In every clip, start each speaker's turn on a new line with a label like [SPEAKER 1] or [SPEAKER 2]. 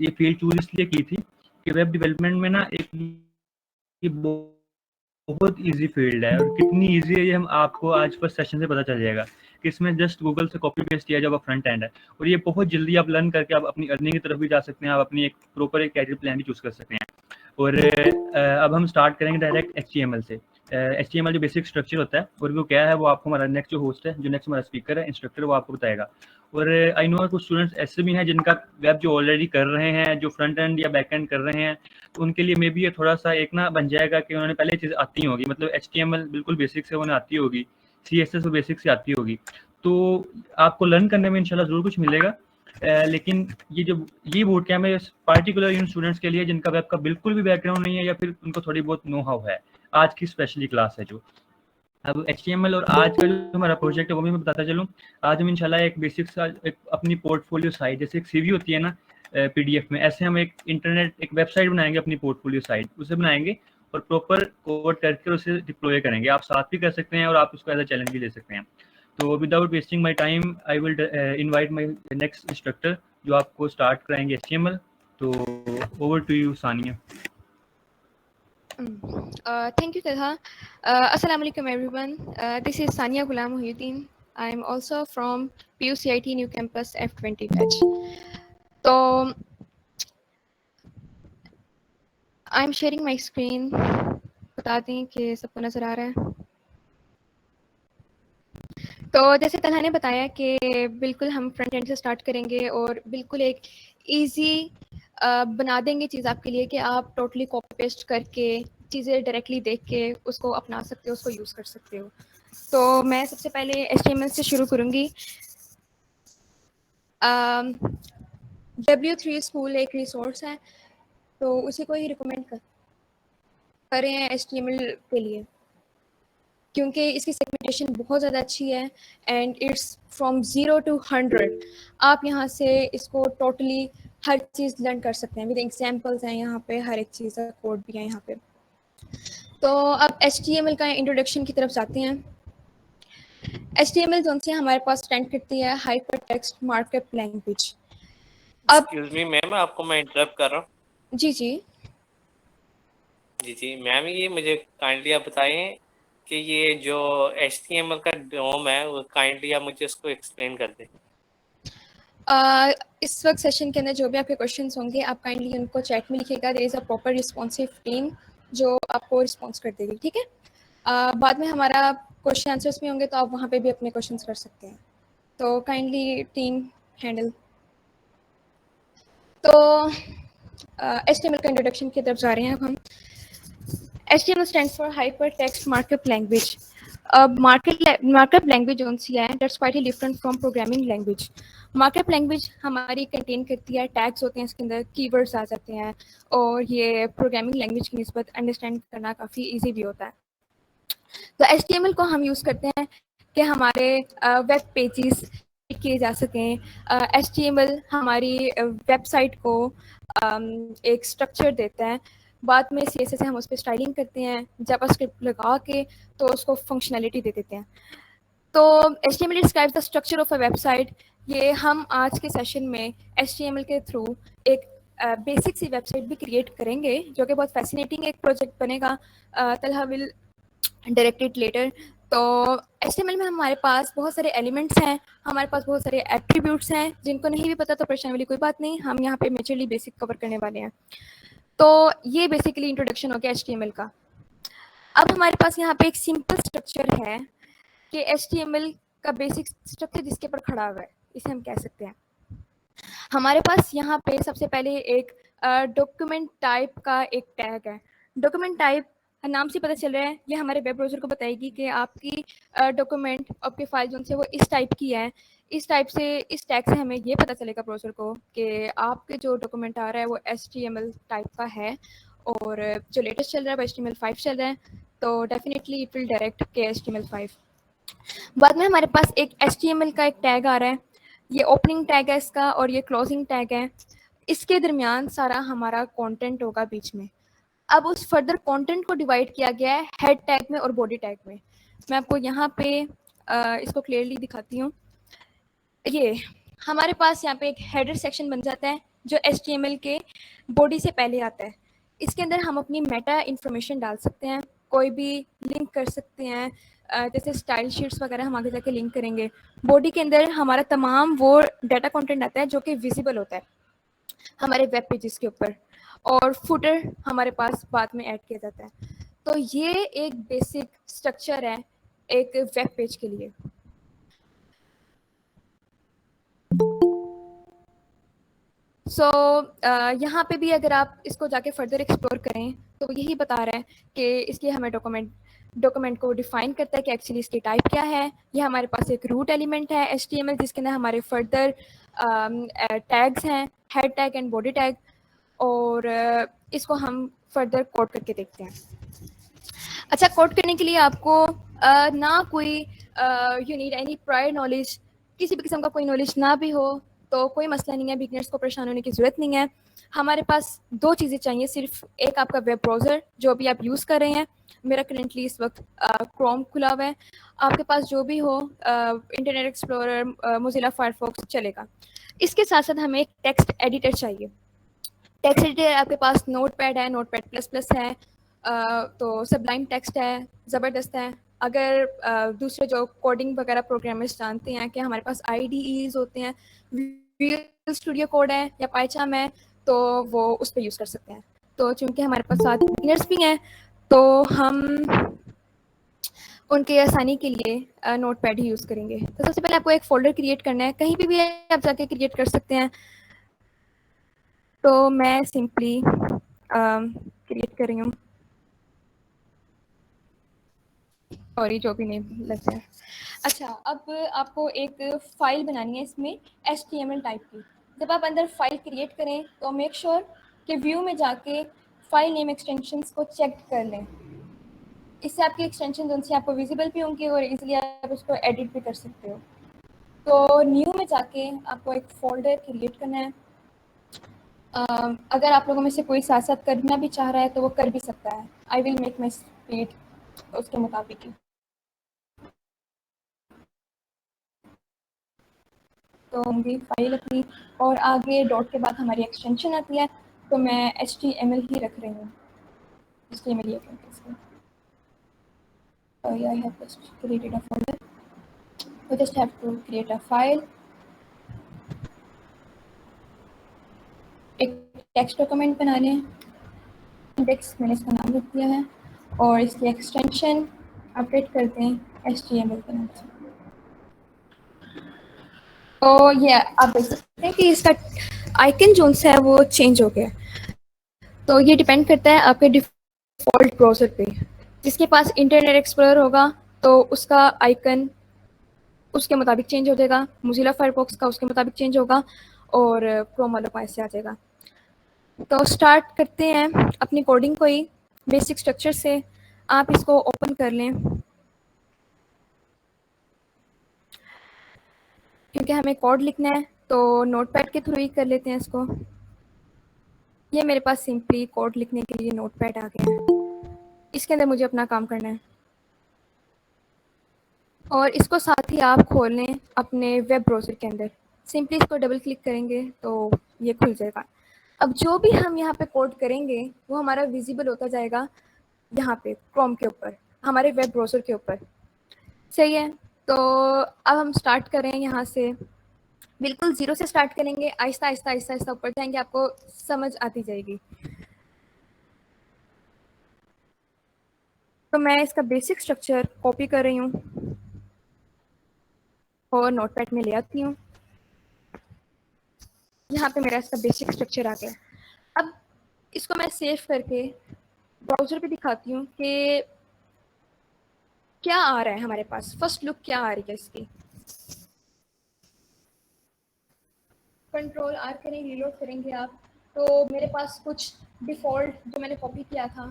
[SPEAKER 1] ये field choose इसलिए की थी कि वेब डेवलपमेंट में ना एक ये बहुत ईज़ी फील्ड है, और कितनी ईज़ी है ये हम आपको आज फर्स्ट सेशन से पता चल जाएगा कि इसमें जस्ट गूगल से कॉपी पेस्ट किया जाएगा फ्रंट एंड है, और ये बहुत जल्दी आप लर्न करके आप अपनी अर्निंग की तरफ भी जा सकते हैं, आप अपनी एक प्रॉपर एक कैरियर प्लान भी चूज़ कर सकते हैं। और अब हम स्टार्ट करेंगे डायरेक्ट HTML से। HTML जो बेसिक स्ट्रक्चर होता है और वो क्या है, वो आपको हमारा नेक्स्ट जो होस्ट है, जो नेक्स्ट हमारा स्पीकर है, इंस्ट्रक्टर, वो आपको बताएगा। और आई नो कुछ स्टूडेंट्स ऐसे भी हैं जिनका वेब जो ऑलरेडी कर रहे हैं, जो फ्रंट एंड या बैक एंड कर रहे हैं, तो उनके लिए मे बी ये थोड़ा सा एक ना बन जाएगा कि उन्होंने पहले चीज़ आती होगी, मतलब HTML बिल्कुल बेसिक से उन्हें आती होगी, CSS वो बेसिक से आती होगी, तो आपको लर्न करने में इंशाल्लाह ज़रूर कुछ मिलेगा। लेकिन ये बूट कैम्प है पार्टिकुलर इन स्टूडेंट्स के लिए जिनका वेब का बिल्कुल भी बैकग्राउंड नहीं है, या फिर उनको थोड़ी बहुत नो हाउ है। आज की स्पेशली क्लास है जो। अब HTML और आज का जो हमारा प्रोजेक्ट है वो भी मैं बताता चलूँ। आज हम इंशाल्लाह एक बेसिक सा एक अपनी पोर्टफोलियो साइट, जैसे एक CV होती है ना PDF में, ऐसे हम एक इंटरनेट एक वेबसाइट बनाएंगे अपनी पोर्टफोलियो साइट, उसे बनाएंगे और प्रॉपर कोड करके उसे डिप्लॉय करेंगे। आप साथ भी कर सकते हैं और आप उसको एज अ चैलेंज भी ले सकते हैं। तो without wasting my time I will invite my next instructor जो आपको स्टार्ट कराएंगे HTML। तो over to you Sania.
[SPEAKER 2] Thank you, Talha. Assalamu alaikum, everyone. This is Sania Ghulam Muhyiddin. I am also from PUCIT New Campus F20 batch. So, I am sharing my screen. बता दें कि सबको नज़र आ रहा है। तो जैसे तलहा ने बताया कि बिल्कुल हम फ्रंट एंड से स्टार्ट करेंगे और बिल्कुल एक इजी बना देंगे चीज़ आपके लिए कि आप टोटली कॉपी पेस्ट करके चीज़ें डायरेक्टली देख के उसको अपना सकते हो, उसको यूज़ कर सकते हो। तो मैं सबसे पहले HTML से शुरू करूँगी। W3 स्कूल एक रिसोर्स है, तो उसी को ही रिकमेंड कर रहे हैं HTML के लिए, क्योंकि इसकी सेगमेंटेशन बहुत ज़्यादा अच्छी है एंड इट्स फ्रॉम 0 to 100। आप यहाँ से इसको टोटली हर चीज़ लर्न कर सकते हैं, विद एग्जांपल्स हैं यहाँ पे, हर एक चीज़ का कोड भी है यहाँ पे। तो अब HTML का इंट्रोडक्शन की तरफ जाते हैं। HTML जो से हमारे पास स्टैंड करती है हाइपर टेक्स्ट मार्कअप लैंग्वेज। अब
[SPEAKER 3] एक्सक्यूज मी मैम, आपको मैं इंटरप्ट कर रहा हूँ।
[SPEAKER 2] जी जी
[SPEAKER 3] जी जी मैम, ये मुझे काइंडली आप बताएं कि ये जो HTML का डोम है वो काइंडली आप मुझे उसको एक्सप्लेन कर दें।
[SPEAKER 2] इस वक्त सेशन के अंदर जो भी आपके क्वेश्चंस होंगे आप काइंडली उनको चैट में लिखिएगा। There is a proper responsive team जो आपको रिस्पॉन्स कर देगी, ठीक है। बाद में हमारा क्वेश्चन आंसर्स भी होंगे तो आप वहाँ पे भी अपने क्वेश्चंस कर सकते हैं। तो काइंडली टीम हैंडल। तो HTML का इंट्रोडक्शन की तरफ जा रहे हैं अब हम। HTML stands for hyper text markup language. अब मार्कअप लैंग्वेज जो सी है that's quite different from programming language. Markup language हमारी कंटेन करती है टैग्स होते हैं, इसके अंदर कीवर्ड्स आ जाते हैं, और ये प्रोग्रामिंग लैंग्वेज की निस्बत अंडरस्टैंड करना काफ़ी ईजी भी होता है। तो HTML को हम यूज़ करते हैं कि हमारे वेब पेजेस किए जा सकें। HTML हमारी वेबसाइट को एक स्ट्रक्चर देता है। बाद में CSS से हम उस पर स्टाइलिंग करते हैं, जावास्क्रिप्ट लगा के तो उसको फंक्शनैलिटी दे देते हैं। तो HTML describes the structure of a website. ये हम आज के सेशन में HTML के थ्रू एक बेसिक सी वेबसाइट भी क्रिएट करेंगे जो कि बहुत फैसिनेटिंग एक प्रोजेक्ट बनेगा। Talha will direct it later. तो HTML में हमारे पास बहुत सारे एलिमेंट्स हैं, हमारे पास बहुत सारे एट्रीब्यूट्स हैं। जिनको नहीं भी पता तो परेशानी वाली कोई बात नहीं, हम यहाँ पे मेजरली बेसिक कवर करने वाले हैं। तो ये बेसिकली इंट्रोडक्शन हो गया HTML का। अब हमारे पास यहाँ पे एक सिंपल स्ट्रक्चर है कि HTML का बेसिक स्ट्रक्चर जिसके ऊपर खड़ा हुआ है, इसे हम कह सकते हैं। हमारे पास यहाँ पे सबसे पहले एक डॉक्यूमेंट टाइप का एक टैग है। डॉक्यूमेंट टाइप नाम से पता चल रहा है, ये हमारे वेब ब्राउज़र को बताएगी कि आपकी डॉक्यूमेंट, आपकी फाइल जो है वो इस टाइप की है। इस टाइप से, इस टैग से हमें ये पता चलेगा ब्राउज़र को कि आपके जो डॉक्यूमेंट आ रहा है वो HTML टाइप का है, और जो लेटेस्ट चल रहा है वो HTML5 चल रहा है, तो डेफिनेटली इट विल डायरेक्ट के HTML5। बाद में हमारे पास एक HTML का एक टैग आ रहा है, ये ओपनिंग टैग है इसका और ये क्लोजिंग टैग है। इसके दरमियान सारा हमारा कंटेंट होगा बीच में। अब उस फर्दर कंटेंट को डिवाइड किया गया है हेड टैग में और बॉडी टैग में। मैं आपको यहाँ पे इसको क्लियरली दिखाती हूँ। ये हमारे पास यहाँ पे एक हेडर सेक्शन बन जाता है, जो HTML के बॉडी से पहले आता है। इसके अंदर हम अपनी मेटा इन्फॉर्मेशन डाल सकते हैं, कोई भी लिंक कर सकते हैं, जैसे स्टाइल शीट्स वगैरह हम आगे जाके लिंक करेंगे। बॉडी के अंदर हमारा तमाम वो डाटा कंटेंट आता है जो कि विजिबल होता है हमारे वेब पेजेस के ऊपर, और फुटर हमारे पास बाद में ऐड किया जाता है। तो ये एक बेसिक स्ट्रक्चर है एक वेब पेज के लिए। यहाँ पे भी अगर आप इसको जाके फर्दर एक्सप्लोर करें तो यही बता रहा है कि इसकी हमें डॉक्यूमेंट को डिफाइन करता है कि एक्चुअली इसकी टाइप क्या है। ये हमारे पास एक रूट एलिमेंट है HTML जिसके अंदर हमारे फर्दर टैग्स हैं, head tag and body tag, और इसको हम फर्दर कोड करके देखते हैं। अच्छा, कोड करने के लिए आपको ना कोई you need any prior knowledge, किसी भी किस्म का कोई नॉलेज ना भी हो तो कोई मसला नहीं है, बिगनर्स को परेशान होने की ज़रूरत नहीं है। हमारे पास 2 चीज़ें चाहिए सिर्फ, एक आपका वेब ब्राउज़र जो अभी आप यूज़ कर रहे हैं, मेरा करेंटली इस वक्त क्रोम खुला हुआ है, आपके पास जो भी हो इंटरनेट एक्सप्लोरर, मोजिला फायरफॉक्स चलेगा। इसके साथ साथ हमें एक टेक्स्ट एडिटर चाहिए। टेक्स्ट एडिटर आपके पास नोटपैड है, नोटपैड प्लस प्लस है, तो सबलाइम टेक्स्ट है, ज़बरदस्त है। अगर दूसरे जो कोडिंग वगैरह प्रोग्रामर्स जानते हैं कि हमारे पास IDEs होते हैं, विजुअल स्टूडियो कोड है या पाइचाम है, तो वो उस पर यूज़ कर सकते हैं। तो चूँकि हमारे पास साथ बिगिनर्स भी हैं तो हम उनके आसानी के लिए नोटपैड ही यूज़ करेंगे। तो सबसे पहले आपको एक फ़ोल्डर क्रिएट करना है, कहीं भी आप जाके क्रिएट कर सकते हैं। तो मैं सिंपली क्रिएट कर रही हूँ, और ये जो भी नेम लग जाए। अच्छा, अब आपको एक फ़ाइल बनानी है इसमें HTML टाइप की। जब आप अंदर फाइल क्रिएट करें तो मेक श्योर कि व्यू में जाके फाइल नेम एक्सटेंशंस को चेक कर लें। इससे आपकी एक्सटेंशन उनसे आपको विजिबल भी होंगे और इजीली आप उसको एडिट भी कर सकते हो। तो न्यू में जाके आपको एक फ़ोल्डर क्रिएट करना है। अगर आप लोगों में से कोई साथ साथ करना भी चाह रहा है तो वो कर भी सकता है। I will make my speed उसके मुताबिक ही। तो होंगी फाइल अपनी, और आगे डॉट के बाद हमारी एक्सटेंशन आती है, तो मैं HTML ही रख रही हूँ। HTML ही रख इसको। I have just created a folder. We just have to create a file. एक टेक्स्ट डॉक्यूमेंट बना लें, इंडेक्स मैंने इसका नाम लिख दिया है, और इसकी एक्सटेंशन अपडेट करते हैं HTML के नाम से। तो ये आप देख सकते हैं कि इसका आइकन जो है वो चेंज हो गया। तो ये डिपेंड करता है आपके डिफ़ॉल्ट ब्राउज़र पे। जिसके पास इंटरनेट एक्सप्लोरर होगा तो उसका आइकन उसके मुताबिक चेंज हो जाएगा, मोज़िला फायरफॉक्स का उसके मुताबिक चेंज होगा, और क्रोम वालों का ऐसे आ जाएगा। तो स्टार्ट करते हैं अपनी कोडिंग को ही बेसिक स्ट्रक्चर से। आप इसको ओपन कर लें क्योंकि हमें कोड लिखना है, तो नोटपैड के थ्रू ही कर लेते हैं इसको। ये मेरे पास सिंपली कोड लिखने के लिए नोटपैड आ गया है, इसके अंदर मुझे अपना काम करना है। और इसको साथ ही आप खोल लें अपने वेब ब्राउज़र के अंदर। सिंपली इसको डबल क्लिक करेंगे तो ये खुल जाएगा। अब जो भी हम यहाँ पे कोड करेंगे वो हमारा विजिबल होता जाएगा यहाँ पे क्रोम के ऊपर, हमारे वेब ब्राउज़र के ऊपर। सही है, तो अब हम स्टार्ट करें यहाँ से, बिल्कुल ज़ीरो से स्टार्ट करेंगे, आहिस्ता आहिस्ता आहिस्ता आहिस्ता ऊपर जाएंगे, आपको समझ आती जाएगी। तो मैं इसका बेसिक स्ट्रक्चर कॉपी कर रही हूँ और नोटपैड में ले आती हूँ। यहाँ पे मेरा इसका बेसिक स्ट्रक्चर आ गया। अब इसको मैं सेव करके ब्राउज़र पे दिखाती हूँ कि क्या आ रहा है हमारे पास, फर्स्ट लुक क्या आ रही है इसकी। कंट्रोल R करें, रीलोड करेंगे आप, तो मेरे पास कुछ डिफ़ॉल्ट जो मैंने कॉपी किया था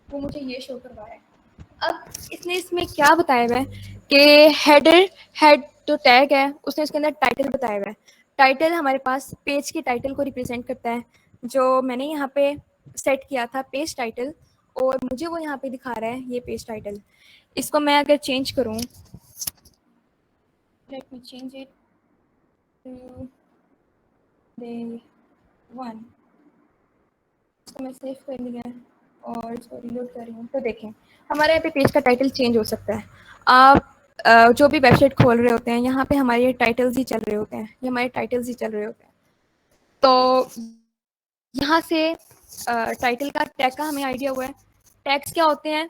[SPEAKER 2] वो मुझे ये शो करवा रहा है। अब इसने इसमें क्या बताया हुआ है कि हेड जो टैग है उसने इसके अंदर टाइटल बताया हुआ है। टाइटल हमारे पास पेज के टाइटल को रिप्रेजेंट करता है, जो मैंने यहाँ पे सेट किया था पेज टाइटल, और मुझे वो यहाँ पे दिखा रहा है ये पेज टाइटल। इसको मैं अगर चेंज करूँ, let me change it to 1 इसको मैं सेव कर लिया है और इसको रीलोड कर रही हूँ। तो देखें हमारे यहाँ पे पेज का टाइटल चेंज हो सकता है। आप जो भी वेबसाइट खोल रहे होते हैं यहाँ पे हमारे ये टाइटल्स ही चल रहे होते हैं, ये हमारे टाइटल्स ही चल रहे होते हैं। तो यहाँ से टाइटल का टैग का हमें आइडिया हुआ है। टैग्स क्या होते हैं?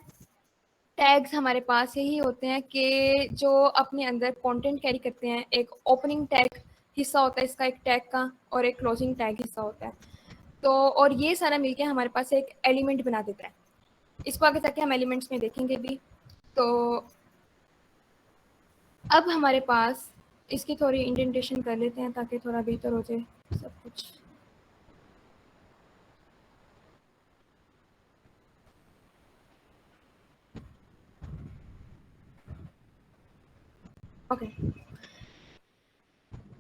[SPEAKER 2] टैग्स हमारे पास यही होते हैं कि जो अपने अंदर कंटेंट कैरी करते हैं। एक ओपनिंग टैग हिस्सा होता है इसका, एक टैग का, और एक क्लोजिंग टैग हिस्सा होता है। तो और ये सारा मिलके हमारे पास एक एलिमेंट बना देता है। इसको आगे जाके हम एलिमेंट्स में देखेंगे भी। तो अब हमारे पास इसकी थोड़ी इंडेंटेशन कर लेते हैं ताकि थोड़ा बेहतर हो जाए सब कुछ। ओके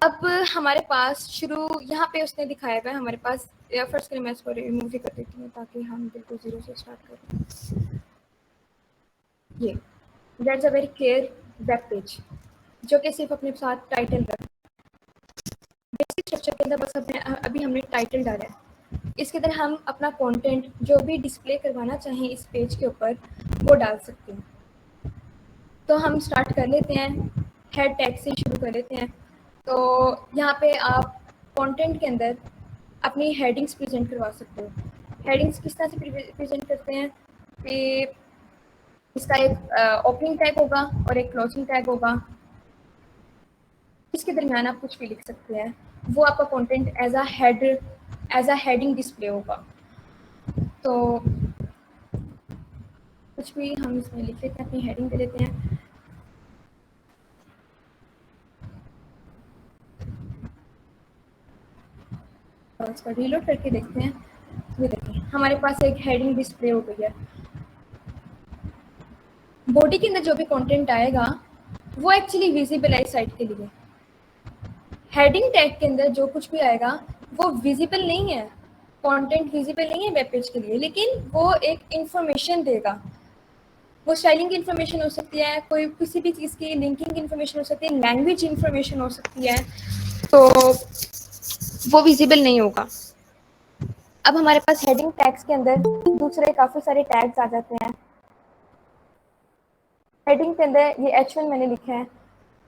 [SPEAKER 2] अब हमारे पास शुरू यहाँ पे उसने दिखाया हुआ है हमारे पास। फर्स्ट के मैं इसको रिमूव ही कर देती हूँ ताकि हम बिल्कुल जीरो से स्टार्ट करें। ये that's a very clear web page जो कि सिर्फ अपने साथ टाइटल रख। बेसिक स्ट्रक्चर के अंदर बस अभी हमने टाइटल डाला है। इसके अंदर हम अपना कंटेंट जो भी डिस्प्ले करवाना चाहें इस पेज के ऊपर वो डाल सकते हैं। तो हम स्टार्ट कर लेते हैं, हेड टैग से शुरू कर लेते हैं। तो यहाँ पे आप कंटेंट के अंदर अपनी हेडिंग्स प्रेजेंट करवा सकते हो। हेडिंग्स किस तरह से प्रेजेंट करते हैं कि इसका एक ओपनिंग टैग होगा और एक क्लोजिंग टैग होगा। इसके दरमियान आप कुछ भी लिख सकते हैं। वो आपका content as a heading display होगा। तो कुछ भी हम इसमें लिख लेते हैं, अपनी हेडिंग दे देते हैं। और उसको रीलोड करके देखते हैं। ये देखिए हमारे पास एक हेडिंग डिस्प्ले हो गई है। बॉडी के अंदर जो भी कंटेंट आएगा वो एक्चुअली विजिबल है साइट के लिए। हेडिंग टैग के अंदर जो कुछ भी आएगा वो विजिबल नहीं है, कंटेंट विजिबल नहीं है वेब पेज के लिए, लेकिन वो एक इंफॉर्मेशन देगा। वो स्टाइलिंग की इंफॉर्मेशन हो सकती है, कोई किसी भी चीज़ की लिंकिंग की इंफॉर्मेशन हो सकती है, लैंग्वेज इंफॉर्मेशन हो सकती है, तो वो विजिबल नहीं होगा। अब हमारे पास हेडिंग टैग्स के अंदर दूसरे काफ़ी सारे टैग्स आ जाते हैं। हेडिंग के अंदर ये H1 मैंने लिखा है,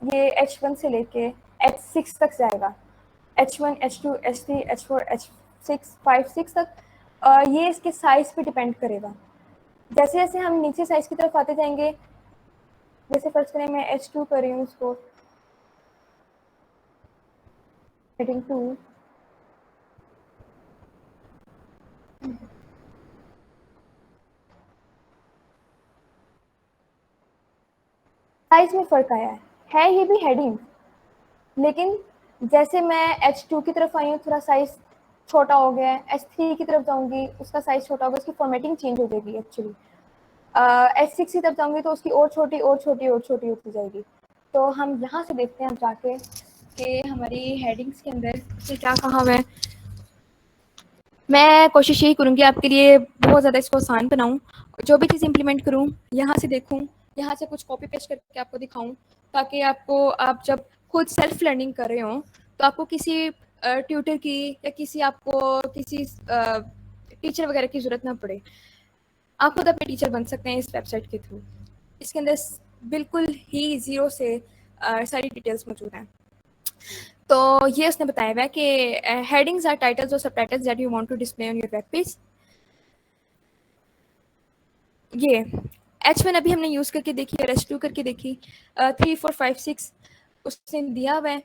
[SPEAKER 2] ये H1 से लेके H6 तक जाएगा। H1, H2, H3, H4, H6, 5, 6 तक। ये इसके साइज पे डिपेंड करेगा। जैसे जैसे हम नीचे साइज की तरफ आते जाएंगे, जैसे फर्स्ट करें मैं H2 कर रही हूँ उसको, हेडिंग 2, साइज में फ़र्क आया है ये भी हेडिंग, लेकिन जैसे मैं H2 की तरफ आई हूँ थोड़ा साइज छोटा हो गया है। H3 की तरफ जाऊंगी उसका साइज छोटा होगा, उसकी फॉर्मेटिंग चेंज हो जाएगी एक्चुअली। H6 की तरफ जाऊंगी तो उसकी और छोटी और छोटी और छोटी होती जाएगी। तो हम यहाँ से देखते हैं जाके कि हमारी हेडिंग्स के अंदर से क्या कहा हुआ है। मैं कोशिश यही करूँगी आपके लिए बहुत ज़्यादा इसको आसान बनाऊँ। जो भी चीज़ इम्प्लीमेंट करूँ यहाँ से देखूँ, यहाँ से कुछ कॉपी पेस्ट करके आपको दिखाऊँ, ताकि आपको आप जब खुद सेल्फ लर्निंग कर रहे हो तो आपको किसी ट्यूटर की या किसी टीचर वगैरह की ज़रूरत ना पड़े। आप खुद अपने टीचर बन सकते हैं इस वेबसाइट के थ्रू। इसके अंदर बिल्कुल ही ज़ीरो से सारी डिटेल्स मौजूद हैं। तो ये उसने बताया हुआ है कि हेडिंग्स आर टाइटल्स और subtitles that you want to display on your web page. ये H1 अभी हमने यूज़ करके देखी और H2 करके देखी। 3, 4, 5, 6 उसने दिया हुआ है।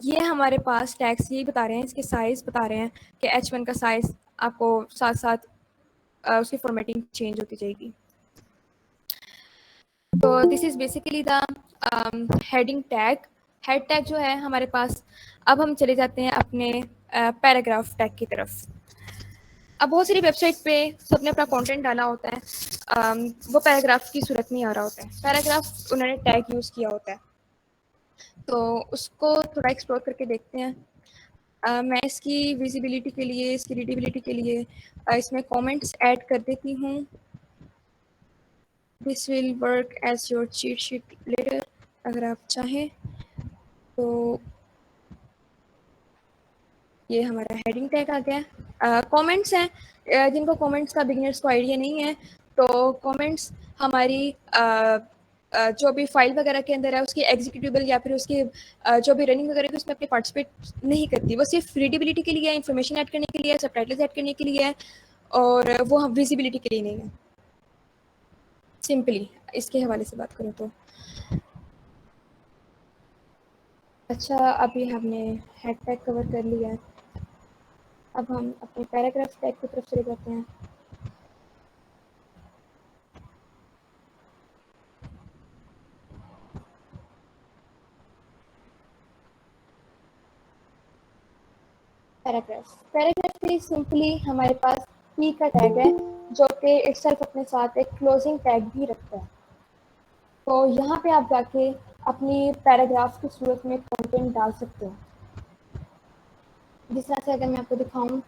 [SPEAKER 2] ये हमारे पास टैग्स यही बता रहे हैं, इसके साइज़ बता रहे हैं कि H1 का साइज़ आपको साथ साथ उसकी फॉर्मेटिंग चेंज होती जाएगी। तो this is basically the heading tag. Head tag जो है हमारे पास। अब हम चले जाते हैं अपने पैराग्राफ टैग की तरफ। अब बहुत सारी वेबसाइट पे सबने अपना कंटेंट डाला होता है, वो पैराग्राफ की सूरत में आ रहा होता है। पैराग्राफ उन्होंने टैग यूज़ किया होता है, तो उसको थोड़ा एक्सप्लोर करके देखते हैं। मैं इसकी विजिबिलिटी के लिए, इसकी रीडेबिलिटी के लिए इसमें कमेंट्स ऐड कर देती हूँ। This will work as your cheat sheet later, अगर आप चाहें तो। ये हमारा हेडिंग टैग आ गया। कमेंट्स हैं, जिनको कमेंट्स का बिगिनर्स को आइडिया नहीं है, तो कमेंट्स हमारी जो भी फाइल वगैरह के अंदर है उसकी एग्जीक्यूटिबल या फिर उसकी जो भी रनिंग वगैरह की उसमें अपनी पार्टिसिपेट नहीं करती, वो सिर्फ रीडेबिलिटी के लिए है, इन्फॉर्मेशन ऐड करने के लिए है, सबटाइटल्स ऐड करने के लिए है, और वो हम विजिबिलिटी के लिए नहीं है। सिंपली इसके हवाले से बात करूँ तो अच्छा, अभी हमने हेड टैग कवर कर लिया है। अब हम अपने पैराग्राफ टैग की तरफ चले जाते हैं। पैराग्राफ के लिए सिंपली हमारे पास पी का टैग है, जो कि इटसेल्फ अपने साथ एक क्लोजिंग टैग भी रखता है। तो यहाँ पे आप जाके अपनी पैराग्राफ की सूरत में कंटेंट डाल सकते हैं। जिस तरह से अगर मैं आपको दिखाऊं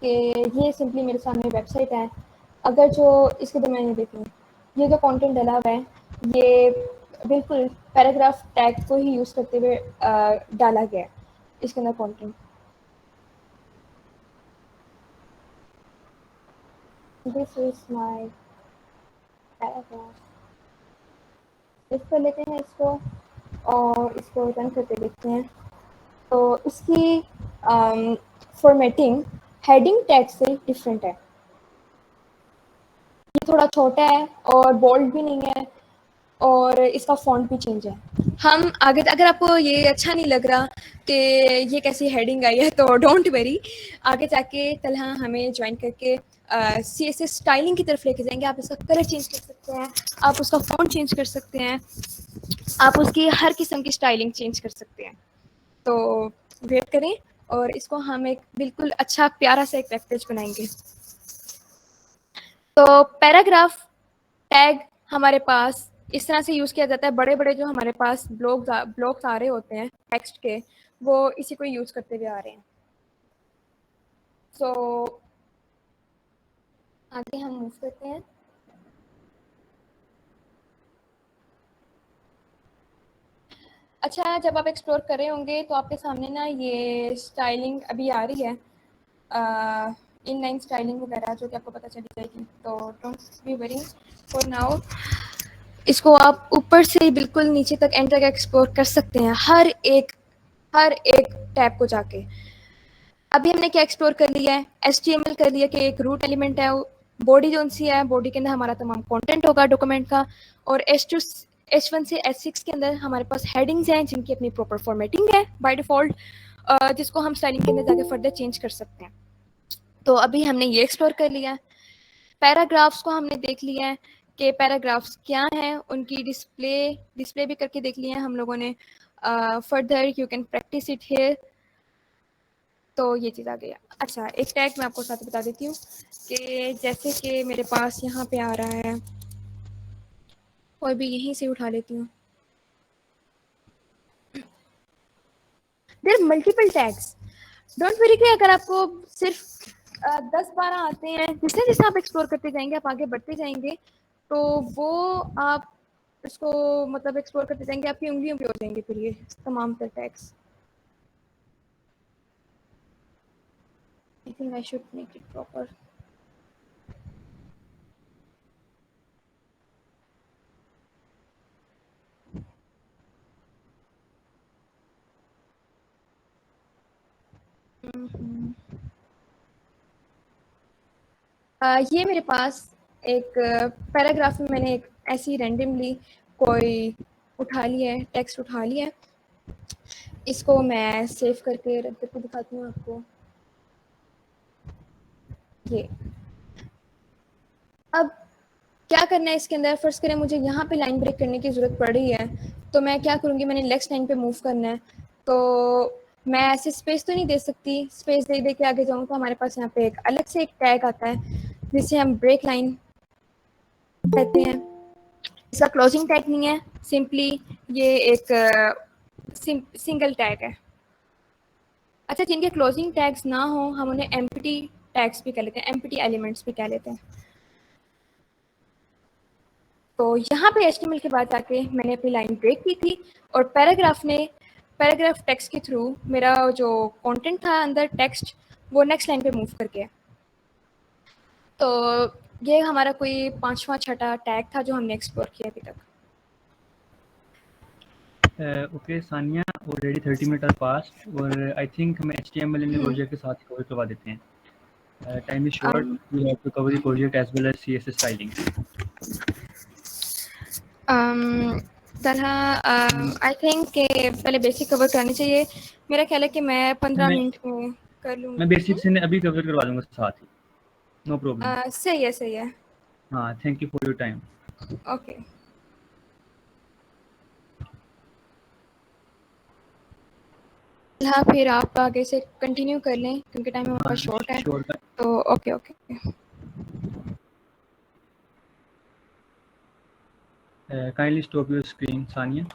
[SPEAKER 2] कि ये सिंपली मेरे सामने वेबसाइट है, अगर जो इसके दरमियान देखें, ये जो कंटेंट डाला हुआ है ये बिल्कुल पैराग्राफ टैग को ही यूज़ करते हुए डाला गया है इसके अंदर content. This is my paragraph. लिख कर लेते हैं इसको और इसको रन करके देखते हैं। तो इसकी फॉर्मेटिंग हेडिंग टैग से डिफरेंट है। ये थोड़ा छोटा है और बोल्ड भी नहीं है, और इसका फॉन्ट भी चेंज है। हम आगे, अगर आपको ये अच्छा नहीं लग रहा कि ये कैसी हेडिंग आई है, तो डोंट वेरी, आगे जाके तलहा हमें ज्वाइन करके CSS स्टाइलिंग की तरफ लेके जाएंगे। आप इसका कलर चेंज कर सकते हैं, आप उसका फॉन्ट चेंज कर सकते हैं, आप उसकी हर किस्म की स्टाइलिंग चेंज कर सकते हैं। तो वेट करें और इसको हम एक बिल्कुल अच्छा प्यारा सा एक वेब पेज बनाएंगे। तो पैराग्राफ टैग हमारे पास इस तरह से यूज़ किया जाता है। बड़े बड़े जो हमारे पास ब्लॉग्स आ रहे होते हैं टेक्स्ट के, वो इसी को यूज़ करते हुए आ रहे हैं। सो आगे हम मूव करते हैं। अच्छा, जब आप एक्सप्लोर कर रहे होंगे तो आपके सामने ना ये स्टाइलिंग अभी आ रही है, इनलाइन स्टाइलिंग वगैरह, जो कि आपको पता चली जाएगी। तो don't be worry for now. इसको आप ऊपर से बिल्कुल नीचे तक एंड तक एक्सप्लोर कर सकते हैं, हर एक टैब को जाके। अभी हमने क्या एक्सप्लोर कर लिया है? HTML कर लिया कि एक रूट एलिमेंट है, बॉडी जो सी है, बॉडी के अंदर हमारा तमाम कंटेंट होगा डॉक्यूमेंट का, और H1 से H6 के अंदर हमारे पास हेडिंग्स हैं जिनकी अपनी प्रॉपर फॉर्मेटिंग है बाय डिफॉल्ट, जिसको हम स्टाइलिंग के अंदर जाके फर्दर चेंज कर सकते हैं। तो अभी हमने ये एक्सप्लोर कर लिया है। पैराग्राफ्स को हमने देख लिया है कि पैराग्राफ्स क्या हैं, उनकी डिस्प्ले भी करके देख लिया है हम लोगों ने। Further you can practice it here. तो ये चीज़ आ गया। अच्छा, एक टैग मैं आपको साथ बता देती हूँ कि जैसे कि मेरे पास यहाँ पे आ रहा है, और भी यहीं से उठा लेती हूँ। There multiple tags. Don't worry कि अगर आपको सिर्फ 10-12 आते हैं, जैसे जैसे आप एक्सप्लोर करते जाएंगे, आप आगे बढ़ते जाएंगे, तो वो आप इसको मतलब एक्सप्लोर करते जाएंगे, आपकी उंगलियों पे हो जाएंगे फिर ये तमाम तर tags. I think I should make it proper. ये मेरे पास एक पैराग्राफ में मैंने एक ऐसी रैंडमली कोई उठा लिया है, टेक्स्ट उठा लिया है। इसको मैं सेव करके रख करके दिखाती हूँ आपको। ये अब क्या करना है इसके अंदर, फर्स्ट करें मुझे यहाँ पे लाइन ब्रेक करने की ज़रूरत पड़ रही है, तो मैं क्या करूँगी, मैंने नेक्स्ट लाइन पे मूव करना है। तो मैं ऐसे स्पेस तो नहीं दे सकती, स्पेस दे दे के आगे जाऊँ तो हमारे पास यहाँ पे एक अलग से एक टैग आता है जिसे हम ब्रेक लाइन कहते हैं। इसका क्लोजिंग टैग नहीं है, सिंपली ये एक सिंगल टैग है। अच्छा, जिनके क्लोजिंग टैग्स ना हो हम उन्हें एम्प्टी टैग्स भी कह लेते हैं, एम्प्टी एलिमेंट्स भी कह लेते हैं। तो यहाँ पे HTML के बाद जाके मैंने अपनी लाइन ब्रेक की थी और पैराग्राफ ने पैराग्राफ टेक्स्ट के थ्रू मेरा जो कंटेंट था अंदर टेक्स्ट वो नेक्स्ट लाइन पे मूव कर गया। तो ये हमारा कोई 5वां 6ठा टैग था जो हमने एक्सप्लोर किया अभी तक।
[SPEAKER 1] Okay Sania, already 30 minute are past और आई थिंक हम HTML इन प्रोजेक्ट के साथ कवर करवा देते हैं। Time is short, we have to cover the project as well as CSS styling.
[SPEAKER 2] तरह आई थिंक के पहले बेसिक कवर करनी चाहिए। मेरा ख्याल है कि मैं 15 मिनट में कर लूँगी।
[SPEAKER 1] मैं बेसिक से अभी कवर करवा दूंगा साथ ही, नो प्रॉब्लम।
[SPEAKER 2] सही है, सही है।
[SPEAKER 1] हाँ, thank you for your time.
[SPEAKER 2] Okay, हाँ फिर आप आगे से कंटिन्यू कर लें क्योंकि टाइम हमारे पास शॉर्ट है। तो okay okay
[SPEAKER 1] kindly stop your screen Sania.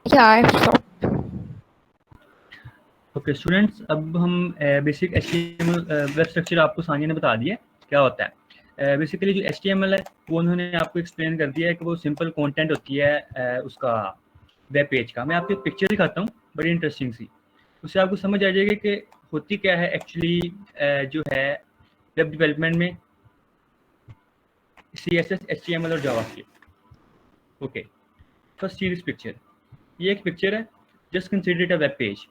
[SPEAKER 2] या आई स्टॉप।
[SPEAKER 1] ओके स्टूडेंट्स, अब हम बेसिक HTML वेब स्ट्रक्चर आपको सानिया ने बता दिया क्या होता है। बेसिकली जो HTML है वो उन्होंने आपको एक्सप्लेन कर दिया है कि वो सिंपल कंटेंट होती है उसका वेब पेज का। मैं आपको एक पिक्चर दिखाता हूँ बड़ी इंटरेस्टिंग सी, उससे आपको समझ आ जाएगा कि होती क्या है एक्चुअली जो है वेब डेवलपमेंट में CSS, HTML और JavaScript. Okay, first see this picture. ये एक पिक्चर है, just consider it a web page.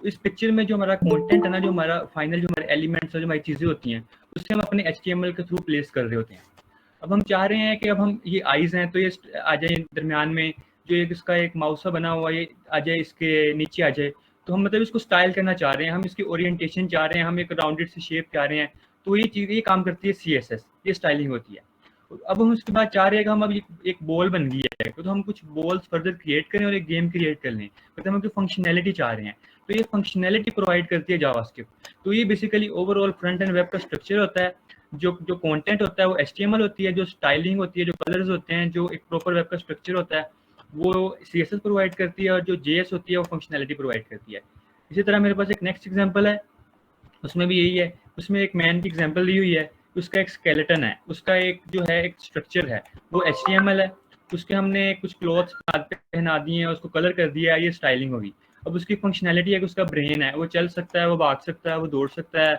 [SPEAKER 1] इस पिक्चर में जो हमारा कंटेंट है ना, जो हमारा फाइनल जो हमारे एलिमेंट्स और जो हमारी चीज़ें होती हैं उससे हम अपने HTML के थ्रू प्लेस कर रहे होते हैं। अब हम चाह रहे हैं कि अब हम ये आइज़ हैं तो ये आ जाए दरमियान में, जो एक इसका एक माउस सा बना हुआ ये आ जाए, इसके नीचे आ जाए। तो हम मतलब इसको स्टाइल करना चाह रहे हैं, हम इसकी ओरिएंटेशन चाह रहे हैं, हम एक राउंडेड सी शेप चाह रहे हैं। तो ये चीज़ ये काम करती है CSS, ये स्टाइलिंग होती है। अब हम उसके बाद चाह रहे हैं कि हम अब एक बॉल बन गई है तो हम कुछ बॉल्स फर्दर क्रिएट करें और एक गेम क्रिएट कर लें, मतलब हम कोई फंक्शनैलिटी चाह रहे हैं। तो ये फंक्शनैलिटी प्रोवाइड करती है जावास्क्रिप्ट। तो ये basically overall front end web का स्ट्रक्चर होता है। जो कंटेंट होता है वो HTML होती है, जो स्टाइलिंग होती है, जो कलर्स होते हैं, जो एक प्रॉपर वेब का स्ट्रक्चर होता है वो CSS प्रोवाइड करती है, और जो JS होती है वो फंक्शनैलिटी प्रोवाइड करती है। इसी तरह मेरे पास एक नेक्स्ट एग्जाम्पल है, उसमें भी यही है। उसमें एक मैन की एग्जांपल दी हुई है, उसका एक स्केलेटन है, उसका एक जो है एक स्ट्रक्चर है वो HTML है। उसके हमने कुछ क्लॉथ्स पहना दिए हैं, उसको कलर कर दिया है, ये स्टाइलिंग होगी। अब उसकी फंक्शनैलिटी है कि उसका ब्रेन है, वो चल सकता है, वो भाग सकता है, वो दौड़ सकता है,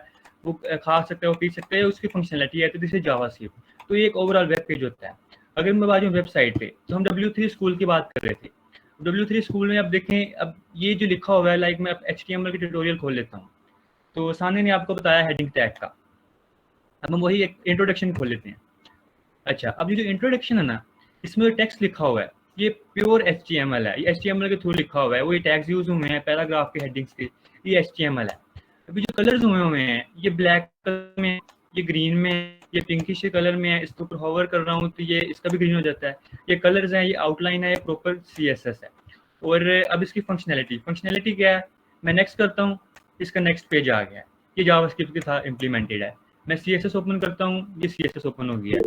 [SPEAKER 1] वो खा सकता है, वो पी सकता है, उसकी फंक्शनैलिटी है। तो दिस इज जावास्क्रिप्ट। तो ये एक ओवरऑल वेब पेज होता है। अगर मैं बात वेबसाइट पे, तो हम W3 स्कूल की बात कर रहे थे। W3 स्कूल में अब देखें, अब ये जो लिखा हुआ है, लाइक मैं HTML की ट्यूटोरियल खोल लेता हूँ तो सामने ने आपको बताया हेडिंग टैग का। अब हम वही एक इंट्रोडक्शन खोल लेते हैं। अच्छा, अब ये जो इंट्रोडक्शन है ना, इसमें जो टेक्स्ट लिखा हुआ है ये प्योर HTML है, ये HTML के थ्रू लिखा हुआ है। वो ये टैग्स यूज हुए हैं पैराग्राफ के हेडिंग्स के, ये HTML है। अभी जो कलर्स हुए हैं ये ब्लैक कलर में, ये ग्रीन में, ये पिंकिश कलर में है। इसके ऊपर होवर कर रहा हूँ तो ये इसका भी ग्रीन हो जाता है। ये कलर्स हैं, ये आउटलाइन है, ये प्रॉपर CSS है। और अब इसकी फंक्शनैलिटी क्या है, मैं नेक्स्ट करता हूँ, इसका नेक्स्ट पेज आ गया है, ये जावास्क्रिप्ट के साथ इम्प्लीमेंटेड है। मैं CSS ओपन करता हूँ, ये CSS ओपन हो गया,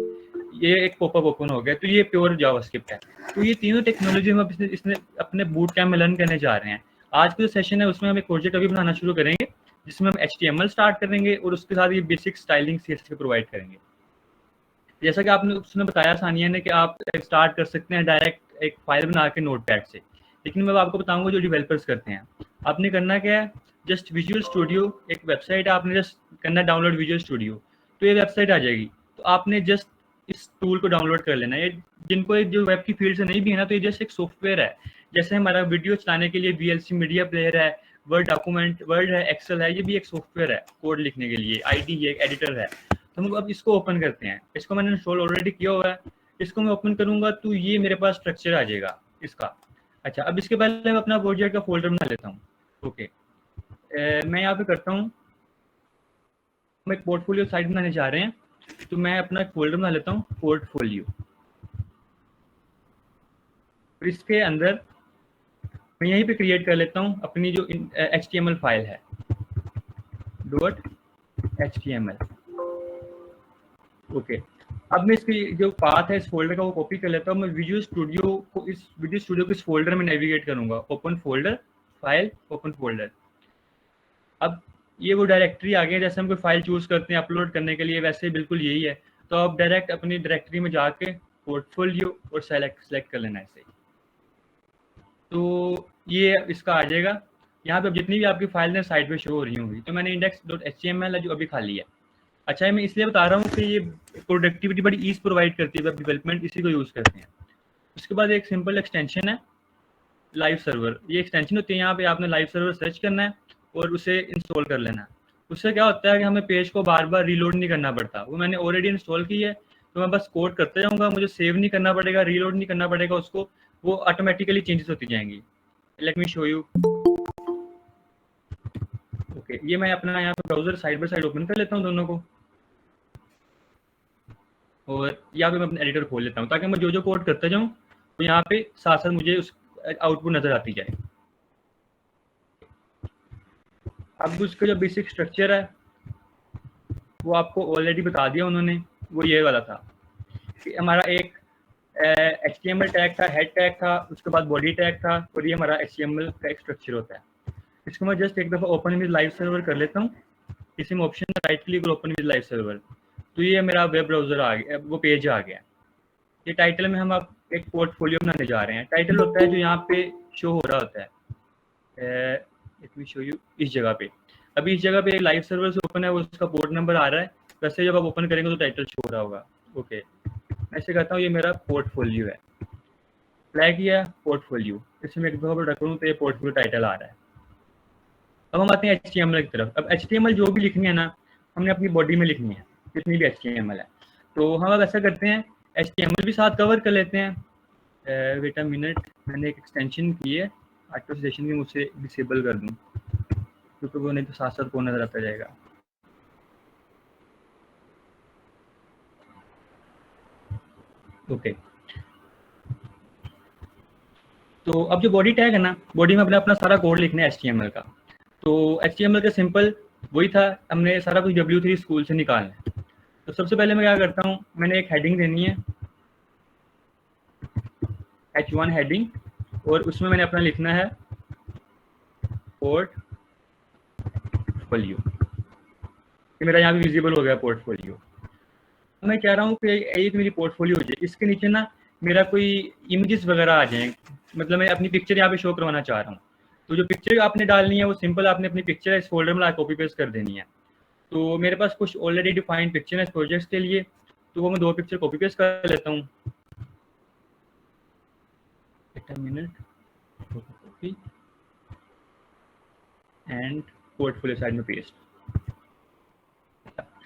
[SPEAKER 1] ये एक पॉपअप ओपन हो गया, तो ये प्योर जावास्क्रिप्ट है। तो ये तीनों टेक्नोलॉजी हम इसने अपने बूट कैम्प में लर्न करने जा रहे हैं। आज का जो सेशन है उसमें हम एक प्रोजेक्ट अभी बनाना शुरू करेंगे जिसमें हम HTML स्टार्ट करेंगे और उसके साथ ये बेसिक स्टाइलिंग CSS के प्रोवाइड करेंगे। जैसा कि आपने उसने बताया सानिया ने कि आप स्टार्ट कर सकते हैं डायरेक्ट एक फाइल बना के नोटपैड से, लेकिन मैं आपको बताऊंगा जो डेवलपर्स करते हैं आपने करना क्या है, जस्ट विजुअल स्टूडियो एक वेबसाइट है, आपने जस्ट करना डाउनलोड विजुअल स्टूडियो, तो ये वेबसाइट आ जाएगी। तो आपने जस्ट इस टूल को डाउनलोड कर लेना है। जिनको जो वेब की फील्ड से नहीं भी है ना, तो ये जस्ट एक सॉफ्टवेयर है। जैसे हमारा वीडियो चलाने के लिए VLC मीडिया प्लेयर है, वर्ड डॉक्यूमेंट, वर्ड है, एक्सेल है, ये भी एक सॉफ्टवेयर है कोड लिखने के लिए, ID है, एक एडिटर है। तो हम अब इसको ओपन करते हैं। इसको मैंने इंस्टॉल ऑलरेडी किया हुआ है, इसको मैं ओपन करूंगा तो ये मेरे पास स्ट्रक्चर आ जाएगा इसका। अच्छा, अब इसके पहले मैं अपना प्रोजेक्ट का फोल्डर बना लेता हूँ। ओके, मैं यहाँ पे करता हूँ, हम एक पोर्टफोलियो साइट बनाने जा रहे हैं, तो मैं अपना एक फोल्डर बना लेता हूँ पोर्टफोलियो। फिर इसके अंदर मैं यहीं पे क्रिएट कर लेता हूँ अपनी जो HTML फाइल है .html। ओके, अब मैं इसकी जो पाथ है इस फोल्डर का वो कॉपी कर लेता हूँ। मैं विजुअल स्टूडियो को इस फोल्डर में नेविगेट करूंगा, open folder, file, open folder. अब ये वो डायरेक्टरी आ गई, जैसे हम कोई फाइल चूज करते हैं अपलोड करने के लिए, वैसे बिल्कुल यही है। तो आप डायरेक्ट अपनी डायरेक्टरी में जाके पोर्टफोलियो और सेलेक्ट कर लेना है ऐसे। तो ये इसका आ जाएगा। यहाँ पे जितनी भी आपकी फाइल साइड पे शो हो रही होंगी, तो मैंने index.html है जो अभी खाली है। अच्छा, मैं इसलिए बता रहा हूँ कि ये प्रोडक्टिविटी बड़ी ईज प्रोवाइड करती है वेब डेवलपमेंट, इसी को यूज़ करते हैं। उसके बाद एक सिंपल एक्सटेंशन है लाइव सर्वर। ये एक्सटेंशन होती है, यहाँ पे आपने लाइव सर्वर सर्च करना है और उसे इंस्टॉल कर लेना है। उससे क्या होता है कि हमें पेज को बार बार रीलोड नहीं करना पड़ता, वो मैंने ऑलरेडी इंस्टॉल की है, तो मैं बस कोड करते जाऊँगा, मुझे सेव नहीं करना पड़ेगा, रीलोड नहीं करना पड़ेगा उसको, वो ऑटोमेटिकली चेंजेस होती जाएंगी। Let me show you. Okay, ये मैं अपना यहाँ पे browser side by side open कर लेता हूँ दोनों को, और यहाँ पे मैं अपना एडिटर खोल लेता हूँ ताकि मैं जो जो कोड करता जाऊँ तो यहाँ पे साथ साथ मुझे उस आउटपुट नजर आती जाए। अब उसका जो बेसिक स्ट्रक्चर है वो आपको ऑलरेडी बता दिया उन्होंने, वो ये वाला था कि हमारा एक HTML टैग था, हेड टैग था, उसके बाद बॉडी टैग था, और ये हमारा HTML का एक स्ट्रक्चर होता है। इसको मैं जस्ट एक दफ़ा ओपन विद लाइव सर्वर कर लेता हूँ। इसी में ऑप्शन में राइट क्लिक और ओपन विद लाइव सर्वर, तो ये मेरा वेब ब्राउजर आ गया, वो पेज आ गया। ये टाइटल में हम अब एक पोर्टफोलियो बनाने जा रहे हैं। टाइटल होता है जो यहाँ पे शो हो रहा होता है, लेट मी शो यू, इस जगह पे। अभी इस जगह पे लाइव सर्वर से ओपन है, वो उसका पोर्ट नंबर आ रहा है, वैसे जब आप ओपन करेंगे तो टाइटल शो हो रहा होगा। ओके, मैं ऐसे कहता हूँ ये मेरा पोर्टफोलियो है, फ्लैग किया पोर्टफोलियो, इसमें एक दफा पर रखूँ तो ये पोर्टफोलियो टाइटल आ रहा है। अब हम आते हैं HTML की तरफ। अब HTML जो भी लिखनी है ना, हमने अपनी बॉडी में लिखनी है, जितनी भी HTML है। तो हम अब ऐसा करते हैं, HTML भी साथ कवर कर लेते हैं। वेट अ मिनट, मैंने एक एक्सटेंशन की है, ऑटो सजेशन की, मुझसे डिसेबल कर दूं क्योंकि वो नहीं तो साथ साथ कौन नजर आता जाएगा। ओके, तो अब जो बॉडी टैग है ना, बॉडी में अपना सारा कोड लिखना है HTML का। तो HTML का सिंपल वही था, हमने सारा कुछ W3 स्कूल से निकालना है। तो सबसे पहले मैं क्या करता हूँ, मैंने एक हेडिंग देनी है, H1 हेडिंग, और उसमें मैंने अपना लिखना है पोर्टफोलियो। ये मेरा यहाँ भी विजिबल हो गया पोर्टफोलियो। मैं कह रहा हूँ कि एक मेरी पोर्टफोलियो हो जाए, इसके नीचे ना मेरा कोई इमेजेस वगैरह आ जाए, मतलब मैं अपनी पिक्चर यहाँ पे शो करवाना चाह रहा हूँ। तो जो पिक्चर आपने डालनी है वो सिंपल आपने अपनी पिक्चर इस फोल्डर में कॉपी पेस्ट कर देनी है। तो मेरे पास कुछ ऑलरेडी डिफाइंड पिक्चर है इस प्रोजेक्ट के लिए, तो वो मैं 2 पिक्चर कॉपी पेस्ट कर लेता हूँ। एंड पोर्टफोलियो साइड में पेस्ट।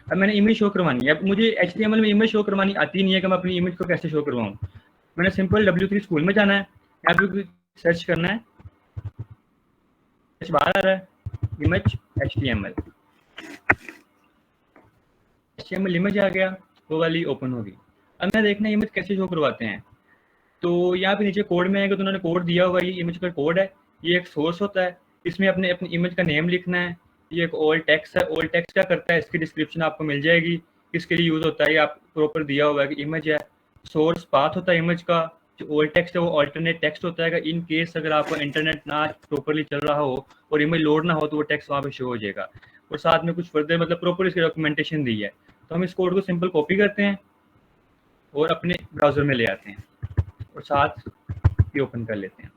[SPEAKER 1] अब मैंने इमेज शो करवानी है। अब मुझे HTML में इमेज शो करवानी आती नहीं है कि मैं अपनी इमेज को कैसे शो करवाऊँ। मैंने सिंपल W3 स्कूल में जाना है, यहाँ पे सर्च करना है, बाहर आ रहा है इमेज HTML इमेज आ गया, वो वाली ओपन होगी। अब मैं देखना है इमेज कैसे शो करवाते हैं। तो यहाँ पे नीचे कोड में आएगा, तो उन्होंने कोड दिया हुआ है, ये इमेज का कोड है, ये एक सोर्स होता है, इसमें अपने अपनी इमेज का नेम लिखना है। ये एक ऑल टेक्स्ट है, ऑल टेक्स्ट क्या करता है, इसकी डिस्क्रिप्शन आपको मिल जाएगी, किसके लिए यूज होता है, ये आप प्रॉपर दिया हुआ है कि इमेज है। सोर्स पाथ होता है इमेज का, जो ऑल टेक्स्ट है वो ऑल्टरनेट टेक्स्ट होता है, इन केस अगर आपको इंटरनेट ना प्रॉपरली चल रहा हो और इमेज लोड ना हो तो वो टेक्स्ट वहाँ पे शो हो जाएगा। और साथ में कुछ फर्दर मतलब प्रॉपर इसकी डॉक्यूमेंटेशन दी है। तो हम इस कोड को सिंपल कॉपी करते हैं और अपने ब्राउजर में ले आते हैं और साथ ये ओपन कर लेते हैं।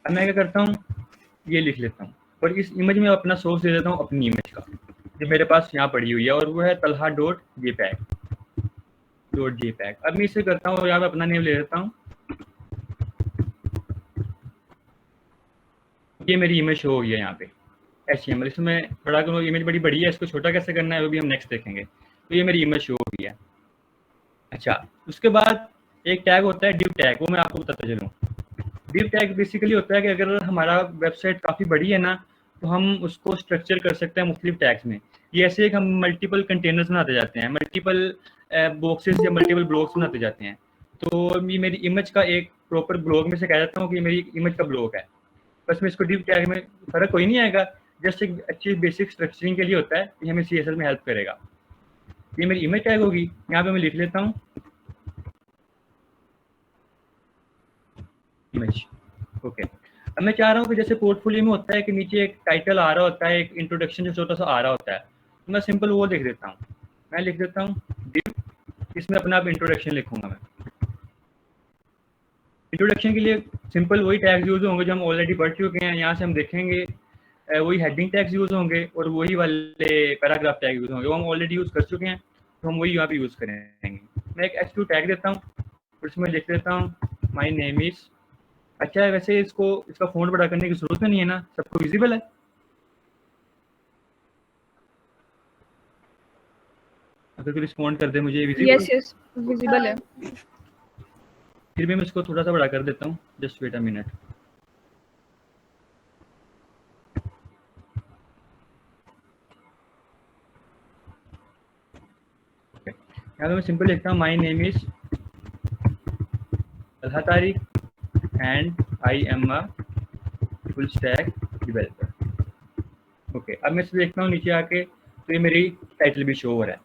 [SPEAKER 1] अब मैं क्या करता हूँ, ये लिख लेता हूँ और इस इमेज में अपना सोर्स दे देता हूँ अपनी इमेज का, जो मेरे पास यहाँ पड़ी हुई है, और वो है talha.jpg। अब मैं इसे करता हूँ, यहाँ पे अपना नेम ले लेता हूँ, ये मेरी इमेज शो हो गई है यहाँ पे HTML। इसमें बड़ा करो, इमेज बड़ी बड़ी है, इसको छोटा कैसे करना है वो भी हम नेक्स्ट देखेंगे। तो ये मेरी इमेज शो हो गई है। अच्छा, उसके बाद एक टैग होता है div टैग, वो मैं आपको बताता चलूँ। div टैग बेसिकली होता है कि अगर हमारा वेबसाइट काफ़ी बड़ी है ना, तो हम उसको स्ट्रक्चर कर सकते हैं मुख्तलिफ टैग्स में। ये ऐसे एक हम मल्टीपल कंटेनर्स बनाते जाते हैं, मल्टीपल बॉक्सेस या मल्टीपल ब्लॉक्स बनाते जाते हैं। तो ये मेरी इमेज का एक प्रॉपर ब्लॉक में से कह जाता हूँ कि मेरी इमेज का ब्लॉक है। बस में इसको div टैग में फ़र्क कोई नहीं आएगा, जस्ट एक अच्छी बेसिक स्ट्रक्चरिंग के लिए होता है, ये हमें CSS में हेल्प करेगा। ये मेरी इमेज टैग होगी, यहाँ पे मैं लिख लेता हूँ इमेज। ओके, अब मैं चाह रहा हूँ कि जैसे पोर्टफोलियो में होता है कि नीचे एक टाइटल आ रहा होता है, एक इंट्रोडक्शन जो छोटा सा आ रहा होता है, तो मैं सिंपल वो लिख देता हूँ। मैं लिख देता हूँ div, इसमें अपना आप इंट्रोडक्शन लिखूंगा मैं। इंट्रोडक्शन के लिए सिंपल वही टैग्स यूज होंगे जो हम ऑलरेडी पढ़ चुके हैं। यहाँ से हम देखेंगे वही हेडिंग टैग्स यूज होंगे और वही वाले पैराग्राफ टैग यूज होंगे, वो हम ऑलरेडी यूज कर चुके हैं, तो हम वही यहाँ पे यूज करेंगे। मैं एक h2 टैग देता हूँ, उसमें लिख देता हूँ माई नेम इज। अच्छा है, वैसे इसका फ़ॉन्ट बड़ा करने की जरूरत नहीं है ना, सबको विजिबल है? अगर कोई रिस्पॉन्ड कर दे मुझे विजिबल,
[SPEAKER 2] यस विजिबल है।
[SPEAKER 1] फिर भी मैं इसको थोड़ा सा बड़ा कर देता हूँ, जस्ट वेट अ मिनट। यहाँ पे मैं सिंपल लिखता हूँ my name is Alha Tariq and I am a full stack developer. Okay, अब मैं इससे देखता हूँ नीचे आके, तो ये मेरी टाइटल भी शो हो रहा है।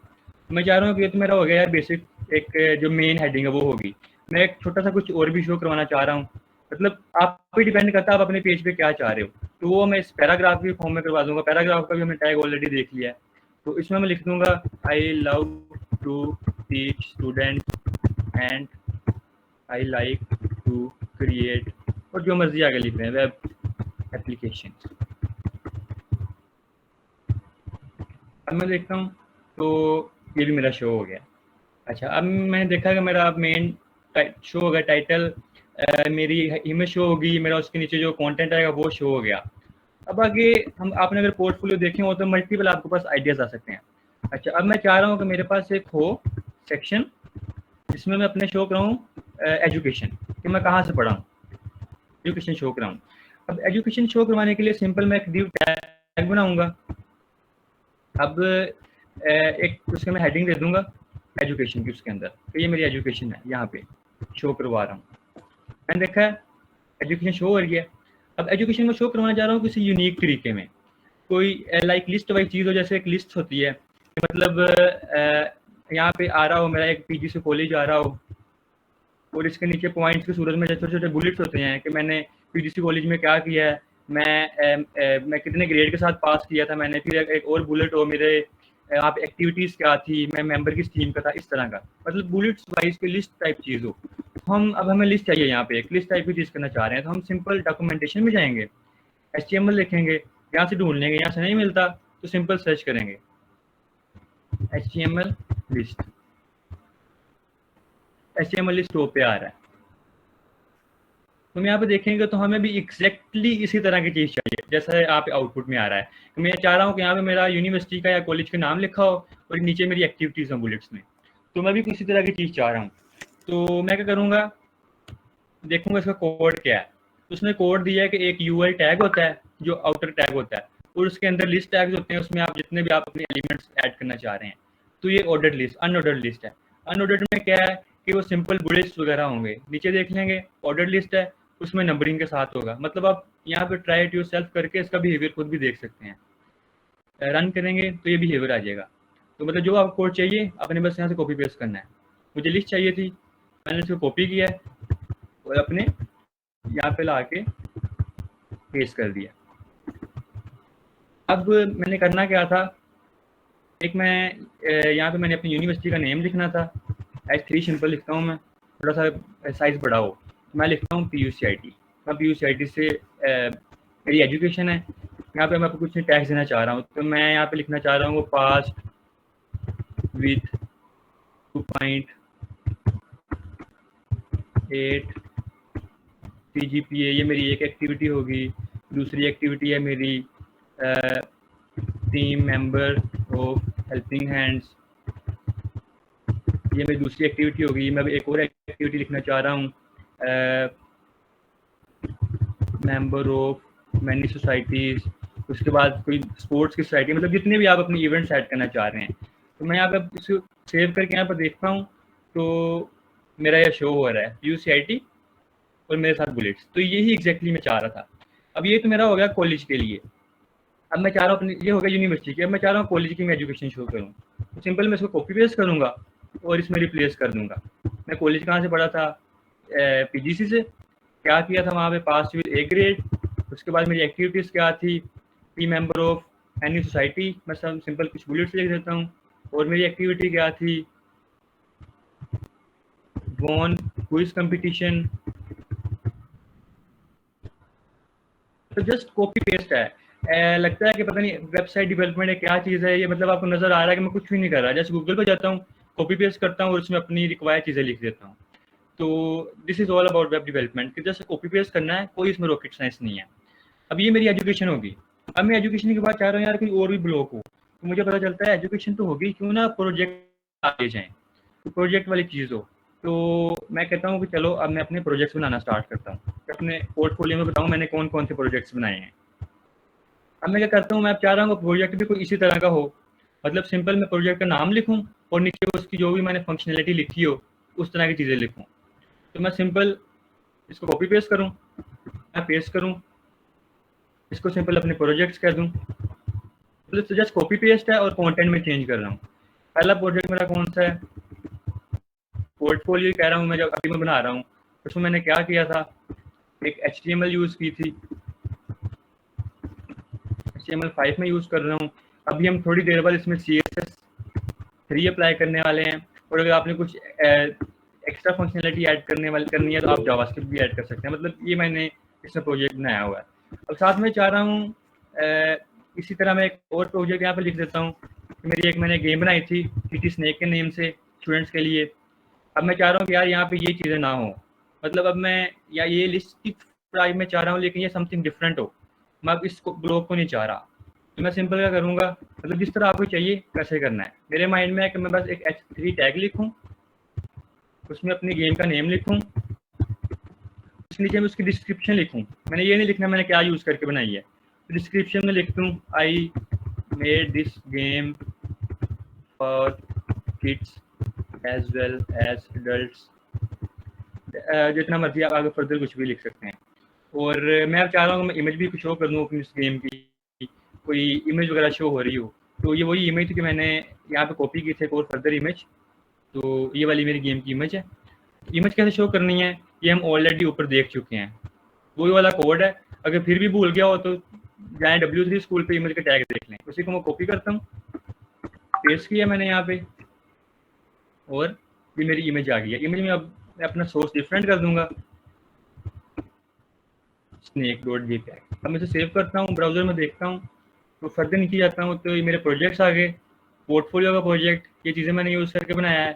[SPEAKER 1] मैं चाह रहा हूँ कि ये तो मेरा हो गया यार बेसिक, एक जो मेन हेडिंग है वो होगी। मैं एक छोटा सा कुछ और भी शो करवाना चाह रहा हूँ, मतलब आप पे डिपेंड करता है आप अपने पेज पे क्या चाह रहे हो, तो वो मैं इस पैराग्राफ के फॉर्म में करवा दूंगा। पैराग्राफ का भी हमने टैग ऑलरेडी देख लिया है, तो इसमें मैं लिख दूंगा I love to teach students and I like to create, और जो मर्जी आगे लिख रहे हैं, वेब एप्लीकेशन। अब मैं देखता हूँ तो ये भी मेरा शो हो गया। अच्छा, अब मैंने देखा कि मेरा मेन शो हो गया, टाइटल मेरी इमेज शो होगी, मेरा उसके नीचे जो कंटेंट आएगा वो शो हो गया। अब आगे हम आपने अगर पोर्टफोलियो देखे हो तो मल्टीपल आपके पास आइडियाज आ सकते हैं। अच्छा, अब मैं चाह रहा हूँ कि मेरे पास एक हो सेक्शन जिसमें मैं अपने शो कराऊँ एजुकेशन, कि मैं कहाँ से पढ़ा हूँ, एजुकेशन शो कराऊँ। अब एजुकेशन शो करवाने के लिए सिंपल मैं एक डिव टैग बनाऊंगा। अब एक उसके मैं हेडिंग दे दूंगा एजुकेशन की, उसके अंदर तो ये मेरी एजुकेशन है, यहाँ पे शो करवा रहा हूँ। मैंने देखा है एजुकेशन शो हो रही है। अब एजुकेशन में शो करवाना चाह रहा हूँ किसी यूनिक तरीके में, कोई लाइक लिस्ट वाइज चीज़ हो, जैसे एक लिस्ट होती है, मतलब यहाँ पे आ रहा हो मेरा एक पीजी से कॉलेज आ रहा हो, और इसके नीचे पॉइंट्स की सूरत में छोटे छोटे बुलेट्स होते हैं कि मैंने पीजीसी कॉलेज में क्या किया है, मैं कितने ग्रेड के साथ पास किया था मैंने, फिर एक और बुलेट हो मेरे आप एक्टिविटीज़ क्या थी, मैं मेंबर किस टीम का था, इस तरह का, मतलब बुलेट्स वाइज की लिस्ट टाइप चीज़ हो। अब हमें लिस्ट चाहिए, यहाँ पे एक लिस्ट टाइप की चीज़ करना चाह रहे हैं, तो हम सिंपल डॉक्यूमेंटेशन में जाएंगे, HTML लिखेंगे, यहाँ से ढूंढ लेंगे, यहाँ से नहीं मिलता तो सिंपल सर्च करेंगे HTML list. HTML list top पे आ रहा है, तो हम यहाँ पे देखेंगे तो हमें भी एग्जैक्टली इसी तरह की चीज़ चाहिए जैसा आप आउटपुट में आ रहा है। तो मैं चाह रहा हूँ कि यहाँ पे मेरा यूनिवर्सिटी का या कॉलेज का नाम लिखा हो और नीचे मेरी एक्टिविटीज़ हैं बुलेट्स में, तो मैं भी इसी तरह की चीज़ चाह रहा हूँ। तो मैं क्या करूँगा, देखूँगा इसका कोड क्या है। तो उसने कोड दिया है कि एक यूआई टैग होता है जो आउटर टैग होता है, और उसके अंदर लिस्ट टैग्स होते हैं, उसमें आप जितने भी आप अपने एलिमेंट्स ऐड करना चाह रहे हैं। तो ये ऑर्डर्ड लिस्ट, अनऑर्डर्ड लिस्ट है। अनऑर्डर्ड में क्या है कि वो सिंपल बुलेट्स वगैरह होंगे, नीचे देख लेंगे ऑर्डर्ड लिस्ट है, उसमें नंबरिंग के साथ होगा। मतलब आप यहाँ पे ट्राई इट योरसेल्फ करके इसका बिहेवियर खुद भी देख सकते हैं। रन करेंगे तो ये बिहेवियर आ जाएगा। तो मतलब जो आपको कोड चाहिए आपने बस यहाँ से कॉपी पेस्ट करना है। मुझे लिस्ट चाहिए थी, मैंने इसको कॉपी किया है और अपने यहाँ पे ला के पेस्ट कर दिया। अब मैंने करना क्या था, एक मैं यहाँ पे मैंने अपनी यूनिवर्सिटी का नेम लिखना था, H3 सिंपल लिखता हूँ मैं, थोड़ा सा साइज बड़ा हो, मैं लिखता हूँ PUCIT। मैं PUCIT से मेरी एजुकेशन है, यहाँ पे मैं आपको कुछ टैक्स देना चाह रहा हूँ, तो मैं यहाँ पे लिखना चाह रहा हूँ वो पास विथ 2.8 CGPA। ये मेरी एक एक्टिविटी होगी। दूसरी एक्टिविटी है मेरी team member of helping hands, ये मेरी दूसरी एक्टिविटी होगी। मैं एक और एक्टिविटी लिखना चाह रहा हूँ मेंबर ऑफ मैनी सोसाइटीज़। उसके बाद कोई स्पोर्ट्स की सोसाइटी, मतलब जितने भी आप अपने इवेंट्स ऐड करना चाह रहे हैं। तो मैं यहाँ पर इसको सेव करके यहाँ पर देखता हूँ तो मेरा यह शो हो रहा है PUCIT और मेरे साथ बुलेट्स। तो यही एग्जैक्टली मैं चाह रहा था। अब ये तो मेरा हो गया कॉलेज के लिए। अब मैं चाह रहा हूँ अपनी, ये हो गया यूनिवर्सिटी के, अब मैं चाह रहा हूँ कॉलेज की मैं एजुकेशन शो करूँ। तो सिंपल मैं इसको कॉपी पेस्ट करूँगा और इसमें रिप्लेस कर दूंगा। मैं कॉलेज कहाँ से पढ़ा था, PGC से, क्या किया था वहाँ पे, पास विद A ग्रेड। उसके बाद मेरी एक्टिविटीज़ क्या थी, T member of any society, मैं सब सिंपल कुछ बुलेट्स लिख देता हूँ। और मेरी एक्टिविटी क्या थी, वॉन क्विज कंपटीशन तो जस्ट कॉपी पेस्ट है। लगता है कि पता नहीं वेबसाइट डेवलपमेंट है क्या चीज़ है ये, मतलब आपको नजर आ रहा है कि मैं कुछ भी नहीं कर रहा, जस्ट गूगल पे जाता हूँ, कॉपी पेस्ट करता हूँ और उसमें अपनी रिक्वायर्ड चीज़ें लिख देता हूँ। तो this is all about web development कि जस्ट कॉपी पेस्ट करना है, कोई इसमें रॉकेट साइंस नहीं है। अब ये मेरी एजुकेशन होगी। अब मैं एजुकेशन के बाद चाह रहा हूँ यार कोई और भी ब्लॉक हो, तो मुझे पता चलता है एजुकेशन तो होगी, क्यों ना प्रोजेक्ट आगे जाएँ, तो प्रोजेक्ट वाली चीज़ हो। तो मैं कहता हूँ कि चलो अब मैं अपने प्रोजेक्ट्स बनाना स्टार्ट करता हूँ, अपने पोर्टफोलियो में बताऊँ मैंने कौन कौन से प्रोजेक्ट्स बनाए हैं। अब मैं क्या करता हूँ, मैं अब चाह रहा हूँ प्रोजेक्ट भी कोई इसी तरह का हो, मतलब सिंपल मैं प्रोजेक्ट का नाम लिखूँ और नीचे उसकी जो भी मैंने फंक्शनैलिटी लिखी हो उस तरह की चीज़ें लिखूँ। तो मैं सिंपल इसको कॉपी पेस्ट करूँ, मैं पेस्ट करूँ, इसको सिंपल अपने प्रोजेक्ट्स कह दूँ, मतलब जस्ट कॉपी पेस्ट है और कंटेंट में चेंज कर रहा हूँ। पहला प्रोजेक्ट मेरा कौन सा है, पोर्टफोलियो कह रहा हूँ मैं, जब अभी मैं बना रहा हूँ उसमें मैंने क्या किया था, एक HTML यूज़ की थी, HTML5 में यूज़ कर रहा हूँ। अभी हम थोड़ी देर बाद इसमें CSS3 अप्लाई करने वाले हैं, और अगर आपने कुछ एक्स्ट्रा फंक्शनैलिटी ऐड करनी है तो आप जावास्क्रिप्ट भी ऐड कर सकते हैं। मतलब ये मैंने इसमें प्रोजेक्ट बनाया हुआ है। अब साथ में चाह रहा हूँ इसी तरह मैं एक और प्रोजेक्ट यहाँ पे लिख देता हूँ। मेरी एक मैंने गेम बनाई थी टीटी स्नेक के नेम से स्टूडेंट्स के लिए। अब मैं चाह रहा हूँ कि यार यहाँ पे ये चीज़ें ना हो, मतलब अब मैं या ये लिस्ट की प्राइस में चाह रहा हूँ लेकिन ये समथिंग डिफरेंट हो, मैं अब इस ब्लॉक को नहीं चाह रहा। तो मैं सिंपल क्या करूँगा, मतलब जिस तरह आपको चाहिए वैसे करना है। मेरे माइंड में है कि मैं बस एक H3 टैग लिखूँ, उसमें अपनी गेम का नेम लिखूँ, उसके नीचे मैं उसकी डिस्क्रिप्शन लिखूँ। मैंने ये नहीं लिखना मैंने क्या यूज़ करके बनाई है, तो डिस्क्रिप्शन में लिख दूँ I made this game for kids as well as adults, जितना मर्जी आप आगे फर्दर कुछ भी लिख सकते हैं। और मैं अब चाह रहा हूँ मैं इमेज भी शो कर दूँ अपनी इस गेम की, कोई इमेज वगैरह शो हो रही हो। तो ये वही इमेज थी कि मैंने यहाँ पे कॉपी की थी एक और फर्दर इमेज, तो ये वाली मेरी गेम की इमेज है। इमेज कैसे शो करनी है ये हम ऑलरेडी ऊपर देख चुके हैं, वही वाला कोड है। अगर फिर भी भूल गया हो तो जाएँ W3 स्कूल पे इमेज का टैग देख लें। उसी को मैं कॉपी करता हूँ, पेस्ट किया मैंने यहाँ पे, और ये मेरी इमेज आ गई है। इमेज में अब मैं अपना सोर्स डिफरेंट कर दूंगा, snake.jpg। अब मैं इसे सेव करता हूँ, ब्राउजर में देखता हूँ, तो फर्दर नीचे जाता हूँ तो ये मेरे प्रोजेक्ट्स आ गए। पोर्टफोलियो का प्रोजेक्ट, ये चीज़ें मैंने यूज़ करके बनाया है।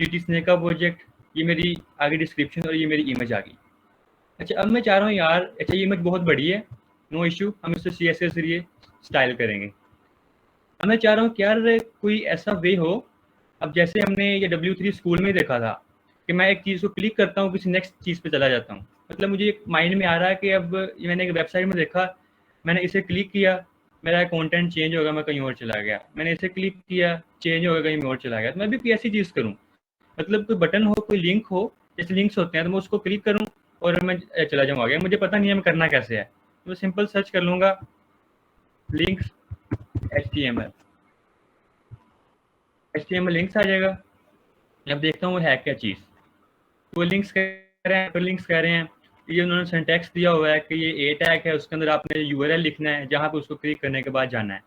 [SPEAKER 1] टीटी स्नेक का प्रोजेक्ट, ये मेरी आगे डिस्क्रिप्शन और ये मेरी इमेज आ गई। अच्छा अब मैं चाह रहा हूँ यार, अच्छा ये इमेज बहुत बड़ी है, नो इशू, हम इससे CSS जरिए स्टाइल करेंगे। अब मैं चाह रहा हूँ कि यार कोई ऐसा वे हो, अब जैसे हमने ये W3 स्कूल में देखा था कि मैं एक चीज़ को क्लिक करता हूँ किसी नेक्स्ट चीज़ पे चला जाता हूँ। मतलब मुझे एक माइंड में आ रहा है कि अब मैंने एक वेबसाइट में देखा, मैंने इसे क्लिक किया, मेरा कंटेंट चेंज होगा, मैं कहीं और चला गया, मैंने इसे क्लिक किया, चेंज होगा, कहीं और चला गया। तो मैं भी ऐसी चीज़ करूँ, मतलब कोई बटन हो, कोई लिंक हो, जैसे लिंक्स होते हैं, तो मैं उसको क्लिक करूँ और मैं चला जाऊँ आगे। मुझे पता नहीं है मैं करना कैसे है, तो मैं सिंपल सर्च कर लूँगा लिंक्स HTML लिंक्स आ जाएगा। अब देखता हूँ वो है क्या चीज़, वो लिंक्स कह रहे हैं, तो लिंक्स कह रहे हैं, ये उन्होंने सिंटैक्स दिया हुआ है कि ये ए टैग है, उसके अंदर आपने URL लिखना है जहाँ पे उसको क्लिक करने के बाद जाना है।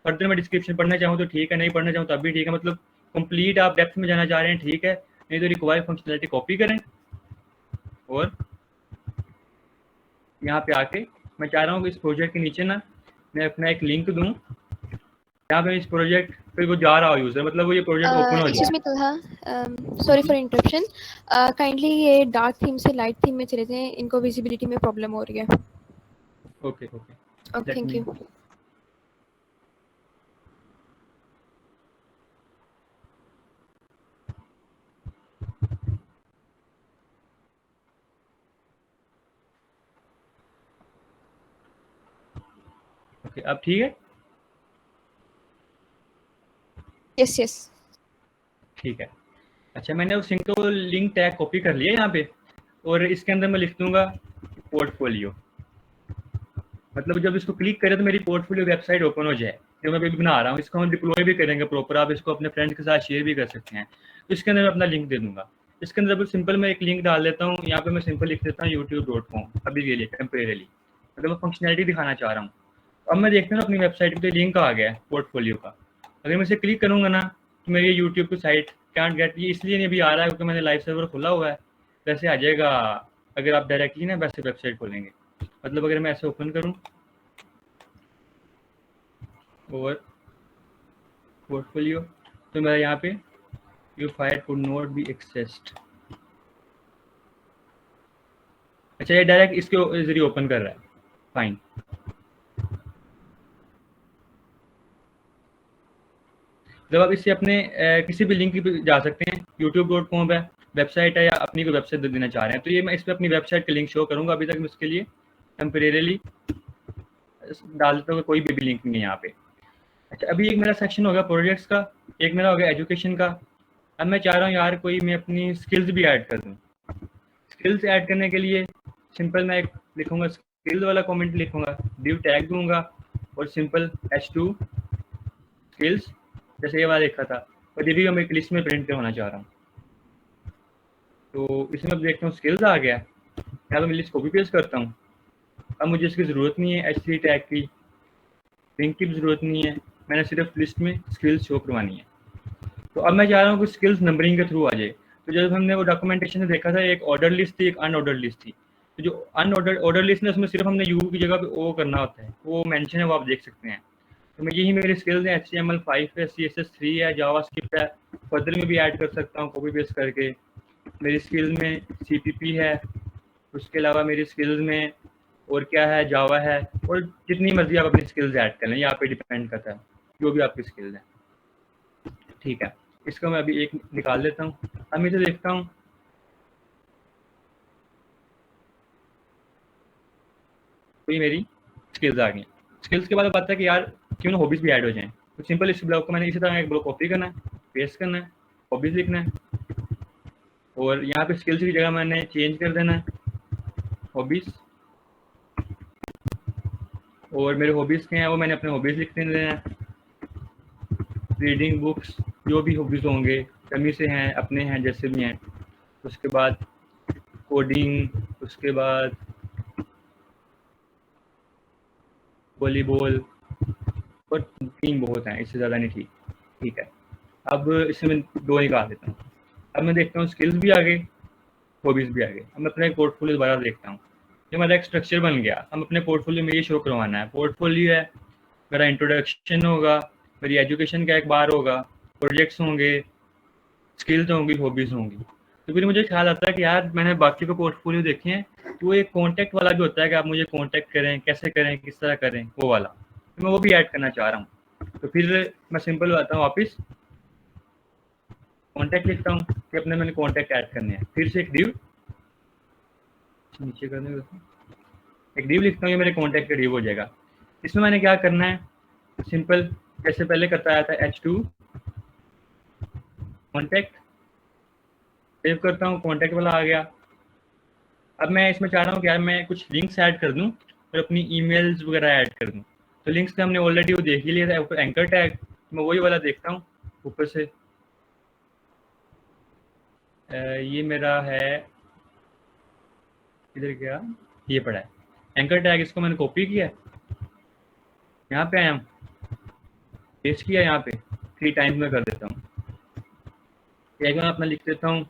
[SPEAKER 1] फर्दर मैं डिस्क्रिप्शन पढ़ना चाहूँ तो ठीक है, नहीं पढ़ना चाहूँ तब भी ठीक है। मतलब कंप्लीट आप डेप्थ में जाना चाह रहे हैं ठीक है, नहीं तो रिक्वायर्ड फंक्शनैलिटी कॉपी करें और यहाँ पे आके मैं चाह रहा हूँ कि इस प्रोजेक्ट के नीचे ना मैं अपना एक लिंक दूँ, यहाँ पे इस प्रोजेक्ट पे वो जा रहा हो यूज़र, मतलब वो ये प्रोजेक्ट ओपन हो
[SPEAKER 2] Excuse
[SPEAKER 1] जाए।
[SPEAKER 2] me, Talha. Sorry for interruption. Kindly ये डार्क थीम से लाइट थीम में चले जाएं, इनको विजिबिलिटी में प्रॉब्लम हो रही है।
[SPEAKER 1] Okay okay,
[SPEAKER 2] Okay, thank you.
[SPEAKER 1] Okay अब ठीक है।
[SPEAKER 2] Yes, yes.
[SPEAKER 1] ठीक है, अच्छा मैंने उस लिंक टैग कॉपी कर लिया यहाँ पे, और इसके अंदर मैं लिख दूंगा पोर्टफोलियो। मतलब जब इसको क्लिक करें तो मेरी पोर्टफोलियो वेबसाइट ओपन हो जाए जो मैं अभी बना रहा हूँ। इसको हम डिप्लॉय भी करेंगे प्रॉपर, आप इसको अपने फ्रेंड्स के साथ शेयर भी कर सकते हैं। तो इसके अंदर मैं अपना लिंक दे दूंगा। इसके अंदर अभी सिंपल मैं एक लिंक डाल देता हूँ, यहाँ पे मैं सिंपल लिख देता हूँ youtube.com अभी के लिए टेम्परेली, मतलब मैं फंक्शनैलिटी दिखाना चाह रहा हूँ। अब मैं देखता हूँ अपनी वेबसाइट पे लिंक आ गया है पोर्टफोलियो का। अगर मैं इसे क्लिक करूँगा ना तो मेरी यूट्यूब की साइट कैंट गेट, ये इसलिए नहीं अभी आ रहा है क्योंकि मैंने लाइव सर्वर खोला हुआ है, वैसे आ जाएगा अगर आप डायरेक्टली ना वैसे वेबसाइट खोलेंगे। मतलब अगर मैं ऐसे ओपन करूं और पोर्टफोलियो, तो मेरा यहाँ पे you file could not be accessed. अच्छा, ये डायरेक्ट इसके जरिए ओपन कर रहा है, फाइन। जब आप इससे अपने किसी भी लिंक पे जा सकते हैं, youtube.com है, वेबसाइट है, या अपनी कोई वेबसाइट देना चाह रहे हैं, तो ये मैं इस पे अपनी वेबसाइट का लिंक शो करूंगा। अभी तक मैं इसके लिए टेम्परेरीली डाल देता हूँ, कोई भी लिंक नहीं है यहाँ पे। अच्छा, अभी एक मेरा सेक्शन होगा प्रोजेक्ट्स का, एक मेरा होगा एजुकेशन का। अब मैं चाह रहा हूँ यार कोई मैं अपनी स्किल्स भी ऐड कर दूँ। स्किल्स ऐड करने के लिए सिंपल मैं एक लिखूंगा, स्किल वाला कमेंट लिखूंगा, डिव टैग दूंगा और सिंपल h2 स्किल्स, जैसे ये वाला लिखा था, और ये भी मैं एक लिस्ट में प्रिंट करवाना चाह रहा हूँ। तो इसमें अब देखता हूँ स्किल्स आ गया, यहाँ पर मैं लिस्ट कॉपी पेस्ट करता हूँ। अब मुझे इसकी ज़रूरत नहीं है h3 टैग की, लिंक की भी ज़रूरत नहीं है, मैंने सिर्फ लिस्ट में स्किल्स शो करवानी है। तो अब मैं चाह रहा हूँ कि स्किल्स नंबरिंग के थ्रू आ जाए। तो जब हमने वो डॉक्यूमेंटेशन में देखा था, एक ऑर्डर लिस्ट थी, एक अनऑर्डर लिस्ट थी। तो जो अनऑर्डर ऑर्डर लिस्ट है उसमें सिर्फ हमने यू की जगह पे ओ करना होता है, वो मेंशन है, वो आप देख सकते हैं। तो मैं यही मेरी स्किल्स हैं, HTML5 है, CSS3 है, जावास्क्रिप्ट है, फर्दर में भी ऐड कर सकता हूँ कॉपी पेस्ट करके। मेरी स्किल्स में CPP है, उसके अलावा मेरी स्किल्स में और क्या है, जावा है, और जितनी मर्जी आप अपनी स्किल्स ऐड कर लें, यहाँ पे डिपेंड करता है जो भी आपकी स्किल्स हैं। ठीक है, इसको मैं अभी एक निकाल लेता हूँ। अब मैं इसे देखता हूँ, तो ये मेरी स्किल्स आ गई। स्किल्स के बाद बात है कि यार क्यों ना हॉबीज़ भी ऐड हो जाएं। तो सिंपल इस ब्लॉग को मैंने इसी तरह एक ब्लॉग कॉपी करना है, पेस्ट करना है, हॉबीज़ लिखना है, और यहाँ पे स्किल्स की जगह मैंने चेंज कर देना है हॉबीज़, और मेरे हॉबीज़ के हैं वो मैंने अपने हॉबीज़ लिख देने हैं। रीडिंग बुक्स, जो भी हॉबीज़ होंगे, कमी से हैं, अपने हैं, जैसे भी हैं। उसके बाद कोडिंग, उसके बाद वॉलीबॉल, और 3 बहुत हैं, इससे ज़्यादा नहीं थी। ठीक है, अब इससे मैं 2 निकाल देता हूँ। अब मैं देखता हूँ स्किल्स भी आ गई, हॉबीज़ भी आ गई। अब मैं अपना एक पोर्टफोलियो दोबारा देखता हूँ। ये मेरा एक स्ट्रक्चर बन गया। अब अपने पोर्टफोलियो में ये शो करवाना है। पोर्टफोलियो है, मेरा इंट्रोडक्शन होगा, मेरी एजुकेशन का एक बार होगा, प्रोजेक्ट्स होंगे, स्किल्स होंगी, हॉबीज़ होंगी। तो फिर मुझे ख्याल आता है कि यार मैंने बाकी को पोर्टफोलियो देखे हैं, तो एक कॉन्टैक्ट वाला भी होता है कि आप मुझे कॉन्टैक्ट करें, कैसे करें, किस तरह करें, वो वाला। तो मैं वो भी ऐड करना चाह रहा हूँ। तो फिर मैं सिंपल आता हूँ वापस, कॉन्टैक्ट लिखता हूँ कि अपने मैंने कॉन्टैक्ट ऐड करने हैं। फिर से एक डिव नीचे करने का, एक डिव लिखता हूँ, ये मेरे कॉन्टैक्ट का डिव हो जाएगा। इसमें मैंने क्या करना है, सिंपल जैसे पहले करता आया था, h2 कॉन्टैक्ट, सेव करता हूँ, कॉन्टैक्ट वाला आ गया। अब मैं इसमें चाह रहा हूँ कि यार मैं कुछ लिंक्स ऐड कर दूँ और अपनी ईमेल्स वगैरह ऐड कर दूँ। तो लिंक्स का हमने ऑलरेडी वो देख ही लिया था, ऊपर एंकर टैग, मैं वही वाला देखता हूँ ऊपर से। ये मेरा है, इधर गया, ये पड़ा है एंकर टैग, इसको मैंने कॉपी किया, यहाँ पे आया हूँ, पेस्ट किया, यहाँ पे 3 टाइम्स में कर देता हूँ। एक मैं अपना लिख देता हूँ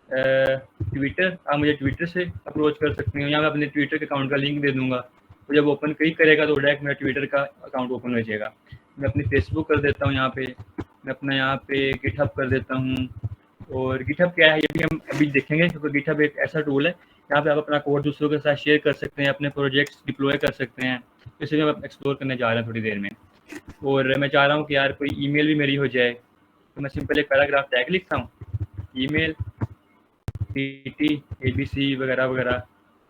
[SPEAKER 1] ट्विटर, आप मुझे ट्विटर से अप्रोच कर सकते हैं, या मैं अपने ट्विटर के अकाउंट का लिंक दे दूंगा, तो जब ओपन क्लिक करेगा तो डायरेक्ट मेरा ट्विटर का अकाउंट ओपन हो जाएगा। मैं अपनी फेसबुक कर देता हूँ यहाँ पे, मैं अपना यहाँ पे गिटहब कर देता हूँ। और गिटहब क्या है ये भी हम अभी देखेंगे, क्योंकि गिटहब एक ऐसा टूल है यहाँ पे आप अपना कोड दूसरों के साथ शेयर कर सकते हैं, अपने प्रोजेक्ट्स डिप्लॉय कर सकते हैं। इसे भी हम एक्सप्लोर करने जा रहे हैं थोड़ी देर में। और मैं चाह रहा हूँ कि यार कोई ईमेल भी मेरी हो जाए, तो मैं सिंपल एक पैराग्राफ टैग लिखता हूँ, ईमेल PT ABC वगैरह वगैरह,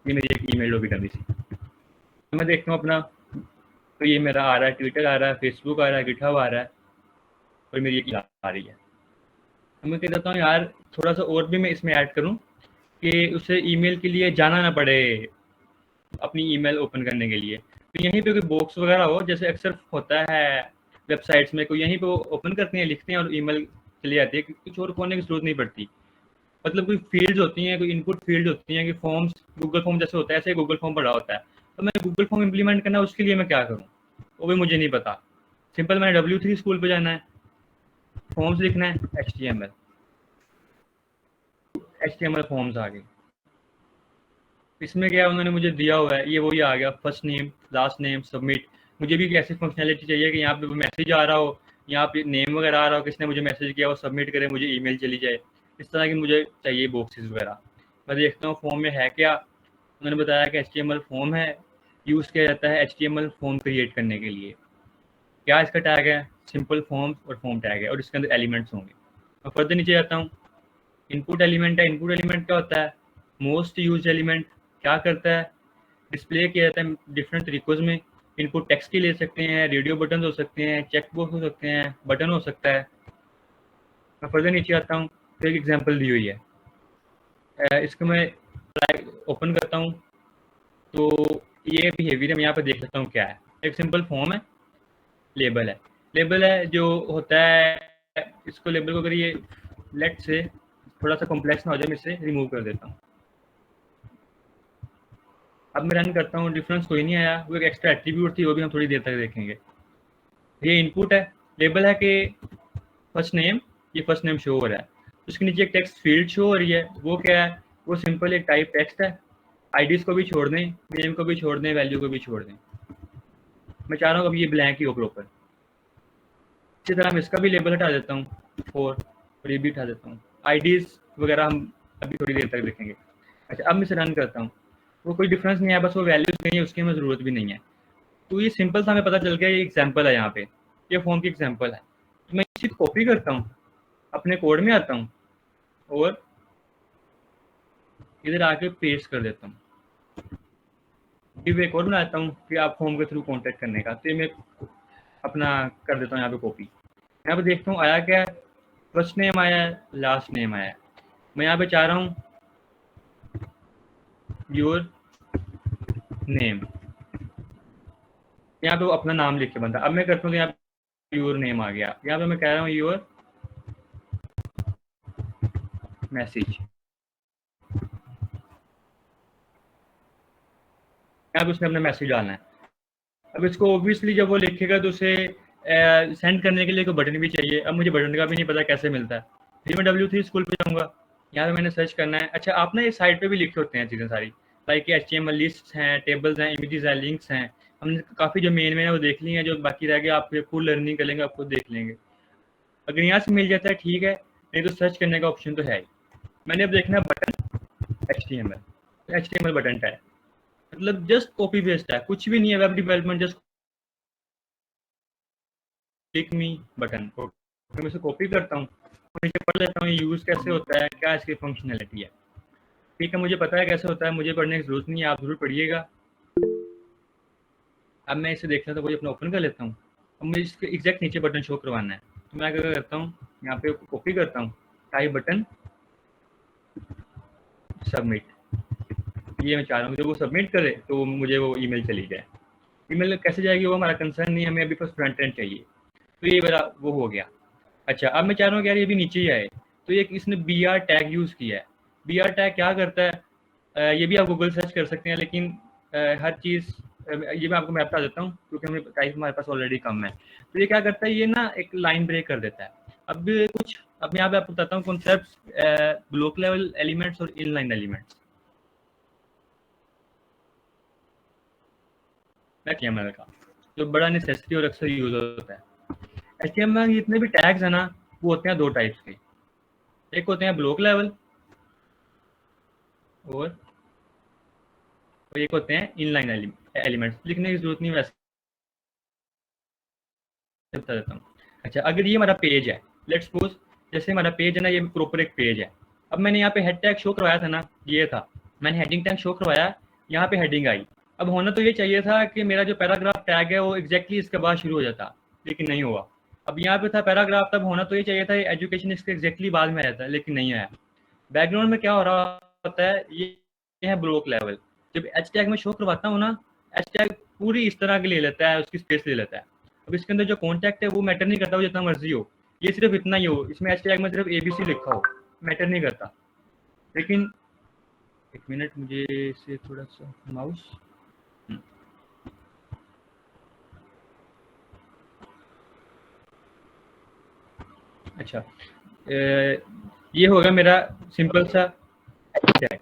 [SPEAKER 1] ये मेरी एक ईमेल होगी डमी सी। तो मैं देखता हूँ अपना, तो ये मेरा आ रहा है, ट्विटर आ रहा है, फेसबुक आ रहा है, गिटहब आ रहा है, और मेरी एक आ रही है। तो मैं कहता हूँ यार थोड़ा सा और भी मैं इसमें ऐड करूँ कि उसे ईमेल के लिए जाना ना पड़े अपनी ईमेल ओपन करने के लिए। तो यहीं पे कोई बॉक्स वगैरह हो, जैसे अक्सर होता है वेबसाइट्स में, कोई यहीं पे वो ओपन करते हैं, लिखते हैं और ईमेल चली जाती है, कुछ और खोलने की जरूरत नहीं पड़ती। मतलब कोई फील्ड्स होती हैं, कोई इनपुट फील्ड होती हैं कि फॉर्म्स, गूगल फॉर्म जैसे होता है, ऐसे गूगल फॉर्म पड़ा होता है। तो मैं गूगल फॉर्म इंप्लीमेंट करना, उसके लिए मैं क्या करूँ वो भी मुझे नहीं पता। सिंपल मैंने W3 स्कूल पे जाना है, फॉर्म्स लिखना है, HTML फॉर्म्स आ गए। इसमें क्या उन्होंने मुझे दिया हुआ है, ये वही आ गया, first name, last name, submit. मुझे भी एक ऐसी फंक्शनैलिटी चाहिए कि यहाँ पे मैसेज आ रहा हो, यहाँ पे नेम वगैरह आ रहा हो, किसने मुझे मैसेज किया, वो सबमिट करे, मुझे ईमेल चली जाए, इस तरह की मुझे चाहिए बॉक्सेस वगैरह। मैं देखता हूँ फॉर्म में है क्या। उन्होंने बताया कि HTML फॉर्म है, यूज़ किया जाता है HTML फॉर्म क्रिएट करने के लिए। क्या इसका टैग है, सिंपल फॉर्म और फॉर्म टैग है, और इसके अंदर एलिमेंट्स होंगे। मैं फर्दर नीचे जाता हूँ, इनपुट एलिमेंट है। इनपुट एलिमेंट क्या होता है, मोस्ट यूज एलिमेंट। क्या करता है, डिस्प्ले किया जाता है डिफरेंट तरीकों में। इनपुट टेक्स्ट की ले सकते हैं, रेडियो बटन हो सकते हैं, चेक बॉक्स हो सकते हैं, बटन हो सकता है। मैं फर्दर नीचे आता हूँ, तो एक एग्जांपल दी हुई है, इसको मैं ओपन करता हूँ, तो ये बिहेवियर मैं यहाँ पे देख सकता हूँ क्या है। एक सिंपल फॉर्म है, लेबल है। लेबल है जो होता है, इसको लेबल को अगर ये लेट से थोड़ा सा कॉम्प्लेक्स ना हो जाए, मैं इसे रिमूव कर देता हूँ। अब मैं रन करता हूँ, डिफरेंस कोई नहीं आया। वो एक एक्स्ट्रा एट्रीब्यूट थी, वो भी हम थोड़ी देर तक देखेंगे। ये इनपुट है, लेबल है कि फर्स्ट नेम, ये फर्स्ट नेम शो हो रहा है। उसके नीचे एक टेक्स्ट फील्ड शो हो रही है, वो क्या है, वो सिंपल एक टाइप टेक्स्ट है। आईडीज को भी छोड़ दें, नेम को भी छोड़ दें, वैल्यू को भी छोड़ दें। मैं चाह रहा हूँ अब ये ब्लैंक ही हो प्रॉपर। इसी तरह मैं इसका भी लेबल हटा देता हूँ 4, और ये भी हटा देता हूँ। आईडीज वगैरह हम अभी थोड़ी देर तक देखेंगे। अच्छा, अब मैं इसे रन करता हूँ, वो कोई डिफरेंस नहीं है, बस वो वैल्यूज नहीं है, उसकी हमें ज़रूरत भी नहीं है। तो ये सिंपल सा हमें पता चल गया, ये एग्जांपल है, यहाँ पे ये फॉर्म की एग्जांपल है। तो मैं इसी को कॉपी करता हूँ, अपने कोड में आता हूँ, और इधर आके पेस्ट कर देता हूँ। फिर एक और बनाता हूँ कि आप फॉर्म के थ्रू कॉन्टेक्ट करने का। तो ये मैं अपना कर देता हूँ यहाँ पे कॉपी। यहाँ पे देखता हूँ आया क्या है, फर्स्ट नेम आया है, लास्ट नेम आया है। मैं यहाँ पे चाह रहा हूँ योर नेम, यहाँ पे वो अपना नाम लिख के बनता। अब मैं करता हूँ, यहाँ पे योर नेम आ गया। यहाँ पे मैं कह रहा हूँ योर मैसेज, यहाँ पे उसने अपना मैसेज डालना है। अब इसको ऑब्वियसली जब वो लिखेगा तो उसे सेंड करने के लिए कोई बटन भी चाहिए। अब मुझे बटन का भी नहीं पता कैसे मिलता है। फिर मैं W3 स्कूल पे जाऊँगा, यहाँ पे मैंने सर्च करना है। अच्छा, आप ना ये साइट पे भी लिखे होते हैं चीज़ें सारी, लाइक HTML लिस्ट्स हैं, टेबल्स हैं, इमेजेस हैं, लिंक्स हैं। हमने काफ़ी जो मेन में है वो देख ली हैं, जो बाकी रह गया आप फुल लर्निंग कर लेंगे, आप खुद देख लेंगे। अगर यहाँ से मिल जाता है ठीक है, नहीं तो सर्च करने का ऑप्शन तो है ही। मैंने अब देखना है बटन HTML बटन टैग, मतलब जस्ट कॉपी पेस्ट है, कुछ भी नहीं है वेब डेवलपमेंट, जस्ट क्लिक मी बटन। मैं इसे कॉपी करता हूँ, नीचे पढ़ लेता हूँ यूज़ कैसे होता है, क्या इसकी फंक्शनैलिटी है। ठीक है, मुझे पता है कैसे होता है, मुझे पढ़ने की जरूरत नहीं है, आप जरूर पढ़िएगा। अब मैं इसे देखना तो कोई अपना ओपन कर लेता हूँ। अब मुझे इसके एग्जैक्ट नीचे बटन शो करवाना है, तो मैं क्या करता हूँ, यहाँ पे कॉपी करता हूँ, टाइप बटन सबमिट। ये मैं चाह रहा हूँ जब वो सबमिट करे तो मुझे वो ईमेल चली जाए। ईमेल कैसे जाएगी वो हमारा कंसर्न नहीं, हमें अभी बस फ्रंट एंड चाहिए। तो ये मेरा वो हो गया। अच्छा, अब मैं चाह रहा हूँ कि यार ये भी नीचे ही आए, तो ये इसने BR टैग यूज़ किया है। BR टैग क्या करता है, ये भी आप गूगल सर्च कर सकते हैं, लेकिन हर चीज़ ये मैं आपको मैं बता देता हूँ, क्योंकि हमें टाइप हमारे पास ऑलरेडी कम है। तो ये क्या करता है, ये ना एक लाइन ब्रेक कर देता है। अब मैं यहाँ पे आपको बताता हूँ कॉन्सेप्ट, ब्लॉक लेवल एलिमेंट्स और इनलाइन एलिमेंट्स। HTML का जो बड़ा नेसेसरी और अक्सर यूज होता है। HTML के जितने भी टैग्स हैं ना, वो होते हैं 2 टाइप्स के। एक होते हैं ब्लॉक लेवल, और एक होते हैं इनलाइन एलिमेंट्स। लिखने की जरूरत नहीं, वैसे बता देता हूँ। अच्छा, अगर ये हमारा पेज है, लेट्स सपोज जैसे हमारा पेज है ना, ये प्रॉपर एक पेज है। अब मैंने यहाँ पे हेड टैग शो करवाया था ना, ये था, मैंने हेडिंग टैग शो करवाया, यहाँ पे हेडिंग आई। अब होना तो ये चाहिए था कि मेरा जो पैराग्राफ टैग है वो एग्जैक्टली इसके बाद शुरू हो जाता, लेकिन नहीं हुआ। अब यहाँ पे था पैराग्राफ, तब होना तो ये चाहिए था एजुकेशन इसके एग्जैक्टली बाद में रहता है, लेकिन नहीं आया। बैकग्राउंड में क्या हो रहा होता है, ये है ब्लॉक लेवल। जब एच टैग में शो करवाता हूँ ना, एच टैग पूरी इस तरह की ले लेता है, उसकी स्पेस ले लेता है। अब इसके अंदर जो कॉन्टैक्ट है वो मैटर नहीं करता, वो जितना मर्जी हो, ये सिर्फ इतना ही हो, इसमें एच टैग में सिर्फ ABC लिखा हो, मैटर नहीं करता। लेकिन एक मिनट, मुझे इसे थोड़ा सा माउस, अच्छा, ये होगा मेरा सिंपल सा टैग।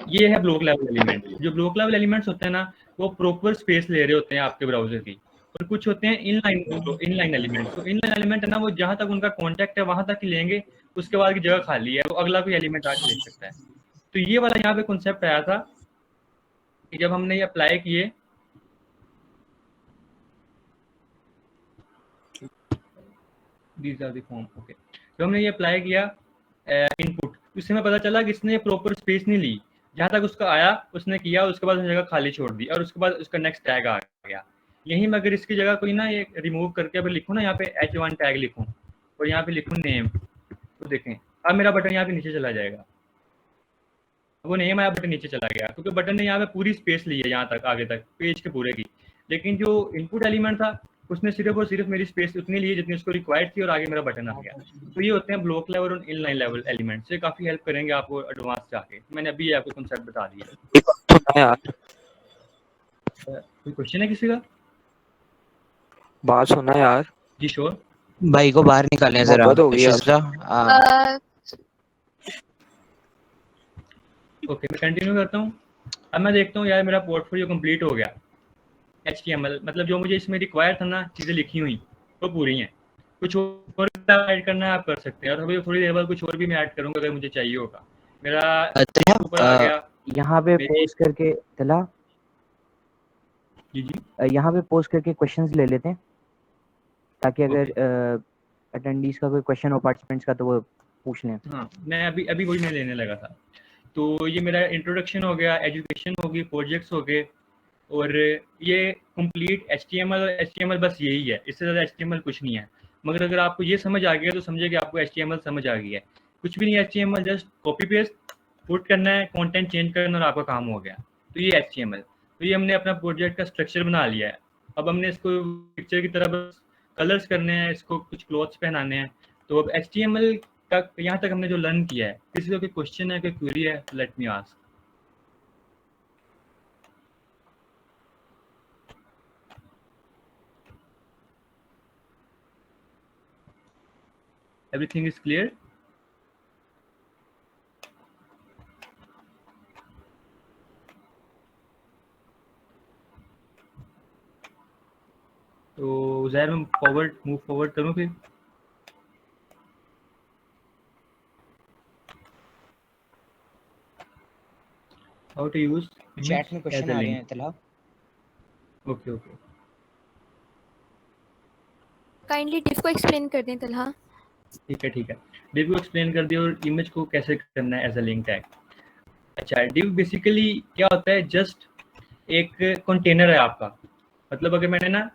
[SPEAKER 1] ये है ब्लॉक लेवल एलिमेंट। जो ब्लॉक लेवल एलिमेंट्स होते हैं ना, वो प्रॉपर स्पेस ले रहे होते हैं आपके ब्राउजर की। और कुछ होते हैं इनलाइन एलिमेंट। तो इनलाइन एलिमेंट है ना, वो जहां तक उनका कॉन्टैक्ट है वहां तक ही लेंगे, उसके बाद की जगह खाली है, वो अगला कोई एलिमेंट आके ले सकता है। तो ये वाला यहाँ पे कॉन्सेप्ट आया था कि जब हमने ये अप्लाई किए, these are the form, okay, तो हमने ये अप्लाई किया इनपुट, उससे हमें पता चला कि इसने प्रॉपर स्पेस नहीं ली, जहाँ तक उसका आया उसने किया, उसके बाद उसने जगह खाली छोड़ दी, और उसके बाद उसका नेक्स्ट टैग आ गया। यहीं मैं अगर इसकी जगह कोई ना ये रिमूव करके अगर लिखूँ ना, यहाँ पे H1 टैग लिखूँ और यहाँ पे लिखूँ नेम, तो देखें अब मेरा बटन यहाँ पे नीचे चला जाएगा। वो नेम आया, बटन नीचे चला गया, क्योंकि बटन ने यहाँ पे पूरी स्पेस ली है यहाँ तक, आगे तक पेज के पूरे की। लेकिन जो इनपुट एलिमेंट था उसने सिर्फ और सिर्फ मेरी स्पेस उतनी ली जितनी उसको रिक्वायर्ड थी, और आगे मेरा बटन आ गया। तो ये होते हैं ब्लॉक लेवल और इनलाइन लेवल एलिमेंट्स। ये काफी हेल्प करेंगे आपको एडवांस जाके। मैंने अभी आपको कॉन्सेप्ट बता दिया। कोई क्वेश्चन है किसी का?
[SPEAKER 4] बात सुना यार।
[SPEAKER 1] जी श्योर।
[SPEAKER 5] भाई को बाहर निकालें जरा।
[SPEAKER 1] ओके, मैं कंटिन्यू करता हूँ। अब मैं देखता हूँ यार मेरा पोर्टफोलियो कंप्लीट हो गया। HTML मतलब जो मुझे इसमें रिक्वायर था ना, चीज़ें लिखी हुई वो पूरी हैं। कुछ और ऐड करना है आप कर सकते हैं, और अभी थोड़ी देर बाद कुछ और भी मैं ऐड करूँगा अगर मुझे चाहिए होगा। मेरा ऊपर आ गया
[SPEAKER 5] यहाँ पे पोस्ट करके तला
[SPEAKER 1] जी
[SPEAKER 5] यहाँ पे पोस्ट करके क्वेश्चंस ले लेते हैं, ताकि अगर अटेंडीज का कोई क्वेश्चन हो पार्टिसिपेंट्स का तो वो पूछ लें।
[SPEAKER 1] हाँ, मैं अभी वही मैं लेने लगा था। तो ये मेरा इंट्रोडक्शन हो गया, एजुकेशन होगी, प्रोजेक्ट्स हो गए, और ये कंप्लीट HTML और HTML बस यही है, इससे ज़्यादा HTML कुछ नहीं है। मगर अगर आपको ये समझ आ गया तो समझे कि आपको HTML समझ आ गई है। कुछ भी नहीं है HTML, just copy paste put करना है, कंटेंट चेंज करना और आपका काम हो गया। तो ये HTML। तो ये हमने अपना प्रोजेक्ट का स्ट्रक्चर बना लिया है। अब हमने इसको पिक्चर की तरह बस कलर्स करने हैं, इसको कुछ क्लॉथ्स पहनाने हैं। तो अब HTML का यहाँ तक हमने जो लर्न किया है, किसी को कोई क्वेश्चन है, कोई क्वेरी है, let me ask. Everything is clear? तो ज़ाहिर मैं मूव फॉरवर्ड करूँ फिर? How to use
[SPEAKER 5] चैट में क्वेश्चन आ रहे हैं तला।
[SPEAKER 1] ओके
[SPEAKER 2] काइंडली डिव को एक्सप्लेन कर दें तलहा।
[SPEAKER 1] ठीक है। डिव को एक्सप्लेन कर दिया, और इमेज को कैसे करना है एज अ लिंक टैग। अच्छा, डिव बेसिकली क्या होता है, जस्ट एक कंटेनर है आपका। मतलब अगर मैंने ना,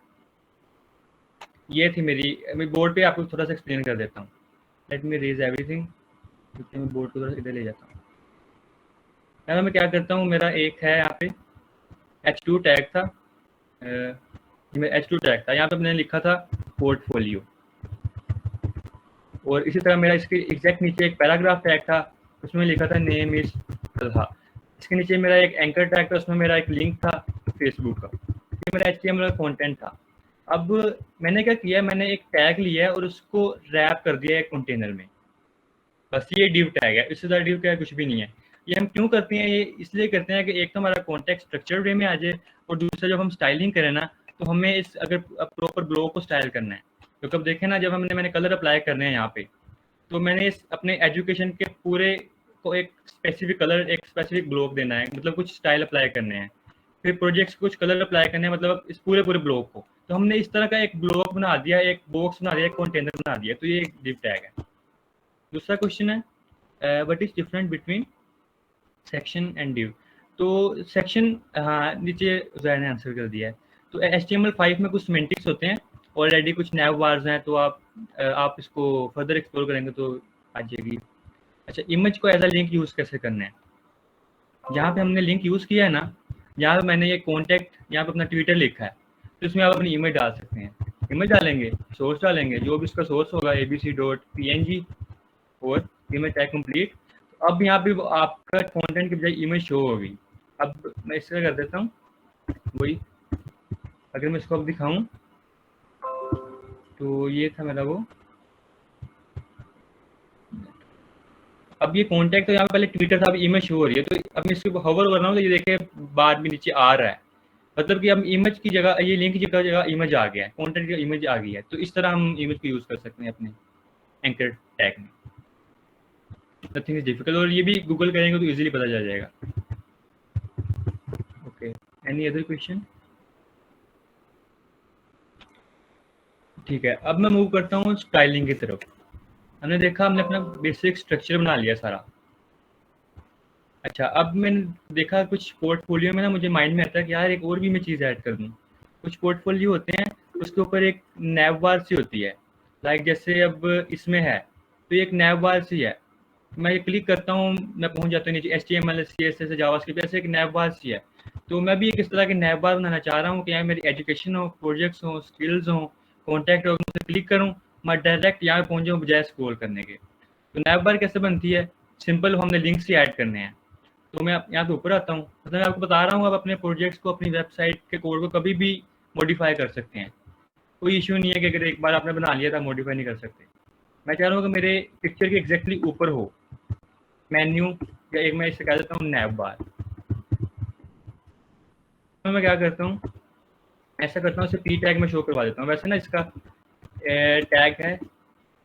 [SPEAKER 1] ये थी मेरी बोर्ड पे, आपको थोड़ा सा एक्सप्लेन कर देता हूँ। लेट मी रेज एवरीथिंग, क्योंकि मैं बोर्ड को थोड़ा इधर ले जाता हूँ। मैं क्या करता हूँ, मेरा एक है यहाँ पे H2 टैग था, H2 टैग था, यहाँ पे मैंने लिखा था पोर्टफोलियो, और इसी तरह मेरा इसके एग्जैक्ट नीचे एक पैराग्राफ टैग था, उसमें लिखा था नेम इज तलहा। इसके नीचे मेरा एक एंकर टैग था, उसमें मेरा एक लिंक था फेसबुक का। ये मेरा HTML का कंटेंट था। अब मैंने क्या किया, मैंने एक टैग लिया है और उसको रैप कर दिया एक कंटेनर में। बस ये डिव टैग है, इससे ज़्यादा डिव टैग कुछ भी नहीं है। ये हम क्यों करते हैं, ये इसलिए करते हैं कि एक तो हमारा कॉन्टेक्स्ट स्ट्रक्चर वे में आ जाए, और दूसरा जब हम स्टाइलिंग करें ना, तो हमें इस अगर प्रॉपर ब्लॉग को स्टाइल करना है, तो कब देखें ना, जब मैंने कलर अप्लाई करने हैं यहाँ पे, तो मैंने इस अपने एजुकेशन के पूरे को एक स्पेसिफिक कलर, एक स्पेसिफिक ब्लॉक देना है, मतलब कुछ स्टाइल अप्लाई करने हैं। फिर प्रोजेक्ट्स कुछ कलर अप्लाई करने हैं, मतलब इस पूरे ब्लॉक को। तो हमने इस तरह का एक ब्लॉक बना दिया, एक बॉक्स बना दिया, एक कंटेनर बना दिया। तो ये एक डिव टैग है। दूसरा क्वेश्चन है, what is different between section and div. तो सेक्शन, हाँ, नीचे ज़ाहिर ने आंसर कर दिया है। तो HTML5 में कुछ सिमेंटिक्स होते हैं, ऑलरेडी कुछ नैव बार्स हैं, तो आप इसको फर्दर एक्सप्लोर करेंगे तो आ जाएगी। अच्छा, इमेज को एज अ लिंक यूज़ कैसे करना है। जहाँ पे हमने लिंक यूज़ किया है ना, यहाँ पे मैंने ये कॉन्टैक्ट, यहाँ पे अपना ट्विटर लिखा है, तो इसमें आप अपनी इमेज डाल सकते हैं। इमेज डालेंगे, सोर्स डालेंगे, जो भी इसका सोर्स होगा abc.png, और इमेज टैग कंप्लीट। अब यहाँ पे आपका कंटेंट की बजाय इमेज शो होगी। अब मैं इस तरह कर देता हूँ, वही अगर मैं इसको अब दिखाऊं, तो ये था मेरा वो। अब ये कॉन्टैक्ट तो यहाँ पे पहले ट्विटर था, अब इमेज शो हो रही है, तो अब मैं इसको हवर कर रहा हूँ तो ये देखे बाद में नीचे आ रहा है, मतलब कि अब इमेज की जगह, ये लिंक की जगह इमेज आ गया है, कॉन्टेंट की इमेज आ गई है। तो इस तरह हम इमेज को यूज़ कर सकते हैं अपने एंकर टैग में। नथिंग इज डिफिकल्ट, और ये भी गूगल करेंगे तो इजीली पता चल जाएगा। Okay, any other question? ठीक है, अब मैं मूव करता हूँ स्टाइलिंग की तरफ। हमने देखा, हमने अपना बेसिक स्ट्रक्चर बना लिया सारा। अच्छा, अब मैंने देखा कुछ पोर्टफोलियो में ना मुझे माइंड में आता है कि यार एक और भी मैं चीज़ ऐड कर दूँ। कुछ पोर्टफोलियो होते हैं उसके ऊपर एक नैव बार सी होती है, लाइक जैसे अब इसमें है तो एक नैव बार सी है, मैं ये क्लिक करता हूँ मैं पहुँच जाता हूँ नीचे, HTML CSS जावास्क्रिप्ट ऐसे एक नैव बार सी है। तो मैं भी एक इस तरह की नैव बार बनाना चाह रहा हूँ कि यहाँ मेरी एजुकेशन हो, प्रोजेक्ट्स हो, स्किल्स हो, कॉन्टैक्ट हो, मैं क्लिक करूँ, मैं डायरेक्ट यहाँ पहुँच जाऊँ बजाय स्क्रॉल करने के। तो नैव बार कैसे बनती है? सिंपल, हमने लिंक्स ही ऐड करने हैं। तो मैं यहाँ पे ऊपर आता हूँ, मतलब मैं आपको बता रहा हूँ, आप अपने प्रोजेक्ट्स को, अपनी वेबसाइट के कोड को कभी भी मॉडिफाई कर सकते हैं। कोई इश्यू नहीं है कि अगर एक बार आपने बना लिया था मॉडिफाई नहीं कर सकते। मैं चाह रहा हूँ कि मेरे पिक्चर के एग्जैक्टली ऊपर हो मेन्यू, या एक मैं इसे कह देता हूँ नैव बार। तो मैं क्या करता हूँ, ऐसा करता हूँ, इसे पी टैग में शो करवा देता हूँ। वैसे ना इसका टैग है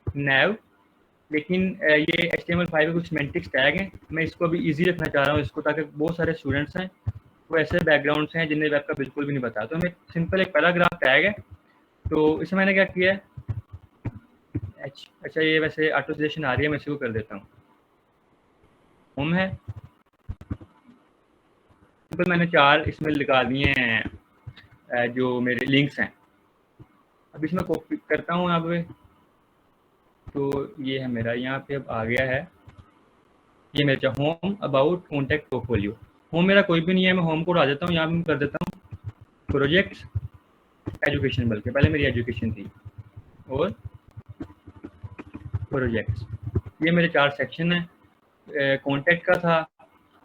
[SPEAKER 1] नैव, लेकिन ये HTML5 के कुछ सिमेंटिक्स टैग हैं, मैं इसको अभी इजी रखना चाह रहा हूँ इसको, ताकि बहुत सारे स्टूडेंट्स हैं वो ऐसे बैकग्राउंड्स हैं जिन्हें वेब का बिल्कुल भी नहीं पता। तो मैं सिंपल एक पैराग्राफ टैग है, तो इसमें मैंने क्या किया है, अच्छा ये वैसे ऑटो सजेशन आ रही है, मैं इसको कर देता हूँ। होम है, सिंपल मैंने 4 इसमें लगा दिए हैं जो मेरे लिंक्स हैं। अब इसमें कॉपी करता हूँ यहाँ पे, तो ये है मेरा, यहाँ पे अब आ गया है, ये मेरा home, about, contact, portfolio. Home मेरा कोई भी नहीं है, मैं होम को उड़ा देता हूँ, यहाँ पे कर देता हूँ प्रोजेक्ट्स, एजुकेशन, बल्कि पहले मेरी एजुकेशन थी, और प्रोजेक्ट्स। ये मेरे 4 सेक्शन हैं, कॉन्टैक्ट का था,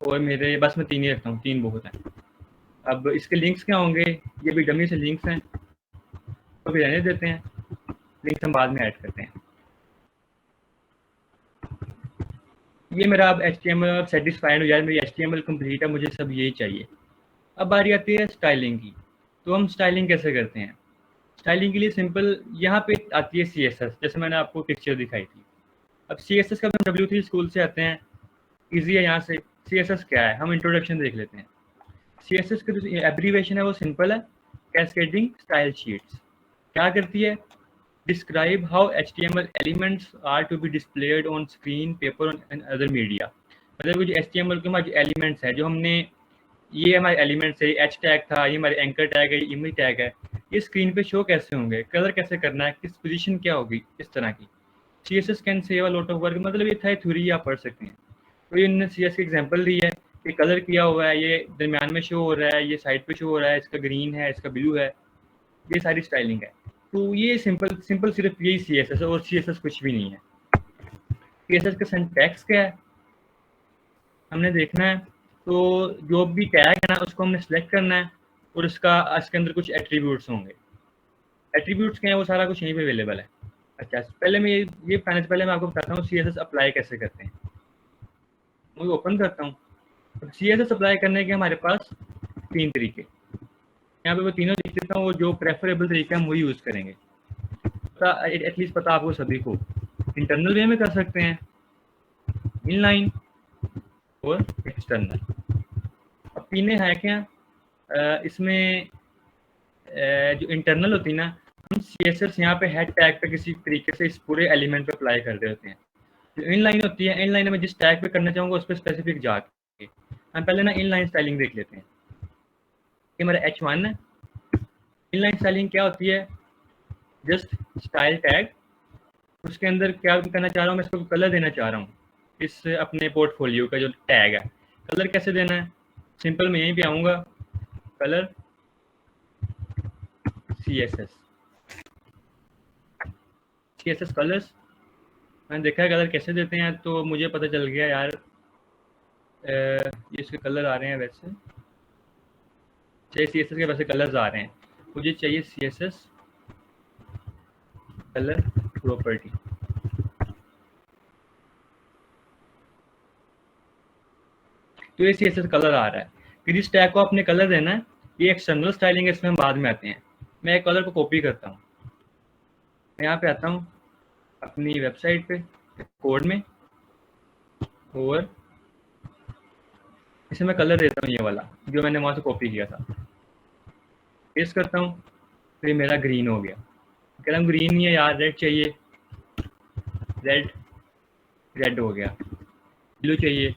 [SPEAKER 1] और मेरे बस मैं 3 ही रखता हूँ, 3 बहुत हैं। अब इसके लिंक्स क्या होंगे, ये भी डमी से लिंक्स हैं, तो फिर रहने देते हैं, लिंक्स हम बाद में ऐड करते हैं। ये मेरा अब HTML सेटिस्फाइड हो जाए, मेरी HTML कंप्लीट है, मुझे सब यही चाहिए। अब बारी आती है स्टाइलिंग की। तो हम स्टाइलिंग कैसे करते हैं? स्टाइलिंग के लिए सिंपल यहाँ पे आती है CSS, जैसे मैंने आपको पिक्चर दिखाई थी। अब CSS का हम W3 स्कूल से आते हैं, ईजी है यहाँ से। CSS क्या है, हम इंट्रोडक्शन देख लेते हैं। CSS का जो एब्रीवेशन है वो सिंपल है, कैस्केडिंग स्टाइल शीट्स। क्या करती है? Describe how HTML elements are to be displayed on screen, paper and other media. मतलब जो HTML के हमारे एलिमेंट्स हैं, जो हमने, ये हमारे एलिमेंट्स है, H टैग था, ये हमारे एंकर टैग है, इमेज टैग है, ये स्क्रीन पे शो कैसे होंगे, कलर कैसे करना है, किस पोजीशन क्या होगी, इस तरह की। CSS can save a lot of work, मतलब ये था थ्योरी आप पढ़ सकते हैं। तो ये इन्होंने CSS की एग्जांपल दी है कि कलर किया हुआ है, ये दरमियान में शो हो रहा है, ये साइड पे शो हो रहा है, इसका ग्रीन है, इसका ब्लू है, ये सारी स्टाइलिंग है। तो ये सिंपल सिर्फ यही CSS है, और CSS कुछ भी नहीं है। CSS का सिंटैक्स क्या है हमने देखना है। तो जो भी टैग है ना उसको हमने सेलेक्ट करना है, और इसके अंदर कुछ एट्रीब्यूट्स होंगे। एट्रीब्यूट्स क्या है, वो सारा कुछ यहीं पे अवेलेबल है। अच्छा, पहले मैं ये बताने से पहले मैं आपको बताता हूँ CSS अप्लाई कैसे करते हैं। मैं ओपन करता हूँ। CSS अप्लाई करने के हमारे पास 3 तरीके, यहाँ पे वो तीनों लिख देता हूँ, वो जो प्रेफरेबल तरीका हम वही यूज़ करेंगे। एटलीस्ट पता आपको सभी को। इंटरनल वे में कर सकते हैं, इनलाइन, और एक्सटर्नल। अब तीनों है क्या, इसमें जो इंटरनल होती है ना, हम CSS यहाँ पे हेड टैग पे किसी तरीके से इस पूरे एलिमेंट पे अप्लाई कर रहे होते हैं। जो इनलाइन होती है, इनलाइन में जिस टैग पे करना चाहूँगा उस पर स्पेसिफिक जाके हम पहले ना इनलाइन स्टाइलिंग देख लेते हैं। ये मेरा H1 है। इनलाइन स्टाइलिंग क्या होती है, जस्ट स्टाइल टैग, उसके अंदर क्या करना चाह रहा हूँ मैं, इसको कलर देना चाह रहा हूँ, इस अपने पोर्टफोलियो का जो टैग है। कलर कैसे देना है, सिंपल मैं यहीं पे आऊँगा, कलर CSS कलर्स। मैंने देखा है कलर कैसे देते हैं, तो मुझे पता चल गया यार, ये इसके कलर आ रहे हैं, वैसे चाहिए CSS के वैसे कलर्स आ रहे हैं, मुझे चाहिए CSS कलर प्रॉपर्टी। तो ये CSS कलर आ रहा है। फिर इस टैग को आपने कलर देना है, ये एक्सटर्नल स्टाइलिंग है, इसमें हम बाद में आते हैं। मैं एक कलर को कॉपी करता हूँ, यहाँ पे आता हूँ अपनी वेबसाइट पे कोड में, और इसे मैं कलर देता हूँ ये वाला जो मैंने वहाँ से कॉपी किया था, पेस्ट करता हूँ, तो ये मेरा ग्रीन हो गया। कह रहा हूँ ग्रीन नहीं है यार, रेड चाहिए, रेड हो गया। ब्लू चाहिए,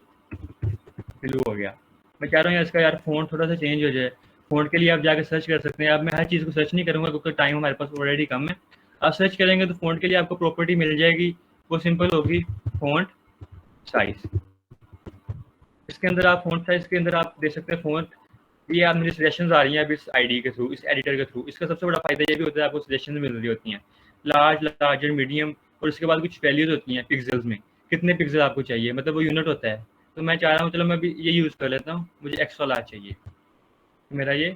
[SPEAKER 1] ब्लू हो गया। मैं चाह रहा हूँ यार इसका यार फ़ॉन्ट थोड़ा सा चेंज हो जाए। फ़ॉन्ट के लिए आप जाकर सर्च कर सकते हैं। अब मैं हर चीज़ को सर्च नहीं करूँगा क्योंकि टाइम हमारे पास ऑलरेडी कम है। आप सर्च करेंगे तो फ़ॉन्ट के लिए आपको प्रॉपर्टी मिल जाएगी, वो सिंपल होगी फ़ॉन्ट साइज़। इसके अंदर आप फ़ॉन्ट साइज़ के अंदर आप दे सकते हैं फ़ॉन्ट। ये आप मुझे सजेशंस आ रही हैं अब इस आईडी के थ्रू, इस एडिटर के थ्रू। इसका सबसे बड़ा फ़ायदा ये भी होता है आपको सजेशंस मिल रही होती हैं, लार्ज, लार्जर, मीडियम, और उसके बाद कुछ वैल्यूज़ होती हैं पिक्सल्स में, कितने पिक्सल आपको चाहिए, मतलब वो यूनिट होता है। तो मैं चाह रहा हूँ चलो मैं भी ये यूज़ कर लेता हूँ, मुझे एक्स्ट्रा लार्ज चाहिए, मेरा ये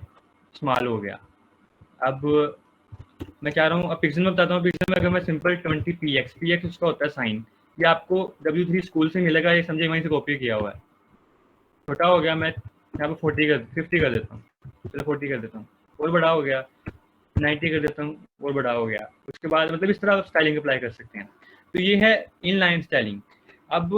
[SPEAKER 1] स्मॉल हो गया। अब मैं चाह रहा हूँ, अब पिक्सल में बताता हूँ। पिक्सल में अगर मैं सिंपल 20px उसका होता है साइन, ये आपको W3 स्कूल से मिलेगा, ये समझे वहीं से कॉपी किया हुआ है। छोटा हो गया, मैं यहाँ पे 50 कर देता हूँ, चलो 40 कर देता हूँ, और बड़ा हो गया 90 कर देता हूँ, और बड़ा हो गया। उसके बाद मतलब इस तरह आप स्टाइलिंग अप्लाई कर सकते हैं। तो ये है इनलाइन स्टाइलिंग। अब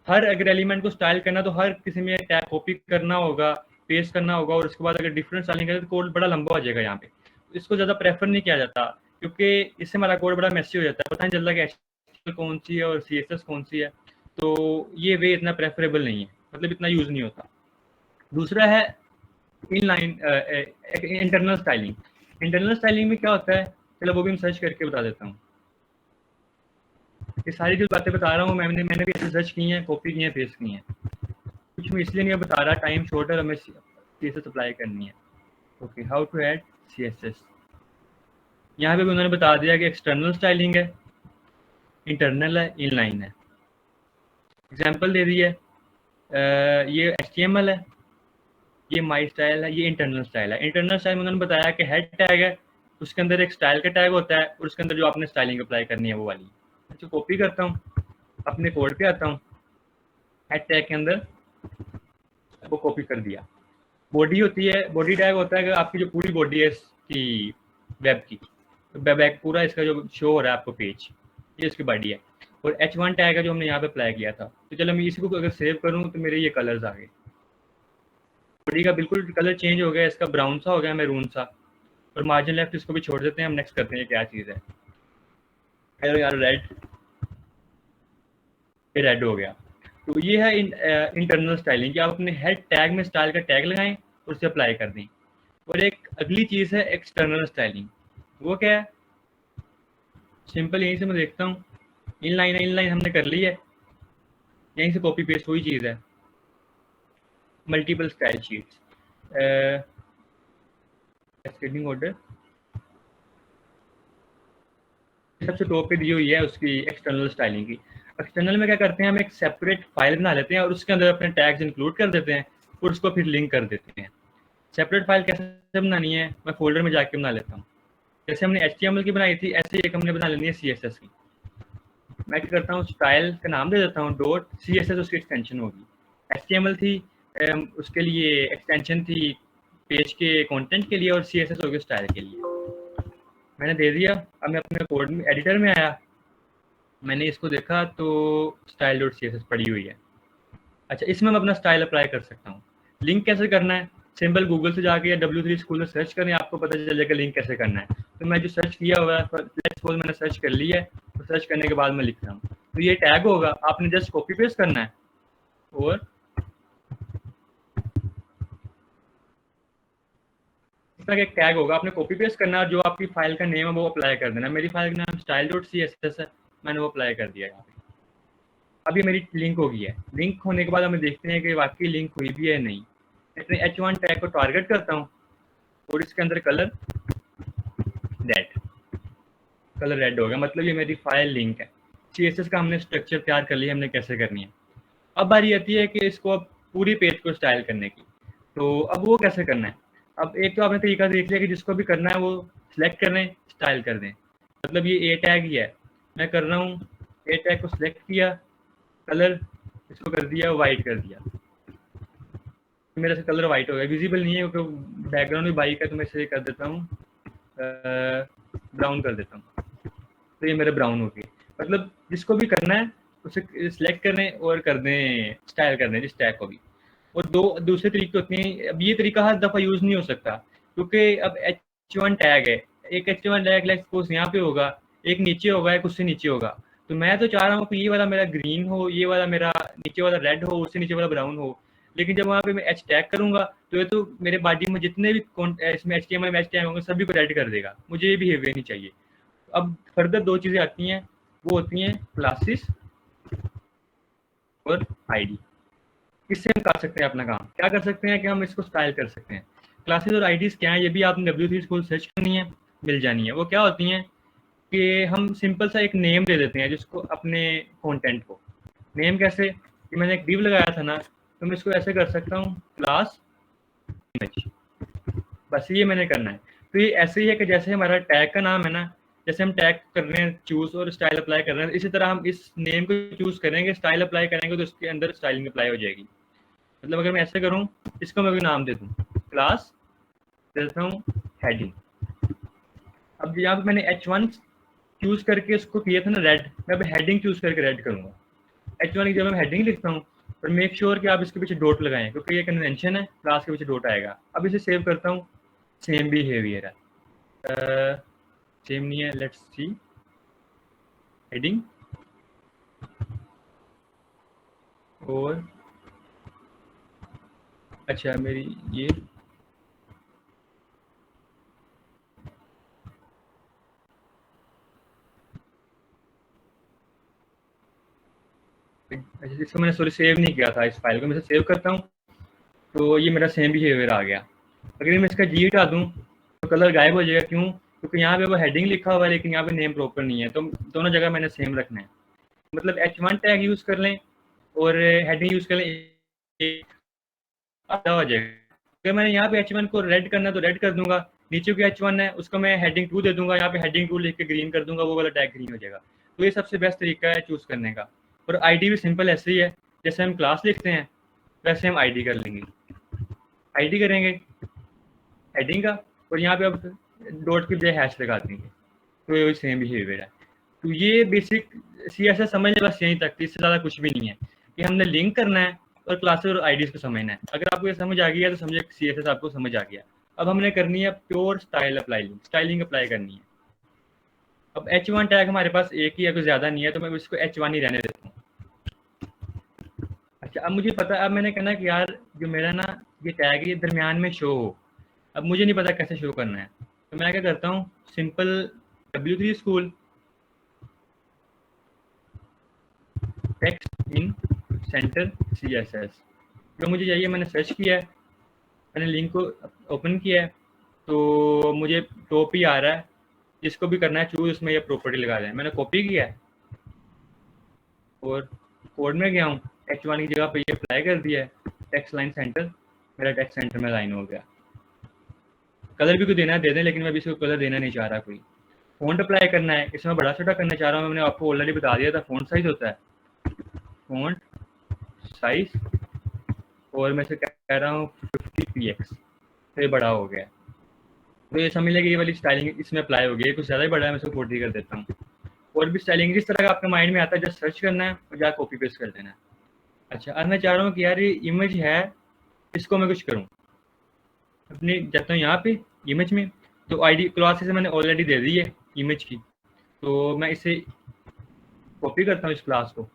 [SPEAKER 1] हर अगर एलिमेंट को स्टाइल करना तो हर किसी में टैग कॉपी करना होगा, पेस्ट करना होगा, और उसके बाद अगर डिफरेंट स्टाइलिंग करें तो कोड बड़ा लंबा हो जाएगा यहाँ पे। इसको ज़्यादा प्रेफर नहीं किया जाता क्योंकि इससे हमारा कोड बड़ा मेसी हो जाता है, पता नहीं चलता कि HTML कौन सी है और CSS कौन सी है। तो ये वे इतना प्रेफरेबल नहीं है, मतलब इतना यूज़ नहीं होता। दूसरा है inline internal styling. Internal styling में क्या होता है, चलो वो भी मैं सर्च करके बता देता हूँ। ये सारी जो बातें बता रहा हूँ मैंने भी ऐसे सर्च की हैं, कॉपी की हैं, पेस्ट की हैं। कुछ मैं इसलिए नहीं बता रहा, टाइम शॉर्ट है, हमें CSS अप्लाई करनी है। Okay, how to add CSS। यहाँ पे भी उन्होंने बता दिया कि एक्सटर्नल स्टाइलिंग है, इंटरनल है, इनलाइन है। एग्जाम्पल दे दी है, ये HTML है, ये माई स्टाइल है, ये इंटरनल स्टाइल है। इंटरनल स्टाइल में उन्होंने बताया कि हेड टैग है, उसके अंदर एक स्टाइल का टैग होता है, और उसके अंदर जो आपने स्टाइलिंग अप्लाई करनी है वो वाली। अच्छा, कॉपी करता हूँ, अपने कोड पे आता हूँ, हेड टैग के अंदर वो कॉपी कर दिया। बॉडी होती है, बॉडी टैग होता है कि आपकी जो पूरी बॉडी है इसकी वेब की, बैक पूरा इसका जो शो हो रहा है आपको पेज, ये इसकी बॉडी है। और H1 टैग है जो हमने यहाँ पे अप्लाई किया था। तो चलो मैं इसी को अगर सेव करूँ तो मेरे ये कलर्स आ गए, बॉडी का बिल्कुल कलर चेंज हो गया, इसका ब्राउन सा हो गया, मैरून सा। और मार्जिन लेफ्ट इसको भी छोड़ देते हैं, हम नेक्स्ट करते हैं क्या चीज़ है। हेलो यार, रेड, ये रेड हो गया। तो ये है इंटरनल स्टाइलिंग कि आप अपने हेड टैग में स्टाइल का टैग लगाएं और उसे अप्लाई कर दें। और एक अगली चीज़ है एक्सटर्नल स्टाइलिंग। वो क्या है, सिंपल यहीं से मैं देखता हूँ, इनलाइन हमने कर ली है, यहीं से कॉपी पेस्ट वही चीज़ है। Multiple style sheets, cascading order सबसे टॉप पे दी हुई है उसकी एक्सटर्नल स्टाइलिंग की। एक्सटर्नल में क्या करते हैं, हम एक सेपरेट फाइल बना लेते हैं और उसके अंदर अपने टैग्स इंक्लूड कर देते हैं और उसको फिर लिंक कर देते हैं। सेपरेट फाइल कैसे बनानी है, मैं फोल्डर में जाके बना लेता हूँ। जैसे हमने HTML की बनाई थी, ऐसे एक हमने बना लेनी है CSS की। मैं क्या करता हूँ, स्टाइल का नाम दे देता हूँ .CSS, उसकी एक्सटेंशन होगी। HTML थी, उसके लिए एक्सटेंशन थी पेज के कंटेंट के लिए, और CSS होगी स्टाइल के लिए। मैंने दे दिया। अब मैं अपने कोड में एडिटर में आया, मैंने इसको देखा तो style.css पड़ी हुई है। अच्छा, इसमें मैं अपना स्टाइल अप्लाई कर सकता हूँ। लिंक कैसे करना है, सिंपल गूगल से जाके या W3 स्कूल में सर्च करें, आपको पता चल जाएगा लिंक कैसे करना है। तो मैं जो सर्च किया हुआ है, लेट्स सपोज मैंने सर्च कर लिया है, तो सर्च करने के बाद मैं लिख रहा हूँ, तो ये टैग होगा, आपने जस्ट कॉपी पेस्ट करना है और एक टैग होगा, आपने कॉपी पेस्ट करना है, जो आपकी फाइल का नेम है वो अप्लाई कर देना। मेरी फाइल का नाम style.css है, मैंने वो अप्लाई कर दिया यहाँ पे। अब ये मेरी लिंक हो गई है। लिंक होने के बाद हमें देखते हैं कि वाकई लिंक हुई भी है नहीं। अपने H1 टैग को टारगेट करता हूँ और इसके अंदर कलर रेड हो गया, मतलब ये मेरी फाइल लिंक है। CSS का हमने स्ट्रक्चर तैयार कर लिया, हमने कैसे करनी है। अब बारी आती है कि इसको अब पूरी पेज को स्टाइल करने की। तो अब वो कैसे करना है, अब एक तो आपने तरीका देख लिया कि जिसको भी करना है वो सिलेक्ट कर दें, स्टाइल कर दें। मतलब ये A टैग ही है, मैं कर रहा हूँ A टैग को सिलेक्ट किया, कलर इसको कर दिया वाइट कर दिया, मेरा से कलर वाइट हो गया, विजिबल नहीं है क्योंकि बैकग्राउंड भी बाइक है, तो मैं इसे कर देता हूँ ब्राउन कर देता हूँ, तो ये मेरा ब्राउन हो गया। मतलब जिसको भी करना है उसे सिलेक्ट करने और कर दें स्टाइल कर दें जिस टैग को भी। और दो दूसरे तरीके होते हैं, अब ये तरीका हर दफ़ा यूज़ नहीं हो सकता क्योंकि अब H1 टैग है, एक H1 टैग लाइक सपोज यहाँ पे होगा, एक नीचे होगा, एक उससे नीचे होगा। तो मैं तो चाह रहा हूँ कि ये वाला मेरा ग्रीन हो, ये वाला मेरा नीचे वाला रेड हो, उससे नीचे वाला ब्राउन हो। लेकिन जब वहाँ पे मैं H टैग करूँगा तो ये तो मेरे बॉडी में जितने भी इसमें HTML में H टैग होंगे सभी को रेड कर देगा, मुझे ये बिहेवियर नहीं चाहिए। अब फर्दर दो चीज़ें आती हैं, वो होती हैं क्लासेस और आईडी। इससे हम कर सकते हैं अपना काम, क्या कर सकते हैं कि हम इसको स्टाइल कर सकते हैं। क्लासेस और आईडीज़ क्या है, ये भी आपने W3 स्कूल सर्च करनी है, मिल जानी है। वो क्या होती हैं कि हम सिंपल सा एक नेम दे देते हैं जिसको अपने कंटेंट को। नेम कैसे कि मैंने एक डिव लगाया था ना, तो मैं इसको ऐसे कर सकता हूँ क्लास इमेज, बस ये मैंने करना है। तो ये ऐसे ही है कि जैसे हमारा टैग का नाम है ना, जैसे हम टैग कर रहे हैं चूज़ और स्टाइल अप्लाई कर रहे हैं, इसी तरह हम इस नेम को चूज़ करेंगे, स्टाइल अप्लाई करेंगे तो इसके अंदर स्टाइलिंग अप्लाई हो जाएगी। मतलब अगर मैं ऐसे करूँ, इसको मैं कोई नाम दे दूँ, क्लास देता हूँ हेडिंग। अब यहाँ पे मैंने H1 चूज़ करके इसको किया था ना रेड, मैं अब हेडिंग चूज़ करके रेड करूँगा। H1 की जब मैं हेडिंग लिखता हूँ, और मेक श्योर कि आप इसके पीछे डॉट लगाएं क्योंकि ये कन्वेंशन है, क्लास के पीछे डॉट आएगा। अब इसे सेव करता हूँ, सेम बिहेवियर है, सेम नहीं है, लेट्स सी हेडिंग और अच्छा मेरी ये इसको मैंने सॉरी सेव नहीं किया था, इस फाइल को मैं इसे सेव करता हूँ तो ये मेरा सेम बिहेवियर आ गया। अगर मैं इसका जी हटा दूँ तो कलर गायब हो जाएगा, क्यों? क्योंकि यहाँ पे वो हेडिंग लिखा हुआ है लेकिन यहाँ पे नेम प्रॉपर नहीं है, तो दोनों जगह मैंने सेम रखना है। मतलब H1 टैग यूज़ कर लें और हेडिंग यूज़ कर लें, आधा हो जाएगा। अगर मैंने यहाँ पे H1 को रेड करना है तो रेड कर दूंगा, नीचे की H1 है उसको मैं हेडिंग 2 दे दूंगा, यहाँ पे हेडिंग 2 लिख के ग्रीन कर दूंगा, वो वाला टैग ग्रीन हो जाएगा। तो ये सबसे बेस्ट तरीका है चूज़ करने का। और आईडी भी सिंपल ऐसे ही है, जैसे हम क्लास लिखते हैं वैसे हम आईडी कर लेंगे, आईडी करेंगे हेडिंग का, और यहाँ पे अब डॉट की बजाय हैश लगा देंगे, तो ये सेम बिहेवियर है। तो ये बेसिक CSS समझने बस यहीं तक, इससे ज़्यादा कुछ भी नहीं है कि हमने लिंक करना है और क्लासेस और आईडीज को समझना है। अगर आपको ये समझ आ गया तो समझे CSS आपको समझ आ गया। अब हमने करनी है pure style apply, styling apply करनी है। अब H1 टैग हमारे पास एक ही है, कोई ज़्यादा नहीं है, तो मैं इसको H1 ही रहने देता हूँ। अच्छा, अब मुझे पता है, अब मैंने कहना कि यार जो मेरा ना ये टैग ये दरमियान में शो हो, अब मुझे नहीं पता कैसे शो करना है, तो मैं क्या करता हूँ, simple W3 school text in centre CSS जो मुझे चाहिए, मैंने सर्च किया है, मैंने लिंक को ओपन किया है, तो मुझे टॉप ही आ रहा है। जिसको भी करना है चूज, उसमें ये प्रॉपर्टी लगा दें। मैंने कॉपी किया है और कोड में गया हूँ, H1 की जगह पे ये अप्लाई कर दिया है, टेक्स्ट लाइन सेंटर, मेरा टेक्स्ट सेंटर में लाइन हो गया। कलर भी कोई देना है दे दें, लेकिन मैं अभी इसको कलर देना नहीं चाह रहा। कोई फ़ॉन्ट अप्लाई करना है, इसमें बड़ा छोटा करना चाह रहा हूँ, मैंने आपको ऑलरेडी बता दिया था फ़ॉन्ट साइज़ होता है, फ़ॉन्ट साइज़, और मैं इसे कह रहा हूँ 50px, तो ये बड़ा हो गया। तो ये समझ लें कि ये वाली स्टाइलिंग इसमें अप्लाई हो गई है, कुछ ज़्यादा ही बड़ा है, मैं इसको 40 कर देता हूँ। और भी स्टाइलिंग जिस तरह का आपके माइंड में आता है, जस्ट सर्च करना है और जाकर कॉपी पेस्ट कर देना है। अच्छा, अब मैं चाह रहा हूँ कि यार ये इमेज है, इसको मैं कुछ करूँ, अपनी जाता हूँ यहाँ पे इमेज में, तो आईडी क्लासेस मैंने ऑलरेडी दे दी है इमेज की, तो मैं इसे कॉपी करता हूँ इस क्लास को,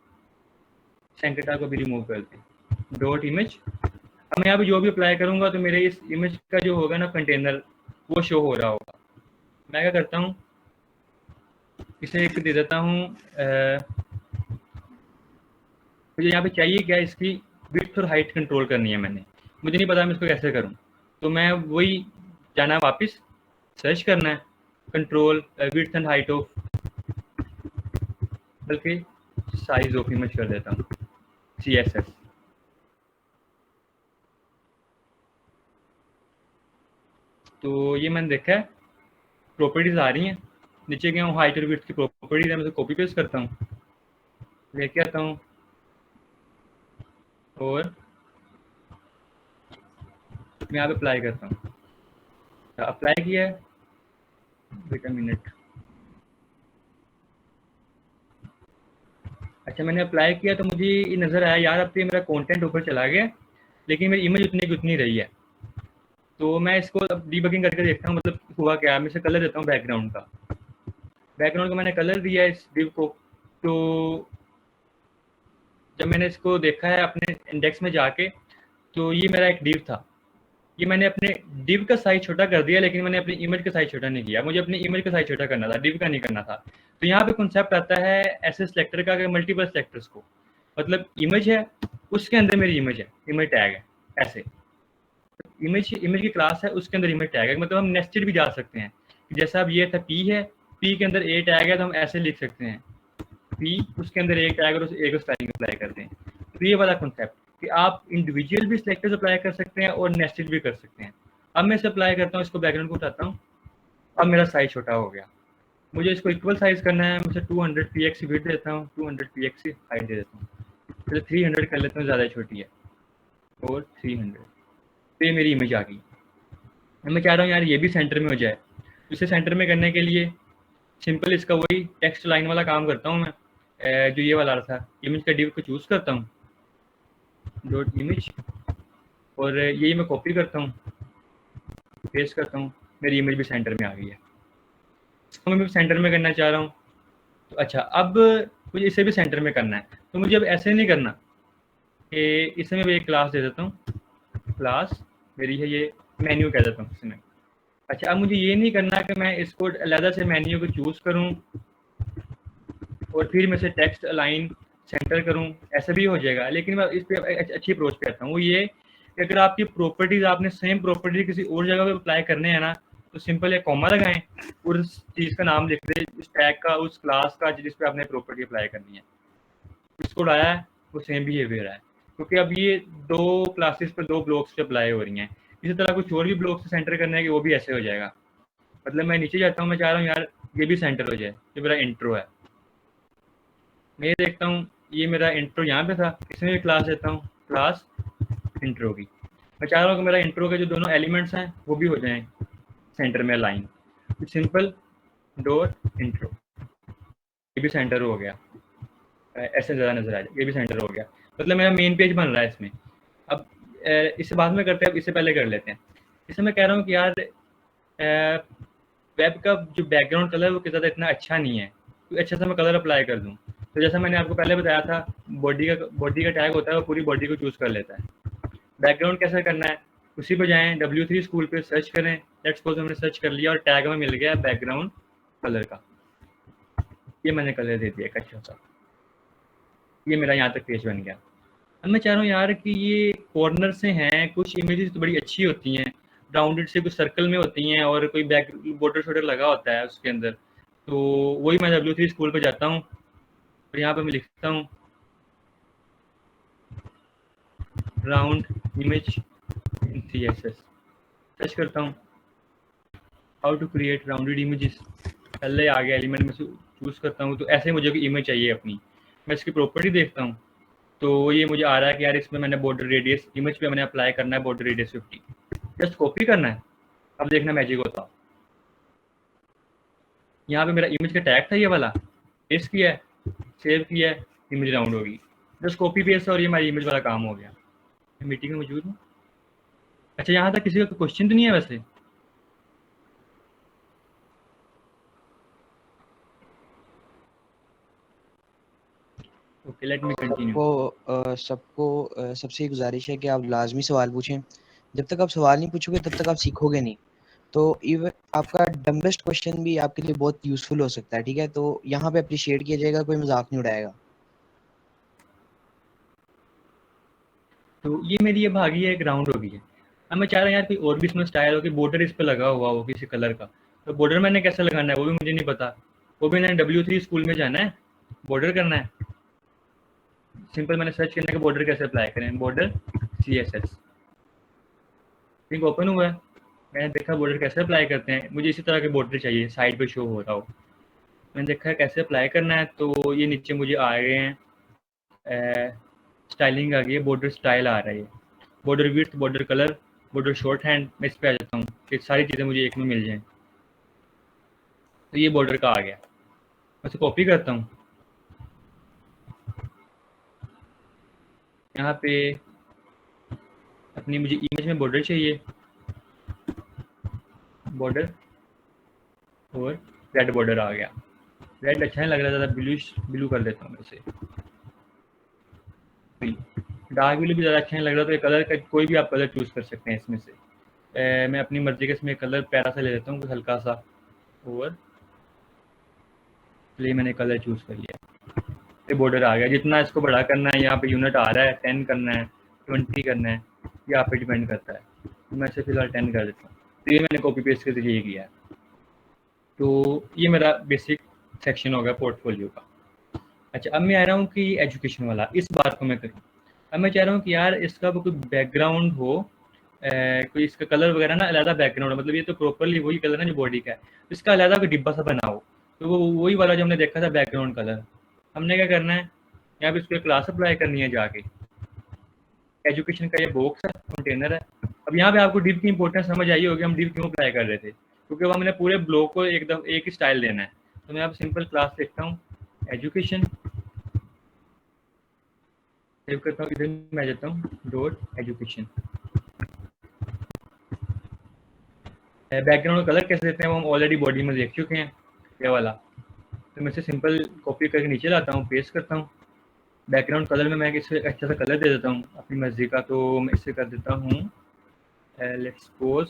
[SPEAKER 1] सेंकेटा को भी रिमूव करते हैं, डॉट इमेज। अब मैं यहाँ पे जो भी अप्लाई करूँगा तो मेरे इस इमेज का जो होगा ना कंटेनर, वो शो हो रहा होगा। मैं क्या करता हूँ, इसे एक दे देता हूँ, मुझे यहाँ पे चाहिए क्या, इसकी विड्थ और हाइट कंट्रोल करनी है मैंने, मुझे नहीं पता मैं इसको कैसे करूँ, तो मैं वही जाना है वापस, सर्च करना है, control width and height of, बल्कि साइज ऑफ इमेज कर देता हूँ CSS। तो ये मैंने देखा है प्रॉपर्टीज आ रही हैं, नीचे गया हूँ, हाइट और विड्थ की प्रॉपर्टीज है, मैं कॉपी पेस्ट करता हूँ, लेके आता हूँ और मैं यहाँ पे अप्लाई करता हूँ, अप्लाई किया है, वेट अ मिनट। अच्छा मैंने अप्लाई किया तो मुझे ये नज़र आया यार अब तो ये मेरा कंटेंट ऊपर चला गया, लेकिन मेरी इमेज उतनी की उतनी रही है। तो मैं इसको अब डीबगिंग करके देखता हूँ मतलब हुआ क्या। मैं इसे कलर देता हूँ बैकग्राउंड का, बैकग्राउंड का मैंने कलर दिया है इस डिव को। तो जब मैंने इसको देखा है अपने इंडेक्स में जाके, तो ये मेरा एक डिव था, ये मैंने अपने डिव का साइज छोटा कर दिया, लेकिन मैंने अपनी इमेज का साइज छोटा नहीं किया। मुझे अपनी इमेज का साइज छोटा करना था, डिव का नहीं करना था। तो यहाँ पे कॉन्सेप्ट आता है ऐसे सिलेक्टर का कि मल्टीपल सिलेक्टर्स को, मतलब इमेज है उसके अंदर मेरी इमेज है, इमेज टैग है, ऐसे इमेज की क्लास है उसके अंदर इमेज टैग है। मतलब हम नेस्टेड भी जा सकते हैं, जैसा अब ये था पी है, पी के अंदर ए टैग है तो हम ऐसे लिख सकते हैं पी, उसके अंदर एक टैग और उस ए को स्टाइलिंग अप्लाई करते हैं। तो ये वाला कॉन्सेप्ट कि आप इंडिविजुअल भी सिलेक्टर्स अप्लाई कर सकते हैं और नेस्टेड भी कर सकते हैं। अब मैं इसे अप्लाई करता हूँ, इसको बैकग्राउंड को उठाता हूँ, अब मेरा साइज छोटा हो गया। मुझे इसको इक्वल साइज करना है, मुझे 200 px विड्थ देता हूँ, 200 px हाइट दे देता हूँ, चलो 300 कर लेता हूँ, ज़्यादा छोटी है, और 300। तो ये मेरी इमेज आ गई। मैं चाह रहा हूँ यार ये भी सेंटर में हो जाए। इसे सेंटर में करने के लिए सिंपल इसका वही टेक्स्ट लाइन वाला काम करता हूँ मैं, जो ये वाला था, इमेज का डिव को चूज करता हूँ, डॉट इमेज, और यही मैं कॉपी करता हूँ, पेस्ट करता हूँ, मेरी इमेज भी सेंटर में आ गई है। इसको मैं भी सेंटर में करना चाह रहा हूँ। तो अच्छा अब मुझे इसे भी सेंटर में करना है, तो मुझे अब ऐसे नहीं करना कि इसे मैं एक क्लास दे देता हूँ, क्लास मेरी है ये मेन्यू कह देता हूँ इसमें। अच्छा अब मुझे ये नहीं करना कि मैं इसको अलग से मेन्यू को चूज़ करूँ और फिर मैं इसे टेक्स्ट अलाइन सेंटर करूँ, ऐसा भी हो जाएगा। लेकिन मैं इस पर अच्छी अप्रोच पे आता हूँ, वो ये कि अगर आपकी प्रॉपर्टीज आपने सेम प्रॉपर्टी किसी और जगह पे अप्लाई करने हैं ना, तो सिंपल एक कॉमा लगाएं, उस चीज़ का नाम लिख दें, उस टैग का, उस क्लास का जिस पे आपने प्रॉपर्टी अप्लाई करनी है। इसको लाया है वो सेम बिहेवियर है, क्योंकि अब ये दो क्लासेस पर दो ब्लॉक्स पे अप्लाई हो रही हैं। इसी तरह कुछ और भी ब्लॉक से सेंटर करना है कि वो भी ऐसे हो जाएगा। मतलब मैं नीचे जाता हूँ, मैं चाह रहा हूँ यार ये भी सेंटर हो जाए, ये मेरा इंट्रो है, मैं ये देखता हूँ ये मेरा इंट्रो यहाँ पे था, इसमें भी क्लास देता हूँ, क्लास इंट्रो की। मैं चाह रहा हूँ कि मेरा इंट्रो के जो दोनों एलिमेंट्स हैं वो भी हो जाएं सेंटर में अलाइन, सिंपल डॉट इंट्रो, ये भी सेंटर हो गया, ऐसे ज़्यादा नजर आ जाए, ये भी सेंटर हो गया। मतलब मेरा मेन पेज बन रहा है इसमें। अब इससे बाद में करते हैं, इससे पहले कर लेते हैं। इससे मैं कह रहा हूँ कि यार वेब का जो बैकग्राउंड कलर वो ज़्यादा इतना अच्छा नहीं है, तो अच्छा सा मैं कलर अप्लाई कर दूँ। तो जैसा मैंने आपको पहले बताया था, बॉडी का टैग होता है, वो पूरी बॉडी को चूज़ कर लेता है। बैकग्राउंड कैसे करना है, उसी पर जाएँ, W3 स्कूल पे सर्च करें, लेट्स सपोज हमने सर्च कर लिया और टैग में मिल गया बैकग्राउंड कलर का, ये मैंने कलर दे दिया एक अच्छा सा, ये मेरा यहाँ तक पेज बन गया। अब मैं चाह रहा हूँ यार कि ये कॉर्नर से हैं, कुछ इमेजेस तो बड़ी अच्छी होती हैं, राउंडेड से कुछ सर्कल में होती हैं और कोई बैक बॉर्डर शॉर्डर लगा होता है उसके अंदर। तो वही मैं W3 स्कूल पे जाता हूँ और यहाँ पे मैं लिखता हूँ round image in CSS, search करता हूँ how to create rounded images, पहले आ गया एलिमेंट में से चूज़ करता हूँ। तो ऐसे मुझे कोई इमेज चाहिए अपनी, मैं इसकी प्रॉपर्टी देखता हूँ, तो ये मुझे आ रहा है कि यार इसमें मैंने बॉर्डर रेडियस, इमेज पे मैंने अप्लाई करना है बॉर्डर रेडियस 50, जस्ट कॉपी करना है। अब देखना मैजिक होता, यहाँ पे मेरा इमेज का टैग था ये वाला, पेस्ट किया है, सेव किया है, इमेज राउंड होगी, जस्ट कॉपी पेस्ट और ये हमारी इमेज वाला काम हो गया। मैं मीटिंग में मौजूद हूँ। अच्छा यहाँ तक किसी का क्वेश्चन तो नहीं है वैसे? Okay let me continue.
[SPEAKER 5] सबको सबसे गुजारिश है कि आप लाजमी सवाल पूछें। जब तक आप सवाल नहीं पूछोगे तब तक आप सीखोगे नहीं। तो इवन आपका डम्बेस्ट क्वेश्चन भी आपके लिए बहुत यूजफुल हो सकता है, ठीक है? तो यहाँ पे अप्रिशिएट किया जाएगा, कोई मजाक नहीं उड़ाएगा।
[SPEAKER 1] तो ये मेरी अब आ गई है, एक राउंड हो गई है। अब मैं चाह रहा हूँ यार कोई और भी इसमें स्टाइल हो कि बॉर्डर इस पर लगा हुआ हो किसी कलर का, तो बॉर्डर मैंने कैसे लगाना है वो भी मुझे नहीं पता, वो भी मैंने W3 स्कूल में जाना है, बॉर्डर करना है। सिंपल मैंने सर्च करना है कि बॉर्डर कैसे अप्लाई करें, बॉर्डर CSS, लिंक ओपन हुआ है, मैंने देखा बॉर्डर कैसे अप्लाई करते हैं। मुझे इसी तरह के बॉर्डर चाहिए, साइड पे शो हो रहा हो। मैंने देखा है कैसे अप्लाई करना है, तो ये नीचे मुझे आ गए हैं, स्टाइलिंग आ गई है, बॉर्डर स्टाइल आ रहा है, border width, border colour, border short hand, मैं इस पे आ जाता हूँ कि सारी चीज़ें मुझे एक में मिल जाएं। तो ये बॉर्डर का आ गया, मैं इसे कॉपी करता हूँ, यहाँ पे अपनी मुझे इमेज में बॉर्डर चाहिए, बॉर्डर और रेड बॉर्डर आ गया। रेड अच्छा नहीं लग रहा, ज़्यादा ब्लू कर देता हूँ मैं इसे, डार्क ब्लू भी ज़्यादा अच्छा नहीं लग रहा, तो ये कलर का कोई भी आप कलर चूज़ कर सकते हैं इसमें से। मैं अपनी मर्जी का इसमें कलर प्यारा सा ले लेता हूँ, हल्का सा, और ये मैंने कलर चूज़ कर लिया। ये बॉर्डर आ गया। जितना इसको बड़ा करना है, यहाँ पे यूनिट आ रहा है 10 करना है, 20 करना है, ये आप पे डिपेंड करता है। तो मैं इसे फिलहाल 10 कर देता हूँ। तो ये मैंने कॉपी पेस्ट करके ये किया है। तो ये मेरा बेसिक सेक्शन हो गया पोर्टफोलियो का। अच्छा, अब मैं आ रहा हूँ कि एजुकेशन वाला, इस बात को मैं करूँ। अब मैं चाह रहा हूँ कि यार इसका कोई बैकग्राउंड हो, कोई इसका कलर वगैरह ना अलग बैकग्राउंड है, मतलब ये तो प्रॉपरली वही कलर है जो बॉडी का है, इसका अलग कोई डिब्बा सा बनाओ। तो वो वही वाला जो हमने देखा था बैकग्राउंड कलर, हमने क्या करना है, यहाँ पे इसको क्लास अप्लाई करनी है जाके। एजुकेशन का ये बॉक्स है, कंटेनर है। अब यहाँ पे आपको डिव की इंपॉर्टेंस समझ आई होगी, हम डिव क्यों अप्लाई कर रहे थे, क्योंकि वो हमने पूरे ब्लॉक को एकदम एक ही स्टाइल देना है। तो मैं यहाँ पे सिंपल क्लास लिखता हूँ, एजुकेशन, सेव करता हूँ, इधर मैं जाता हूँ डॉट एजुकेशन। बैकग्राउंड कलर कैसे देते हैं वो हम ऑलरेडी बॉडी में देख चुके हैं, ये वाला। तो मैं इसे सिंपल कॉपी करके नीचे लाता हूँ, पेस्ट करता हूँ। बैकग्राउंड कलर में मैं इसे अच्छा सा कलर दे देता हूँ अपनी मर्जी का। तो मैं इसे कर देता हूँ लेट्स सपोज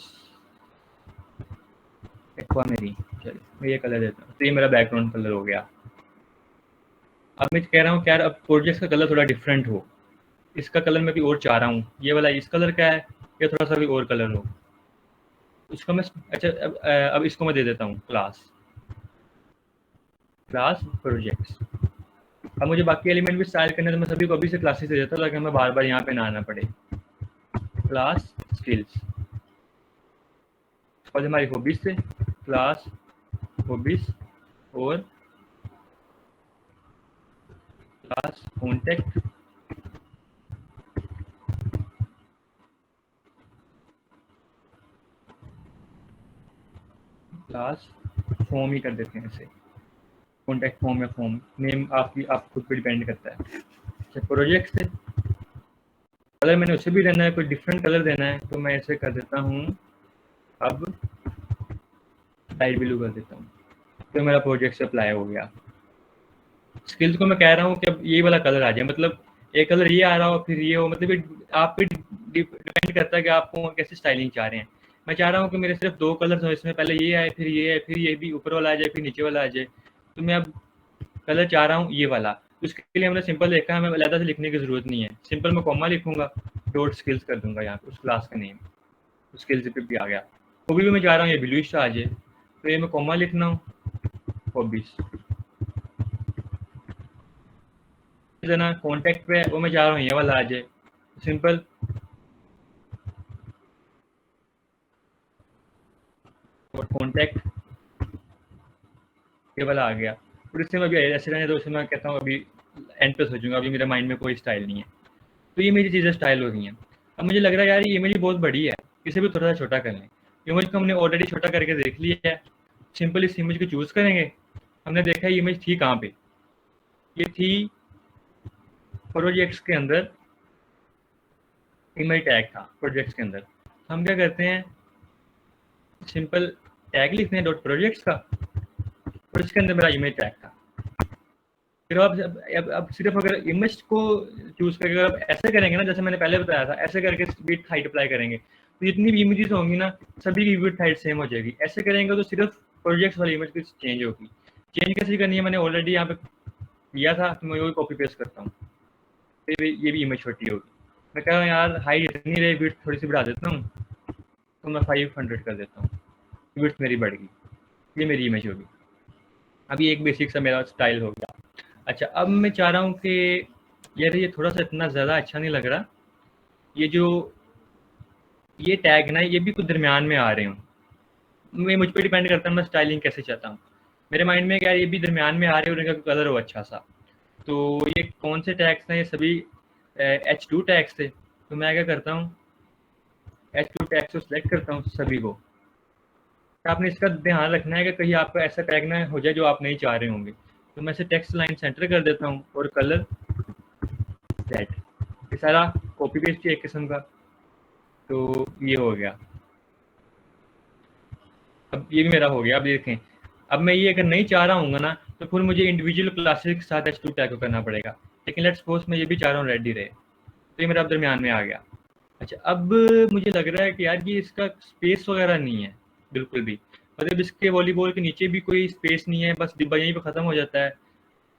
[SPEAKER 1] एक्वामेरीन, चलिए मैं ये कलर देता हूँ। तो ये मेरा बैकग्राउंड कलर हो गया। अब मैं कह रहा हूँ कि यार अब प्रोजेक्ट का कलर थोड़ा डिफरेंट हो, इसका कलर मैं भी और चाह रहा हूँ, ये वाला इस कलर का है, ये थोड़ा सा भी और कलर हो, उसको मैं अच्छा अब इसको मैं दे देता हूँ क्लास प्रोजेक्ट्स। अब मुझे बाकी एलिमेंट भी स्टाइल करने, तो मैं सभी को अभी से क्लासेस दे देता हूँ ताकि हमें बार बार यहाँ पे ना आना पड़े। क्लास स्किल्स, और हमारी हॉबीज से क्लास हॉबीज, और क्लास कॉन्टेक्ट, क्लास फॉर्म ही कर देते हैं इसे, कॉन्टेक्ट फॉर्म या फॉर्म नेम आपकी आप खुद पे डिपेंड करता है। अच्छा, प्रोजेक्ट से कलर मैंने उसे भी देना है, कोई डिफरेंट कलर देना है, तो मैं इसे कर देता हूँ अब लाइट ब्लू कर देता हूँ। तो मेरा प्रोजेक्ट से अप्लाई हो गया। स्किल्स को मैं कह रहा हूँ कि अब ये वाला कलर आ जाए, मतलब एक कलर ये आ रहा हो फिर ये हो, मतलब आप पे डिपेंड करता है कि आपको कैसे स्टाइलिंग चाह रहे हैं। मैं चाह रहा हूँ कि मेरे सिर्फ 2 कलर हो, इसमें पहले ये आए फिर ये आए, फिर ये भी ऊपर वाला आ जाए फिर नीचे वाला आ जाए। तो मैं अब कलर चाह रहा हूँ ये वाला। तो उसके लिए हमने सिंपल देखा है, हमें अलग से लिखने की जरूरत नहीं है, सिंपल मैं कॉमा लिखूंगा, डॉट स्किल्स कर दूंगा यहाँ पे उस क्लास का नेम, स्किल्स पे भी आ गया। हॉबी भी मैं चाह रहा हूँ ये ब्लूइश आ जाए, तो ये मैं कॉमा लिखना हूँ, हॉबीज देना। कॉन्टेक्ट पे वो मैं चाह रहा हूँ ये वाला आ जाए, सिंपल और कॉन्टेक्ट ये वाला आ गया। और इससे मैं अभी ऐसे रहने, तो उससे मैं कहता हूँ अभी एंड पे सोचूंगा, अभी मेरे माइंड में कोई स्टाइल नहीं है। तो ये मेरी चीज़ें स्टाइल हो गई हैं। अब मुझे लग रहा है यार ये इमेज बहुत बड़ी है, इसे भी थोड़ा सा छोटा कर लें। इमेज को हमने ऑलरेडी छोटा करके देख लिया है, सिंपल इस इमेज को चूज़ करेंगे। हमने देखा ये इमेज थी कहाँ पे, ये थी प्रोजेक्ट्स के अंदर, इमेज टैग था प्रोजेक्ट्स के अंदर। हम क्या करते हैं, सिंपल टैग लिखते हैं डॉट प्रोजेक्ट्स का, और इसके अंदर मेरा इमेज टैग था। फिर अब सिर्फ अगर इमेज को चूज करके अगर आप ऐसे करेंगे ना, जैसे मैंने पहले बताया था, ऐसे करके विड्थ हाइट अप्लाई करेंगे, तो जितनी भी इमेजेस होंगी ना सभी की विड्थ हाइट सेम हो जाएगी। ऐसे करेंगे तो सिर्फ प्रोजेक्ट्स वाली इमेज की चेंज होगी। चेंज कैसे करनी है मैंने ऑलरेडी यहाँ पे किया था, तो मैं वही कॉपी पेस्ट करता हूँ। तो ये भी इमेज छोटी होगी। मैं कह रहा हूँ यार हाइट इतनी रही, विड्थ थोड़ी सी बढ़ा देता हूँ, तो मैं 500 कर देता हूँ, विड्थ मेरी बढ़ गई, ये मेरी इमेज होगी। अभी एक बेसिक सा मेरा स्टाइल हो गया। अच्छा, अब मैं चाह रहा हूँ कि यार ये थोड़ा सा इतना ज़्यादा अच्छा नहीं लग रहा, ये जो ये टैग ना ये भी कुछ दरमियान में आ रहे हूँ। मैं मुझ पर डिपेंड करता है मैं स्टाइलिंग कैसे चाहता हूँ। मेरे माइंड में क्या ये भी दरमियान में आ रहे हैं और इनका कलर हो अच्छा सा। तो ये कौन से टैग्स हैं, ये सभी H2 टैग्स थे। तो मैं क्या करता हूँ H2 टैग्स को सिलेक्ट करता हूँ सभी को। आपने इसका ध्यान रखना है कि कहीं आपका ऐसा टैग ना हो जाए जो आप नहीं चाह रहे होंगे। तो मैं इसे टेक्स्ट लाइन सेंटर कर देता हूँ और कलर रेड। ये सारा कॉपी पेस्ट है एक किस्म का। तो ये हो गया, अब ये भी मेरा हो गया। अब देखें, अब मैं ये अगर नहीं चाह रहा हूँ ना तो फिर मुझे इंडिविजुअल क्लासेस के साथ H2 टैग को करना पड़ेगा। लेकिन लेट्स सपोज मैं ये भी चाह रहा हूँ रेड ही रहे, तो ये मेरा अब दरमियान में आ गया। अच्छा, अब मुझे लग रहा है कि यार ये इसका स्पेस वगैरह नहीं है बिल्कुल भी, मतलब इसके वॉलीबॉल के नीचे भी कोई स्पेस नहीं है, बस डिब्बा यहीं पे ख़त्म हो जाता है,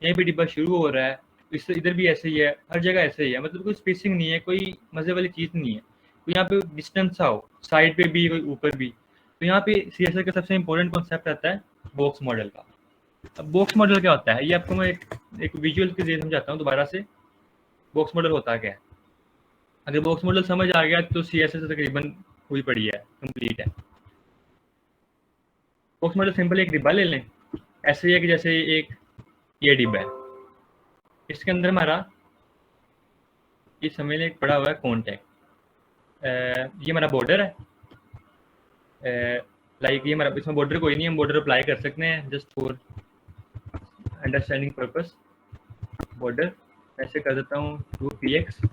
[SPEAKER 1] यहीं पे डिब्बा शुरू हो रहा है, इससे इधर भी ऐसे ही है, हर जगह ऐसे ही है, मतलब कोई स्पेसिंग नहीं है, कोई मज़े वाली चीज़ नहीं है। तो यहाँ पे डिस्टेंस सा हो, साइड पे भी कोई ऊपर भी। तो यहाँ पे CSS का सबसे इंपॉर्टेंट कॉन्सेप्ट आता है बॉक्स मॉडल का। अब बॉक्स मॉडल क्या होता है, ये आपको मैं एक विजुअल के जरिए समझाता हूँ दोबारा से। बॉक्स मॉडल होता क्या है, अगर बॉक्स मॉडल समझ आ गया तो CSS तकरीबन हुई पड़ी है, कंप्लीट है। बॉक्स मॉडल सिंपल एक डिब्बा ले लें, ऐसे ही है कि जैसे एक ये डिब्बा है, इसके अंदर हमारा ये समझ लें पड़ा हुआ है कॉन्टैक्ट, ये हमारा बॉर्डर है, लाइक ये हमारा, इसमें बॉर्डर कोई नहीं है, हम बॉर्डर अप्लाई कर सकते हैं just for understanding purpose. Border ऐसे कर देता हूँ 2px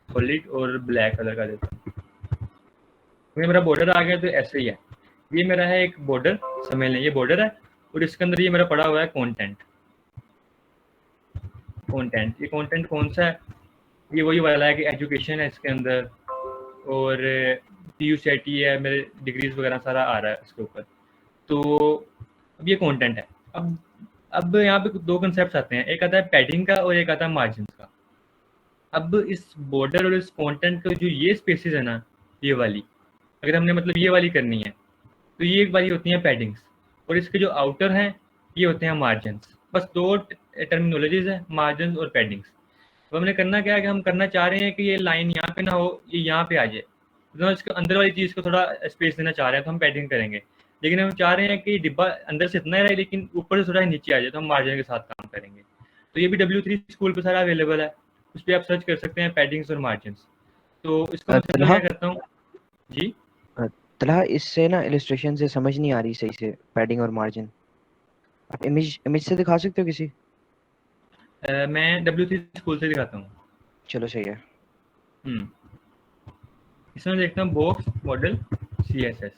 [SPEAKER 1] सॉलिड और ब्लैक कलर का देता हूँ, तो मेरा बॉर्डर आ गया। तो ऐसे ही है, ये मेरा है एक बॉर्डर, समझ लें ये बॉर्डर है, और इसके अंदर ये मेरा पड़ा हुआ है कंटेंट। ये कंटेंट कौन सा है, ये वही वाला है कि एजुकेशन है इसके अंदर, और PUCT है, मेरे डिग्रीज वगैरह सारा आ रहा है इसके ऊपर। तो अब ये कंटेंट है। अब यहाँ पे दो कंसेप्ट आते हैं, एक आता है पैडिंग का और एक आता है मार्जिन का। अब इस बॉर्डर और इस कंटेंट का जो ये स्पेसेस है ना, ये वाली अगर हमने मतलब ये वाली करनी है तो ये एक वाली होती हैं पैडिंग्स, और इसके जो आउटर हैं ये होते हैं मार्जिन्स। बस दो टर्मिनोलॉजीज है, मार्जिन्स और पैडिंग्स। तो हमने करना क्या है कि हम करना चाह रहे हैं कि ये लाइन यहाँ पे ना हो, ये यहाँ पे आ जाए, तो इसके अंदर वाली चीज़ को थोड़ा स्पेस देना चाह रहे हैं तो हम पैडिंग करेंगे। लेकिन हम चाह रहे हैं कि डिब्बा अंदर से इतना ही रहे लेकिन ऊपर से थोड़ा नीचे आ जाए, तो हम मार्जिन के साथ काम करेंगे। तो ये भी W3 स्कूल पे सारा अवेलेबल है, उस पर आप सर्च कर सकते हैं पैडिंग्स और मार्जिन्स। तो इसको मैं सिंपल क्या करता हूँ जी,
[SPEAKER 5] तलहा इससे ना इलस्ट्रेशन से समझ नहीं आ रही सही से पैडिंग और मार्जिन। आप इमेज से दिखा सकते हो किसी?
[SPEAKER 1] मैं W3 स्कूल से दिखाता हूँ।
[SPEAKER 5] चलो सही है।
[SPEAKER 1] इसमें देखता हूँ बॉक्स मॉडल CSS।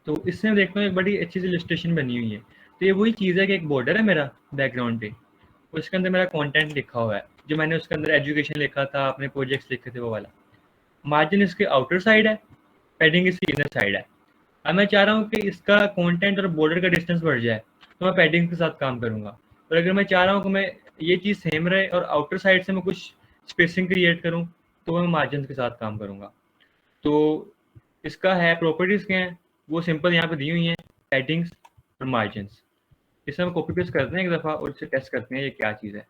[SPEAKER 1] तो इसमें देखता हूँ एक बड़ी अच्छी सी इलस्ट्रेशन बनी हुई है। तो ये वही चीज़ है कि एक बॉर्डर है मेरा बैकग्राउंड पे, उसके अंदर मेरा कंटेंट लिखा हुआ है, जो मैंने उसके अंदर एजुकेशन लिखा था, अपने प्रोजेक्ट्स लिखे थे वो वाला। मार्जिन इसके आउटर साइड है, पैडिंग इसकी इनर साइड है। अब मैं चाह रहा हूँ कि इसका कंटेंट और बॉर्डर का डिस्टेंस बढ़ जाए तो मैं पैडिंग के साथ काम करूँगा, और अगर मैं चाह रहा हूँ कि मैं ये चीज़ सेम रहे और आउटर साइड से मैं कुछ स्पेसिंग क्रिएट करूँ तो मैं मार्जिन के साथ काम करूँगा। तो इसका है प्रॉपर्टीज़ क्या हैं, वो सिंपल यहाँ पे दी हुई हैं, पैडिंग्स और मार्जिन्स। इसे हम कॉपी पेस्ट करते हैं एक दफ़ा और इसे टेस्ट करते हैं ये क्या चीज़ है।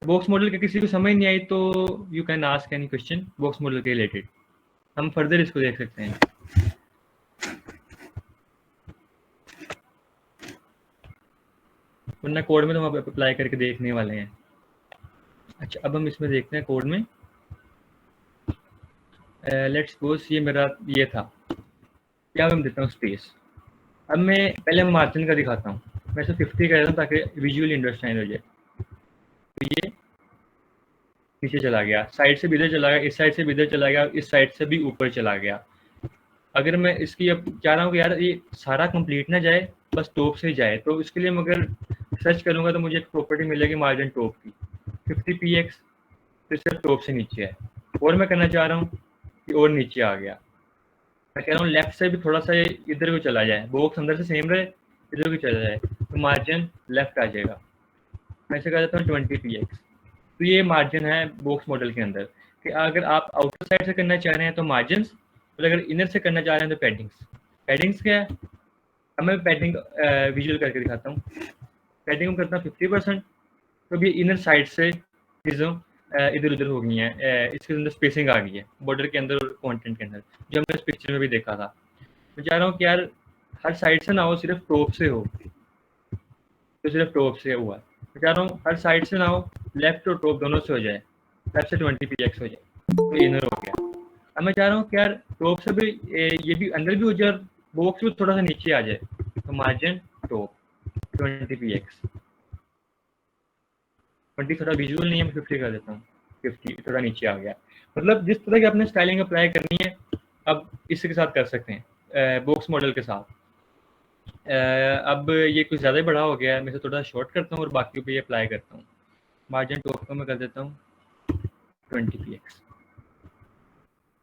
[SPEAKER 1] बॉक्स मॉडल के किसी को समझ नहीं आई तो you can ask any question box model के रिलेटेड, हम फर्दर इसको देख सकते हैं। वरना कोड में तो हम अप्लाई करके देखने वाले हैं। अच्छा, अब हम इसमें देखते हैं कोड में। लेट्स सपोज ये मेरा ये था, क्या मैं देता हूँ स्पेस। अब मैं पहले मार्जिन का दिखाता हूँ, मैं इसे 50 कर देता हूँ ताकि विजुअली अंडरस्टैंड हो जाए। तो ये नीचे चला गया, साइड से भी इधर चला गया, इस साइड से भी इधर चला गया, इस साइड से भी ऊपर चला गया। अगर मैं इसकी अब चाह रहा हूँ कि यार ये सारा कंप्लीट ना जाए, बस टॉप से ही जाए, तो इसके लिए मैं अगर सर्च करूँगा तो मुझे एक प्रॉपर्टी मिलेगी मार्जिन टॉप की 50px, तो सिर्फ टॉप से नीचे है। और मैं करना चाह रहा हूँ कि और नीचे आ गया, मैं कह रहा हूँ लेफ्ट से भी थोड़ा सा इधर को चला जाए, बॉक्स अंदर से सेम रहे, इधर को चला जाए, तो मार्जिन लेफ्ट आ जाएगा। मैं इसे कह देता हूँ 20px। तो ये मार्जिन है बॉक्स मॉडल के अंदर, कि अगर आप आउटर साइड से करना चाह रहे हैं तो मार्जिन्स, और अगर इनर से करना चाह रहे हैं तो पैडिंग्स। पैडिंग्स क्या है, अब मैं पैडिंग विजुअल करके दिखाता हूँ। पैडिंग करता हूँ 50%, तो भी इनर साइड से चीज़ों इधर उधर हो गई हैं, इसके अंदर स्पेसिंग आ गई है बॉर्डर के अंदर और कंटेंट के अंदर, जो हमने इस पिक्चर में भी देखा था। मैं चाह रहा हूँ कि यार हर साइड से ना हो, सिर्फ टॉप से हो, तो सिर्फ टॉप से हुआ। मैं चाह रहा हूँ हर साइड से ना हो, लेफ्ट और टॉप दोनों से हो जाए, लेफ्ट से 20px हो जाए, तो इनर हो गया। अब मैं चाह रहा हूँ कि यार टॉप से भी ये भी अंदर भी हो जाए और बॉक्स भी थोड़ा सा नीचे आ जाए, तो मार्जिन टॉप 20px, 20 थोड़ा विजुअल नहीं है, मैं 50 कर देता हूँ, 50 थोड़ा नीचे आ गया। मतलब जिस तरह की आपने स्टाइलिंग अप्लाई करनी है अब इसके साथ कर सकते हैं, बॉक्स मॉडल के साथ। अब ये कुछ ज़्यादा ही बड़ा हो गया है, मैं इसे थोड़ा शॉर्ट करता हूँ और बाकी पे अप्लाई करता हूँ। मार्जिन टॉप को मैं कर देता हूँ 20px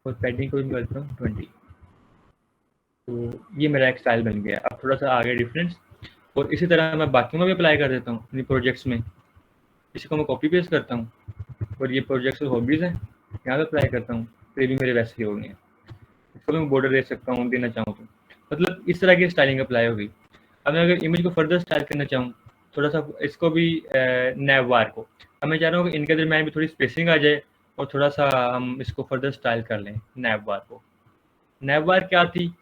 [SPEAKER 1] और पैडिंग को भी करता हूँ 20। तो ये मेरा एक स्टाइल बन गया। अब थोड़ा सा आगे डिफरेंस, और इसी तरह मैं बाकी में भी अप्लाई कर देता हूँ अपनी प्रोजेक्ट्स में। इसी को मैं कॉपी पेस्ट करता हूँ और ये प्रोजेक्ट्स और हॉबीज़ हैं, यहाँ पे अप्लाई करता हूँ, तो ये भी मेरे वैसे ही हो गए हैं। इसको भी मैं बॉर्डर दे सकता हूँ देना चाहूँ तो, मतलब इस तरह की स्टाइलिंग अप्लाई होगी। अब मैं अगर इमेज को फर्दर स्टाइल करना चाहूँ, थोड़ा सा इसको भी नैवबार को, अब मैं चाह रहा हूँ कि इनके दरमियान भी थोड़ी स्पेसिंग आ जाए और थोड़ा सा हम इसको फर्दर स्टाइल कर लें नैवबार को। नैवबार क्या थी,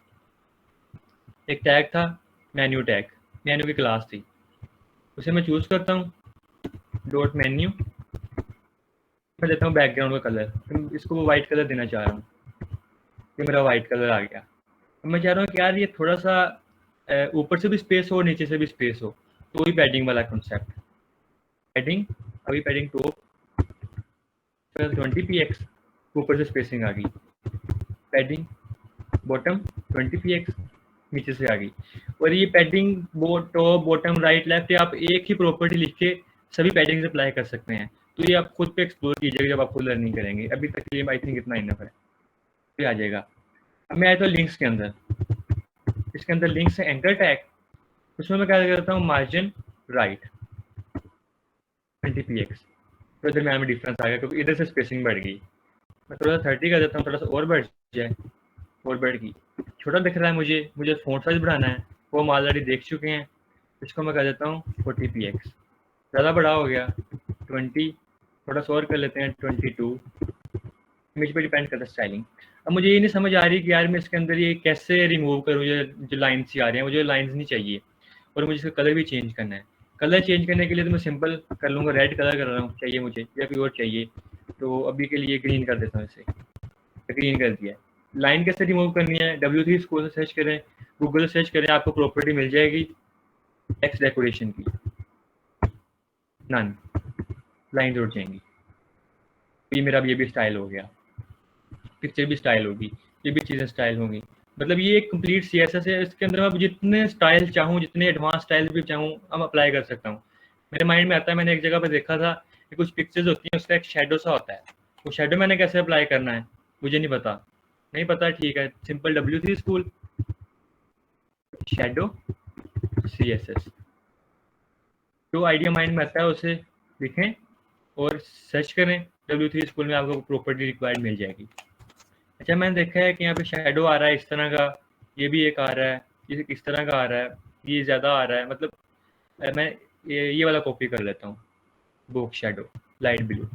[SPEAKER 1] एक टैग था मेन्यू टैग, मेन्यू की क्लास थी, उसे मैं चूज़ करता हूँ डॉट मेन्यू, मैं देता हूँ बैकग्राउंड का कलर, इसको वो वाइट कलर देना चाह रहा हूँ, ये मेरा वाइट कलर आ गया। अब मैं चाह रहा हूँ कि यार ये थोड़ा सा ऊपर से भी स्पेस हो नीचे से भी स्पेस हो, तो वही पैडिंग वाला कॉन्सेप्ट। पैडिंग, अभी पैडिंग टॉप 20px, ऊपर से स्पेसिंग आ गई, पैडिंग बॉटम 20px, नीचे से आ गई। और ये padding top bottom right left, आप एक ही प्रॉपर्टी लिख के सभी पैडिंग अप्लाई कर सकते हैं। तो ये आप खुद पे एक्सप्लोर कीजिएगा जब आप खुद लर्निंग करेंगे। अभी तक ये आई थिंक इतना इनफ है, ये आ जाएगा। अब मैं आया तो लिंक्स के अंदर, इसके अंदर लिंक्स है एंकर टैग, उसमें मैं क्या करता हूँ मार्जिन राइट 20px, तो दरम्यान में डिफरेंस आ गया क्योंकि इधर से स्पेसिंग बढ़ गई। मैं थोड़ा सा 30 कर देता हूँ, थोड़ा सा और बढ़ जाए, और बढ़ गई, छोटा दिख रहा है मुझे फ़ॉन्ट साइज बढ़ाना है, वो हम ऑलरेडी देख चुके हैं। इसको मैं कर देता हूँ 40px, ज़्यादा बड़ा हो गया 20, थोड़ा सा और कर लेते हैं 22। इमेज पे डिपेंड करता है स्टाइलिंग। अब मुझे ये नहीं समझ आ रही कि यार मैं इसके अंदर ये कैसे रिमूव करूँ, ये जो लाइन्स आ रहे हैं मुझे लाइन्स नहीं चाहिए, और मुझे इसका कलर भी चेंज करना है। कलर चेंज करने के लिए तो मैं सिंपल कर लूँगा, रेड कलर कर रहा हूँ चाहिए मुझे, या कोई और चाहिए, तो अभी के लिए ग्रीन कर देता हूँ, इसे ग्रीन कर दिया। लाइन कैसे रिमूव करनी है, W3 स्कूल से सर्च करें, गूगल से सर्च करें, आपको प्रॉपर्टी मिल जाएगी टेक्स्ट डेकोरेशन की, नन, लाइन जुड़ जाएंगी। ये मेरा ये भी स्टाइल हो गया, पिक्चर भी स्टाइल होगी, ये भी चीज़ें स्टाइल होंगी। मतलब ये एक कंप्लीट CSS है, इसके अंदर मैं जितने स्टाइल चाहूँ, जितने एडवांस स्टाइल भी चाहूँ हम अप्लाई कर सकता हूँ। मेरे माइंड में आता है, मैंने एक जगह पर देखा था कि कुछ पिक्चर्स होती हैं, उसका एक शेडो सा होता है, वो शेडो मैंने कैसे अप्लाई करना है मुझे नहीं पता, ठीक है, simple W3 school shadow CSS, जो आइडिया माइंड में आता है उसे लिखें और सर्च करें, W3 स्कूल में आपको प्रॉपर्टी रिक्वायर्ड मिल जाएगी। अच्छा, मैंने देखा है कि यहाँ पे शेडो आ रहा है इस तरह का, ये भी एक आ रहा है, ये इस तरह का आ रहा है, ये ज़्यादा आ रहा है, मतलब मैं ये वाला कॉपी कर लेता हूँ, बॉक्स शेडो लाइट ब्लू।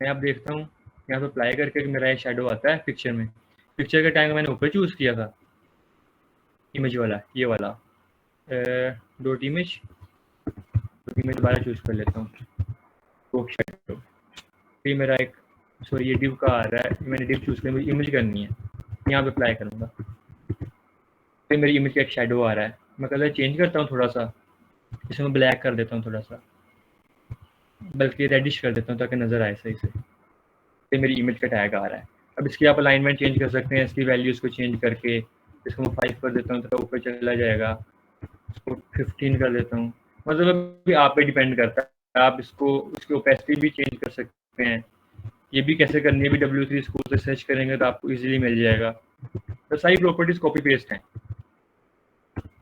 [SPEAKER 1] मैं अब देखता हूँ यहाँ पे अप्लाई करके मेरा ये शेडो आता है पिक्चर में। पिक्चर के टाइम मैंने ऊपर चूज़ किया था इमेज वाला, ये वाला डॉट इमेज दोबारा चूज़ कर लेता हूँ, बॉक्स शेडो। फिर मेरा एक सॉरी ये डिव का आ रहा है, मैंने डिव चूज़ कर, मुझे इमेज करनी है, यहाँ पे अप्लाई करूँगा। फिर मेरी इमेज का एक शेडो आ रहा है, मैं कलर चेंज करता हूँ थोड़ा सा, इसे मैं ब्लैक कर देता हूँ थोड़ा सा, बल्कि रेडिश कर देता हूँ ताकि नज़र आए सही से। फिर मेरी इमेज का टैग आ रहा है। अब इसकी आप अलाइनमेंट चेंज कर सकते हैं, इसकी वैल्यूज़ को चेंज करके, इसको मैं 5 कर देता हूँ तो ऊपर चला जाएगा, इसको 15 कर देता हूँ, मतलब अभी आप पे डिपेंड करता है, आप इसको उसकी ओपेसिटी भी चेंज कर सकते हैं। ये भी कैसे करनी है, भी W3 स्कूल से सर्च करेंगे तो आपको इजीली मिल जाएगा। तो सारी प्रॉपर्टीज़ कॉपी पेस्ट हैं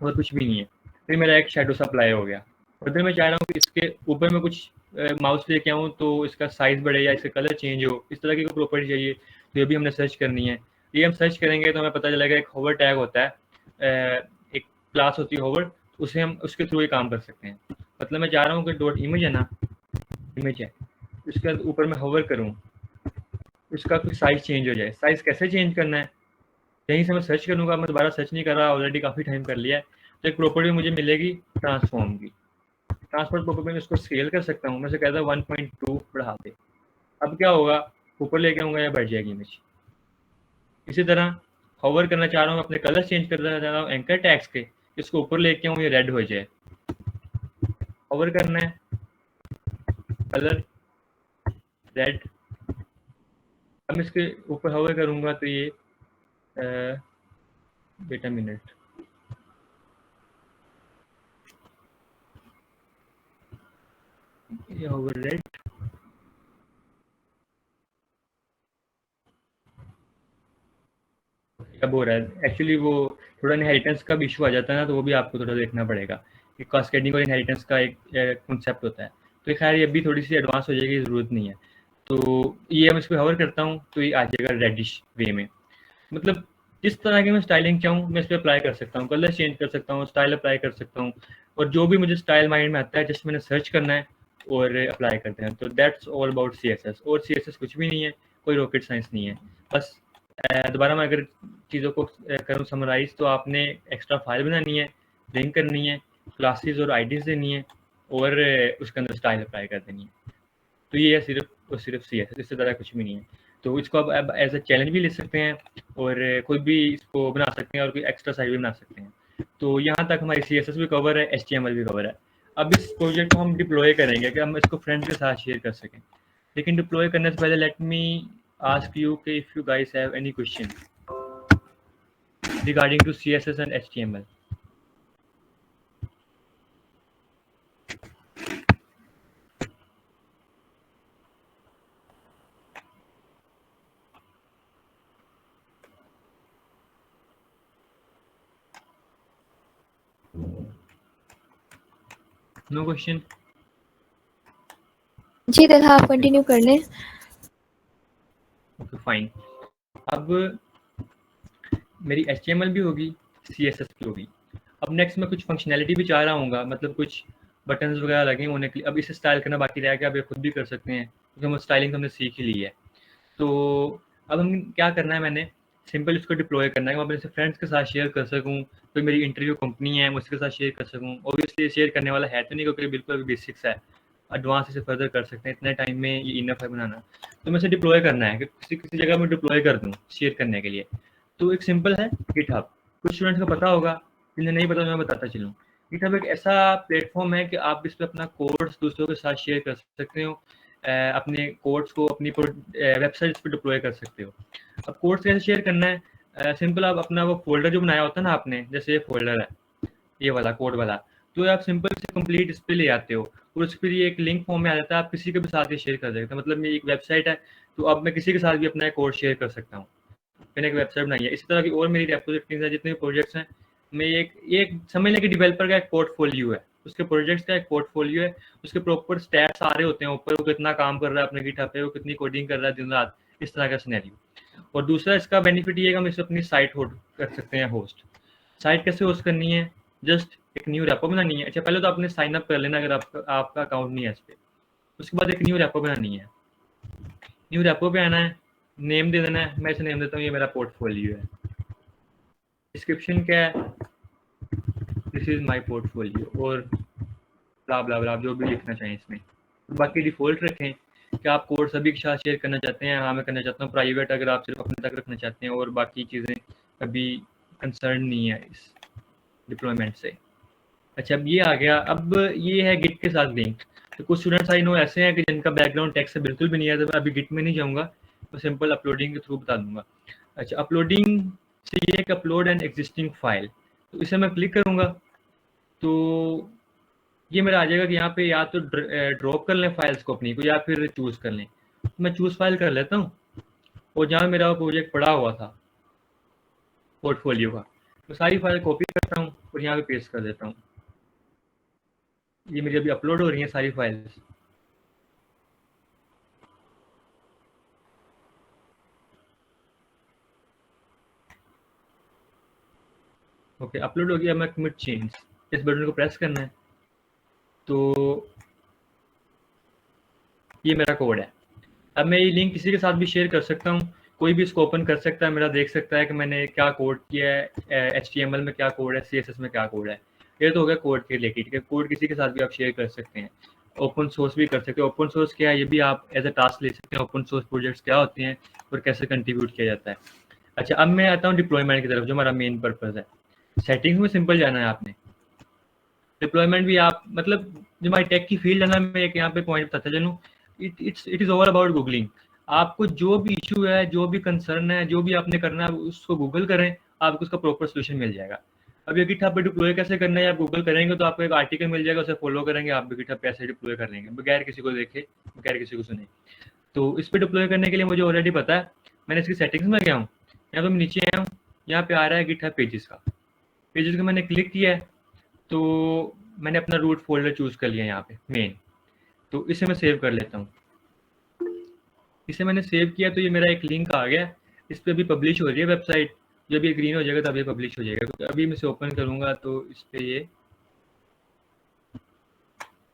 [SPEAKER 1] और कुछ भी नहीं है। फिर मेरा एक शेडो सा अप्लाई हो गया, और फिर मैं चाह रहा हूँ कि इसके ऊपर मैं कुछ माउस लेके आऊँ तो इसका साइज़ बढ़े या इसका कलर चेंज हो, इस तरह की कोई प्रॉपर्टी चाहिए, तो ये भी हमने सर्च करनी है। ये हम सर्च करेंगे तो हमें पता चलेगा एक होवर टैग होता है, एक क्लास होती है होवर, उसे हम उसके थ्रू ही काम कर सकते हैं। मतलब मैं चाह रहा हूँ कि डॉट इमेज है ना, इमेज है, उसके ऊपर मैं होवर करूँ, उसका कुछ साइज़ चेंज हो जाए। साइज़ कैसे चेंज करना है, यहीं से मैं सर्च करूँगा, मैं दोबारा सर्च नहीं कर रहा, ऑलरेडी काफ़ी टाइम कर लिया है। तो एक प्रॉपर्टी मुझे मिलेगी ट्रांसफॉर्म की, ट्रांसपोर्ट पर्पज में इसको स्केल कर सकता हूँ, मैं से कहता हूँ 1.2 बढ़ा दे। अब क्या होगा, ऊपर लेके आऊँगा या बढ़ जाएगी इमेज। इसी तरह होवर करना चाह रहा हूँ, अपने कलर चेंज करना चाह रहा हूँ एंकर टैग्स के, इसको ऊपर लेके आऊँ ये रेड हो जाए। होवर करना है, कलर रेड। अब इसके ऊपर होवर करूँगा तो ये वेट अ मिनट, ये होवर रेड, अब हो रहा है। एक्चुअली वो थोड़ा इनहेरिटेंस का भी इशू आ जाता है ना, तो वो भी आपको थोड़ा देखना पड़ेगा कि कास्केडिंग और इनहेरिटेंस का एक कॉन्सेप्ट होता है। तो खैर ये भी थोड़ी सी एडवांस हो जाएगी, ज़रूरत नहीं है। तो ये मैं इस पर होवर करता हूँ तो ये आ जाएगा रेडिश वे में। मतलब जिस तरह की मैं स्टाइलिंग चाहूँ मैं इस पर अप्लाई कर सकता हूँ, कलर चेंज कर सकता हूँ, स्टाइल अप्लाई कर सकता हूँ, और जो भी मुझे स्टाइल माइंड में आता है जस्ट मैंने सर्च करना है और अप्लाई करते हैं। तो दैट्स ऑल अबाउट CSS। और CSS कुछ भी नहीं है, कोई रॉकेट साइंस नहीं है। बस दोबारा मैं अगर चीज़ों को करूँ समराइज, तो आपने एक्स्ट्रा फाइल बनानी है, लिंक करनी है, क्लासेस और आईडीज देनी है, और उसके अंदर स्टाइल अप्लाई कर देनी है। तो ये है सिर्फ और सिर्फ CSS, इससे ज़्यादा कुछ भी नहीं है। तो इसको अब एज अ चैलेंज भी ले सकते हैं और खुद भी इसको बना सकते हैं और कोई एक्स्ट्रा साइट भी बना सकते हैं। तो यहाँ तक हमारी CSS भी कवर है, HTML भी कवर है। अब इस प्रोजेक्ट को हम डिप्लॉय करेंगे कि हम इसको फ्रेंड्स के साथ शेयर कर सकें। लेकिन डिप्लॉय करने से पहले लेट मी आस्क यू कि if you guys have any question regarding to CSS and HTML. No question?
[SPEAKER 2] जी तथा आप कंटिन्यू कर लें।
[SPEAKER 1] Okay, fine. अब मेरी HTML भी होगी, CSS भी होगी। अब नेक्स्ट मैं कुछ फंक्शनैलिटी भी चाह रहा हूँ, मतलब कुछ बटन्स वगैरह लगे होने के लिए। अब इसे स्टाइल करना बाकी रह गया, अब ये खुद भी कर सकते हैं क्योंकि हम स्टाइलिंग तो हमने सीख ही ली है। तो अब हम क्या करना है, मैंने सिंपल इसको डिप्लॉय करना है कि मैं अपने फ्रेंड्स के साथ शेयर कर सकूँ। कोई मेरी इंटरव्यू कंपनी है, मैं उसके साथ शेयर कर सकूँ। ऑब्वियसली शेयर करने वाला है तो नहीं, क्योंकि बिल्कुल अभी बेसिक्स है, एडवांस इसे फर्दर कर सकते हैं, इतने टाइम में ये इनफ है बनाना। तो मैं इसे डिप्लॉय करना है कि किसी किसी जगह में डिप्लॉय कर दूँ शेयर करने के लिए। तो एक सिंपल है गिटहब। कुछ स्टूडेंट्स को पता होगा, जिन्हें नहीं पता मैं बताता चलूँ। गिटहब एक ऐसा प्लेटफॉर्म है कि आप इस पर अपना कोड्स दूसरों के साथ शेयर कर सकते हो, अपने कोड्स को अपनी वेबसाइट्स पे डिप्लॉय कर सकते हो। अब कोड्स कैसे शेयर करना है, सिंपल आप अपना वो फोल्डर जो बनाया होता है ना आपने, जैसे ये फोल्डर है ये वाला कोड वाला, तो आप सिंपल से कंप्लीट इस पे ले आते हो और उस पर ये एक लिंक फॉर्म में आ जाता है, आप किसी के भी साथ ये शेयर कर सकते हो। मतलब ये एक वेबसाइट है, तो अब मैं किसी के साथ भी अपना कोड शेयर कर सकता हूँ। मैंने एक वेबसाइट बनाई है। इसी तरह की और मेरी रेपोजिटरीज है, जितने भी प्रोजेक्ट्स हैं, मैं एक समझ लें कि डेवलपर का एक पोर्टफोलियो है, उसके प्रोजेक्ट्स का एक पोर्टफोलियो है, उसके प्रॉपर स्टैट्स आ रहे होते हैं ऊपर, वो कितना काम कर रहा है अपने गिटहब पे, वो कितनी कोडिंग कर रहा है दिन रात, इस तरह का सिनेरियो। और दूसरा इसका बेनिफिट ये है कि हम इसे अपनी साइट होस्ट कर सकते हैं। होस्ट साइट कैसे होस्ट करनी है, जस्ट एक न्यू रेपो बनानी है। अच्छा, पहले तो आपने साइन अप कर लेना अगर आपका अकाउंट नहीं है इस पर। उसके बाद एक न्यू रेपो बनानी है, न्यू रेपो पे आना है, नेम दे देना है। मैं इसे नेम देता हूँ ये मेरा पोर्टफोलियो है। डिस्क्रिप्शन क्या है, दिस इज माय पोर्टफोलियो, और ब्ला ब्ला ब्ला जो भी लिखना चाहें इसमें। बाकी डिफॉल्ट रखें कि आप कोड सभी के साथ शेयर करना चाहते हैं। हाँ, मैं करना चाहता हूँ प्राइवेट, अगर आप सिर्फ अपने तक रखना चाहते हैं और बाकी चीज़ें कभी कंसर्न नहीं है इस डिप्लॉयमेंट से। अच्छा, अब ये आ गया, अब ये है गिट के साथ लिंक। तो कुछ स्टूडेंट्स आई नो ऐसे हैं कि जिनका बैकग्राउंड टेक्स्ट से बिल्कुल भी नहीं है, तो मैं अभी गिट में नहीं जाऊँगा, तो सिंपल अपलोडिंग के थ्रू बता दूंगा। अच्छा, अपलोडिंग से ये है कि अपलोड एन एग्जिस्टिंग फाइल, तो इसे मैं क्लिक करूँगा तो ये मेरा आ जाएगा कि यहाँ पे या तो ड्रॉप कर लें फाइल्स को अपनी को, या फिर चूज़ कर लें। तो मैं चूज़ फाइल कर लेता हूँ, और जहाँ मेरा प्रोजेक्ट पड़ा हुआ था पोर्टफोलियो का, तो सारी फाइल कॉपी करता हूँ और यहाँ पे पेस्ट कर देता हूँ। ये मेरी अभी अपलोड हो रही हैं सारी फाइल्स। ओके, अपलोड हो गया। मैं कमिट चेंज, इस बटन को प्रेस करना है, तो ये मेरा कोड है। अब मैं ये लिंक किसी के साथ भी शेयर कर सकता हूँ, कोई भी इसको ओपन कर सकता है, मेरा देख सकता है कि मैंने क्या कोड किया है, HTML में क्या कोड है, CSS में क्या कोड है। ये तो हो गया कोड के रिलेटेड, ठीक है। कोड किसी के साथ भी आप शेयर कर सकते हैं, ओपन सोर्स भी कर सकते हैं। ओपन सोर्स क्या है, ये भी आप एज अ टास्क ले सकते हैं, ओपन सोर्स प्रोजेक्ट्स क्या होते हैं और कैसे कंट्रीब्यूट किया जाता है। अच्छा, अब मैं आता हूँ डिप्लॉयमेंट की तरफ, जो हमारा मेन पर्पज़ है। सेटिंग्स में सिंपल जाना है आपने। डिप्लॉयमेंट भी आप मतलब जो हमारी टेक की फील्ड है ना, मैं एक यहाँ पे पॉइंट बताता चलूँ, it is all about googling. आपको जो भी इशू है, जो भी कंसर्न है, जो भी आपने करना है, उसको गूगल करें, आपको उसका प्रॉपर सोल्यूशन मिल जाएगा। अब ये गिटहब पे डिप्लॉय कैसे करना है, आप गूगल करेंगे तो आपको एक आर्टिकल मिल जाएगा, उसे फॉलो करेंगे, आप भी गिटहब पे ऐसे डिप्लॉय कर लेंगे बगैर किसी को देखे, बगैर किसी को सुने। तो इस पे डिप्लॉय करने के लिए मुझे ऑलरेडी पता है, मैंने इसकी सेटिंग्स में गया हूँ, यहाँ पे मैं नीचे आया हूँ, यहाँ पे आ रहा है गिटहब पेजेस का। पेजेस का मैंने क्लिक किया है, तो मैंने अपना रूट फोल्डर चूज़ कर लिया यहाँ पे मेन। तो इसे मैं सेव कर लेता हूँ। इसे मैंने सेव किया तो ये मेरा एक लिंक आ गया, इस पर अभी पब्लिश हो रही है वेबसाइट। जब ये ग्रीन हो जाएगा तब ये पब्लिश हो जाएगा। तो अभी मैं इसे ओपन करूँगा तो इस पर ये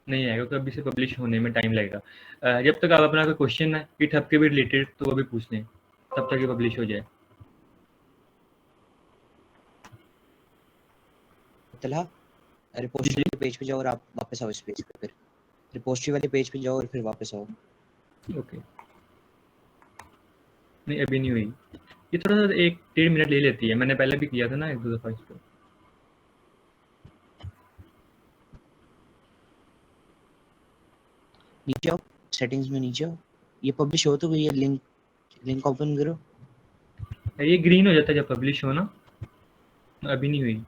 [SPEAKER 1] नहीं आएगा, तो अभी इसे पब्लिश होने में टाइम लगेगा। जब तक आप अपना कोई क्वेश्चन है गिटहब के भी रिलेटेड तो वो भी पूछ लें, तब तक ये पब्लिश हो जाए।
[SPEAKER 5] तलहा, रिपोजिटरी के पेज पे जाओ और आप वापस आओ इस पेज पे, फिर रिपोजिटरी वाले पेज पे जाओ और फिर वापस आओ।
[SPEAKER 1] ओके, नहीं अभी नहीं हुई, ये थोड़ा सा 1-1.5 मिनट ले लेती है। मैंने पहले भी किया था ना 1-2 दफ़ा इसको।
[SPEAKER 5] नीचे आओ, सेटिंग्स में नीचे आओ, ये पब्लिश हो तो ये लिंक ओपन करो।
[SPEAKER 1] ये ग्रीन हो जाता है जब पब्लिश हो ना, अभी नहीं हुई,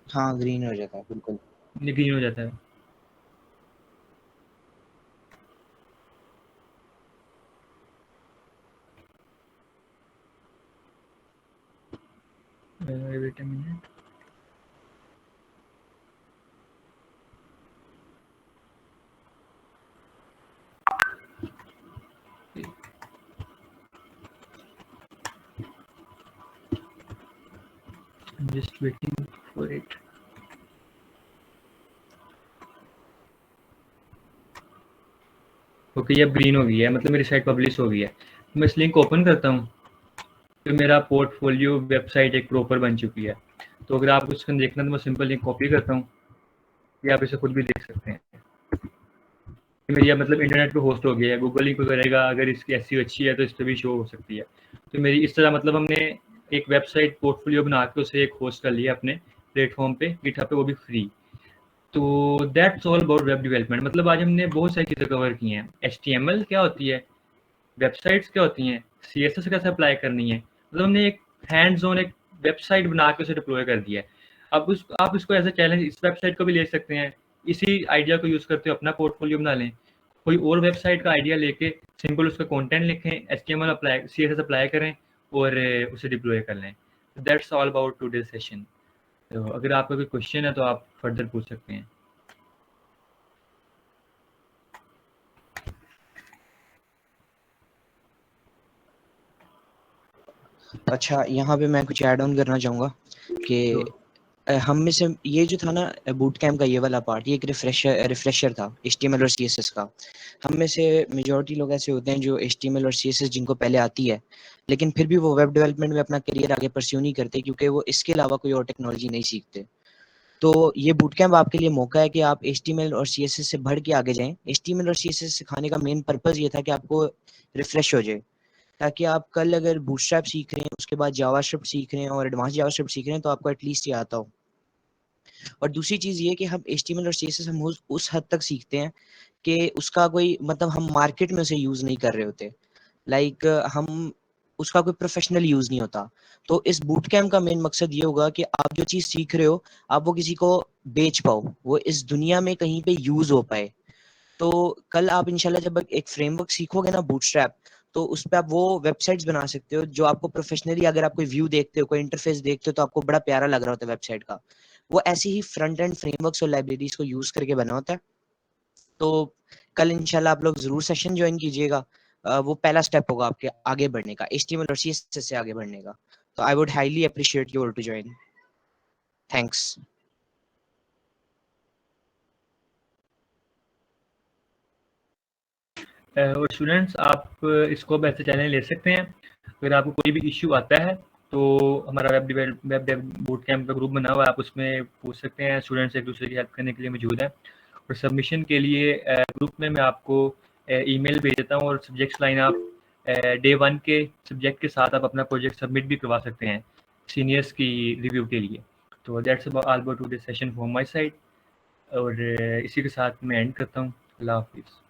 [SPEAKER 5] हाँ ग्रीन हो जाता है बिल्कुल।
[SPEAKER 1] ये ग्रीन हो जाता है। Wait a minute, I'm just waiting for it. Okay, ये अब ग्रीन हो गई है, मतलब मेरी साइट पब्लिश हो गई है। मैं इस लिंक ओपन करता हूँ तो मेरा पोर्टफोलियो वेबसाइट एक प्रॉपर बन चुकी है। तो अगर आप उसको देखना तो मैं सिंपल लिंक कॉपी करता हूँ, या आप इसे खुद भी देख सकते हैं। मेरी अब मतलब इंटरनेट पे होस्ट हो गया है, गूगल ही को करेगा, अगर इसकी एसईओ अच्छी है तो इस पर भी शो हो सकती है। तो मेरी इस तरह मतलब हमने एक वेबसाइट पोर्टफोलियो बना के उसे एक होस्ट कर लिया अपने प्लेटफॉर्म पे, गिटहब पे, वो भी फ्री। तो that's all about web development. मतलब आज हमने बहुत सारी चीज़ें कवर की हैं। HTML क्या होती है, वेबसाइट्स क्या होती हैं, CSS कैसे अप्लाई करनी है, मतलब हमने एक हैंड्स ऑन एक वेबसाइट बना के उसे डिप्लॉय कर दिया है। अब आप इसको एज अ चैलेंज इस वेबसाइट को भी ले सकते हैं, इसी आइडिया को यूज़ करते हुए अपना पोर्टफोलियो बना लें। कोई और वेबसाइट का आइडिया लेके सिंपल उसका कंटेंट लिखें, HTML अप्लाई, CSS अप्लाई करें और उसे डिप्लॉय कर लें। That's all about today session. तो अगर आपका कोई क्वेश्चन है तो आप फर्दर पूछ सकते हैं।
[SPEAKER 5] अच्छा, यहाँ पे मैं कुछ ऐड ऑन करना चाहूँगा कि हम में से ये जो था ना बूट कैम्प का ये वाला पार्ट, ये एक रिफ्रेशर था HTML और CSS का। हम में से मेजॉरिटी लोग ऐसे होते हैं जो HTML और CSS जिनको पहले आती है, लेकिन फिर भी वो वेब डेवलपमेंट में अपना करियर आगे परस्यू नहीं करते क्योंकि वो इसके अलावा कोई और टेक्नोलॉजी नहीं सीखते। तो ये बूट कैम्प आपके लिए मौका है कि आप HTML और CSS से बढ़ के आगे जाएं। HTML और CSS सिखाने का मेन पर्पज़ ये था कि आपको रिफ्रेश हो जाए, ताकि आप कल अगर बूटस्ट्रैप सीख रहे हैं, उसके बाद जावास्क्रिप्ट सीख रहे हैं और एडवांस जावास्क्रिप्ट सीख रहे हैं, तो आपको एटलीस्ट ये आता हो। और दूसरी चीज़ ये कि हम HTML और CSS हम उस हद तक सीखते हैं कि उसका कोई मतलब हम मार्केट में उसे यूज़ नहीं कर रहे होते। लाइक हम उसका कोई प्रोफेशनल यूज़ नहीं होता। तो इस बूट कैम्प का मेन मकसद ये होगा कि आप जो चीज़ सीख रहे हो, आप वो किसी को बेच पाओ, वो इस दुनिया में कहीं पे यूज़ हो पाए। तो कल आप इंशाल्लाह जब एक फ्रेमवर्क सीखोगे ना बूटस्ट्रैप, तो उस पे आप वो वेबसाइट्स बना सकते हो जो आपको प्रोफेशनली, अगर आप कोई व्यू देखते हो, कोई इंटरफेस देखते हो तो आपको बड़ा प्यारा लग रहा होता है वेबसाइट का, वो ऐसे ही फ्रंट एंड फ्रेमवर्क्स और लाइब्रेरीज को यूज करके बना होता है। तो कल इंशाल्लाह आप लोग जरूर सेशन ज्वाइन कीजिएगा। वो पहला स्टेप होगा आपके आगे बढ़ने का, HTML और CSS से आगे बढ़ने का। तो I would highly appreciate you all to join. Thanks.
[SPEAKER 1] और स्टूडेंट्स, आप इसको अब ऐसे चैलेंज ले सकते हैं। अगर आपको कोई भी इश्यू आता है तो हमारा वेब बूट कैंप का ग्रुप बना हुआ है, आप उसमें पूछ सकते हैं, स्टूडेंट्स एक दूसरे की हेल्प करने के लिए मौजूद है। और सबमिशन के लिए ग्रुप में मैं आपको ईमेल भेज देता हूँ, और सब्जेक्ट्स लाइन आप डे 1 के सब्जेक्ट के साथ आप अपना प्रोजेक्ट सबमिट भी करवा सकते हैं सीनियर्स की रिव्यू के लिए। तो that's all about today session from my side, और इसी के साथ मैं एंड करता हूँ। अल्लाह हाफिज़।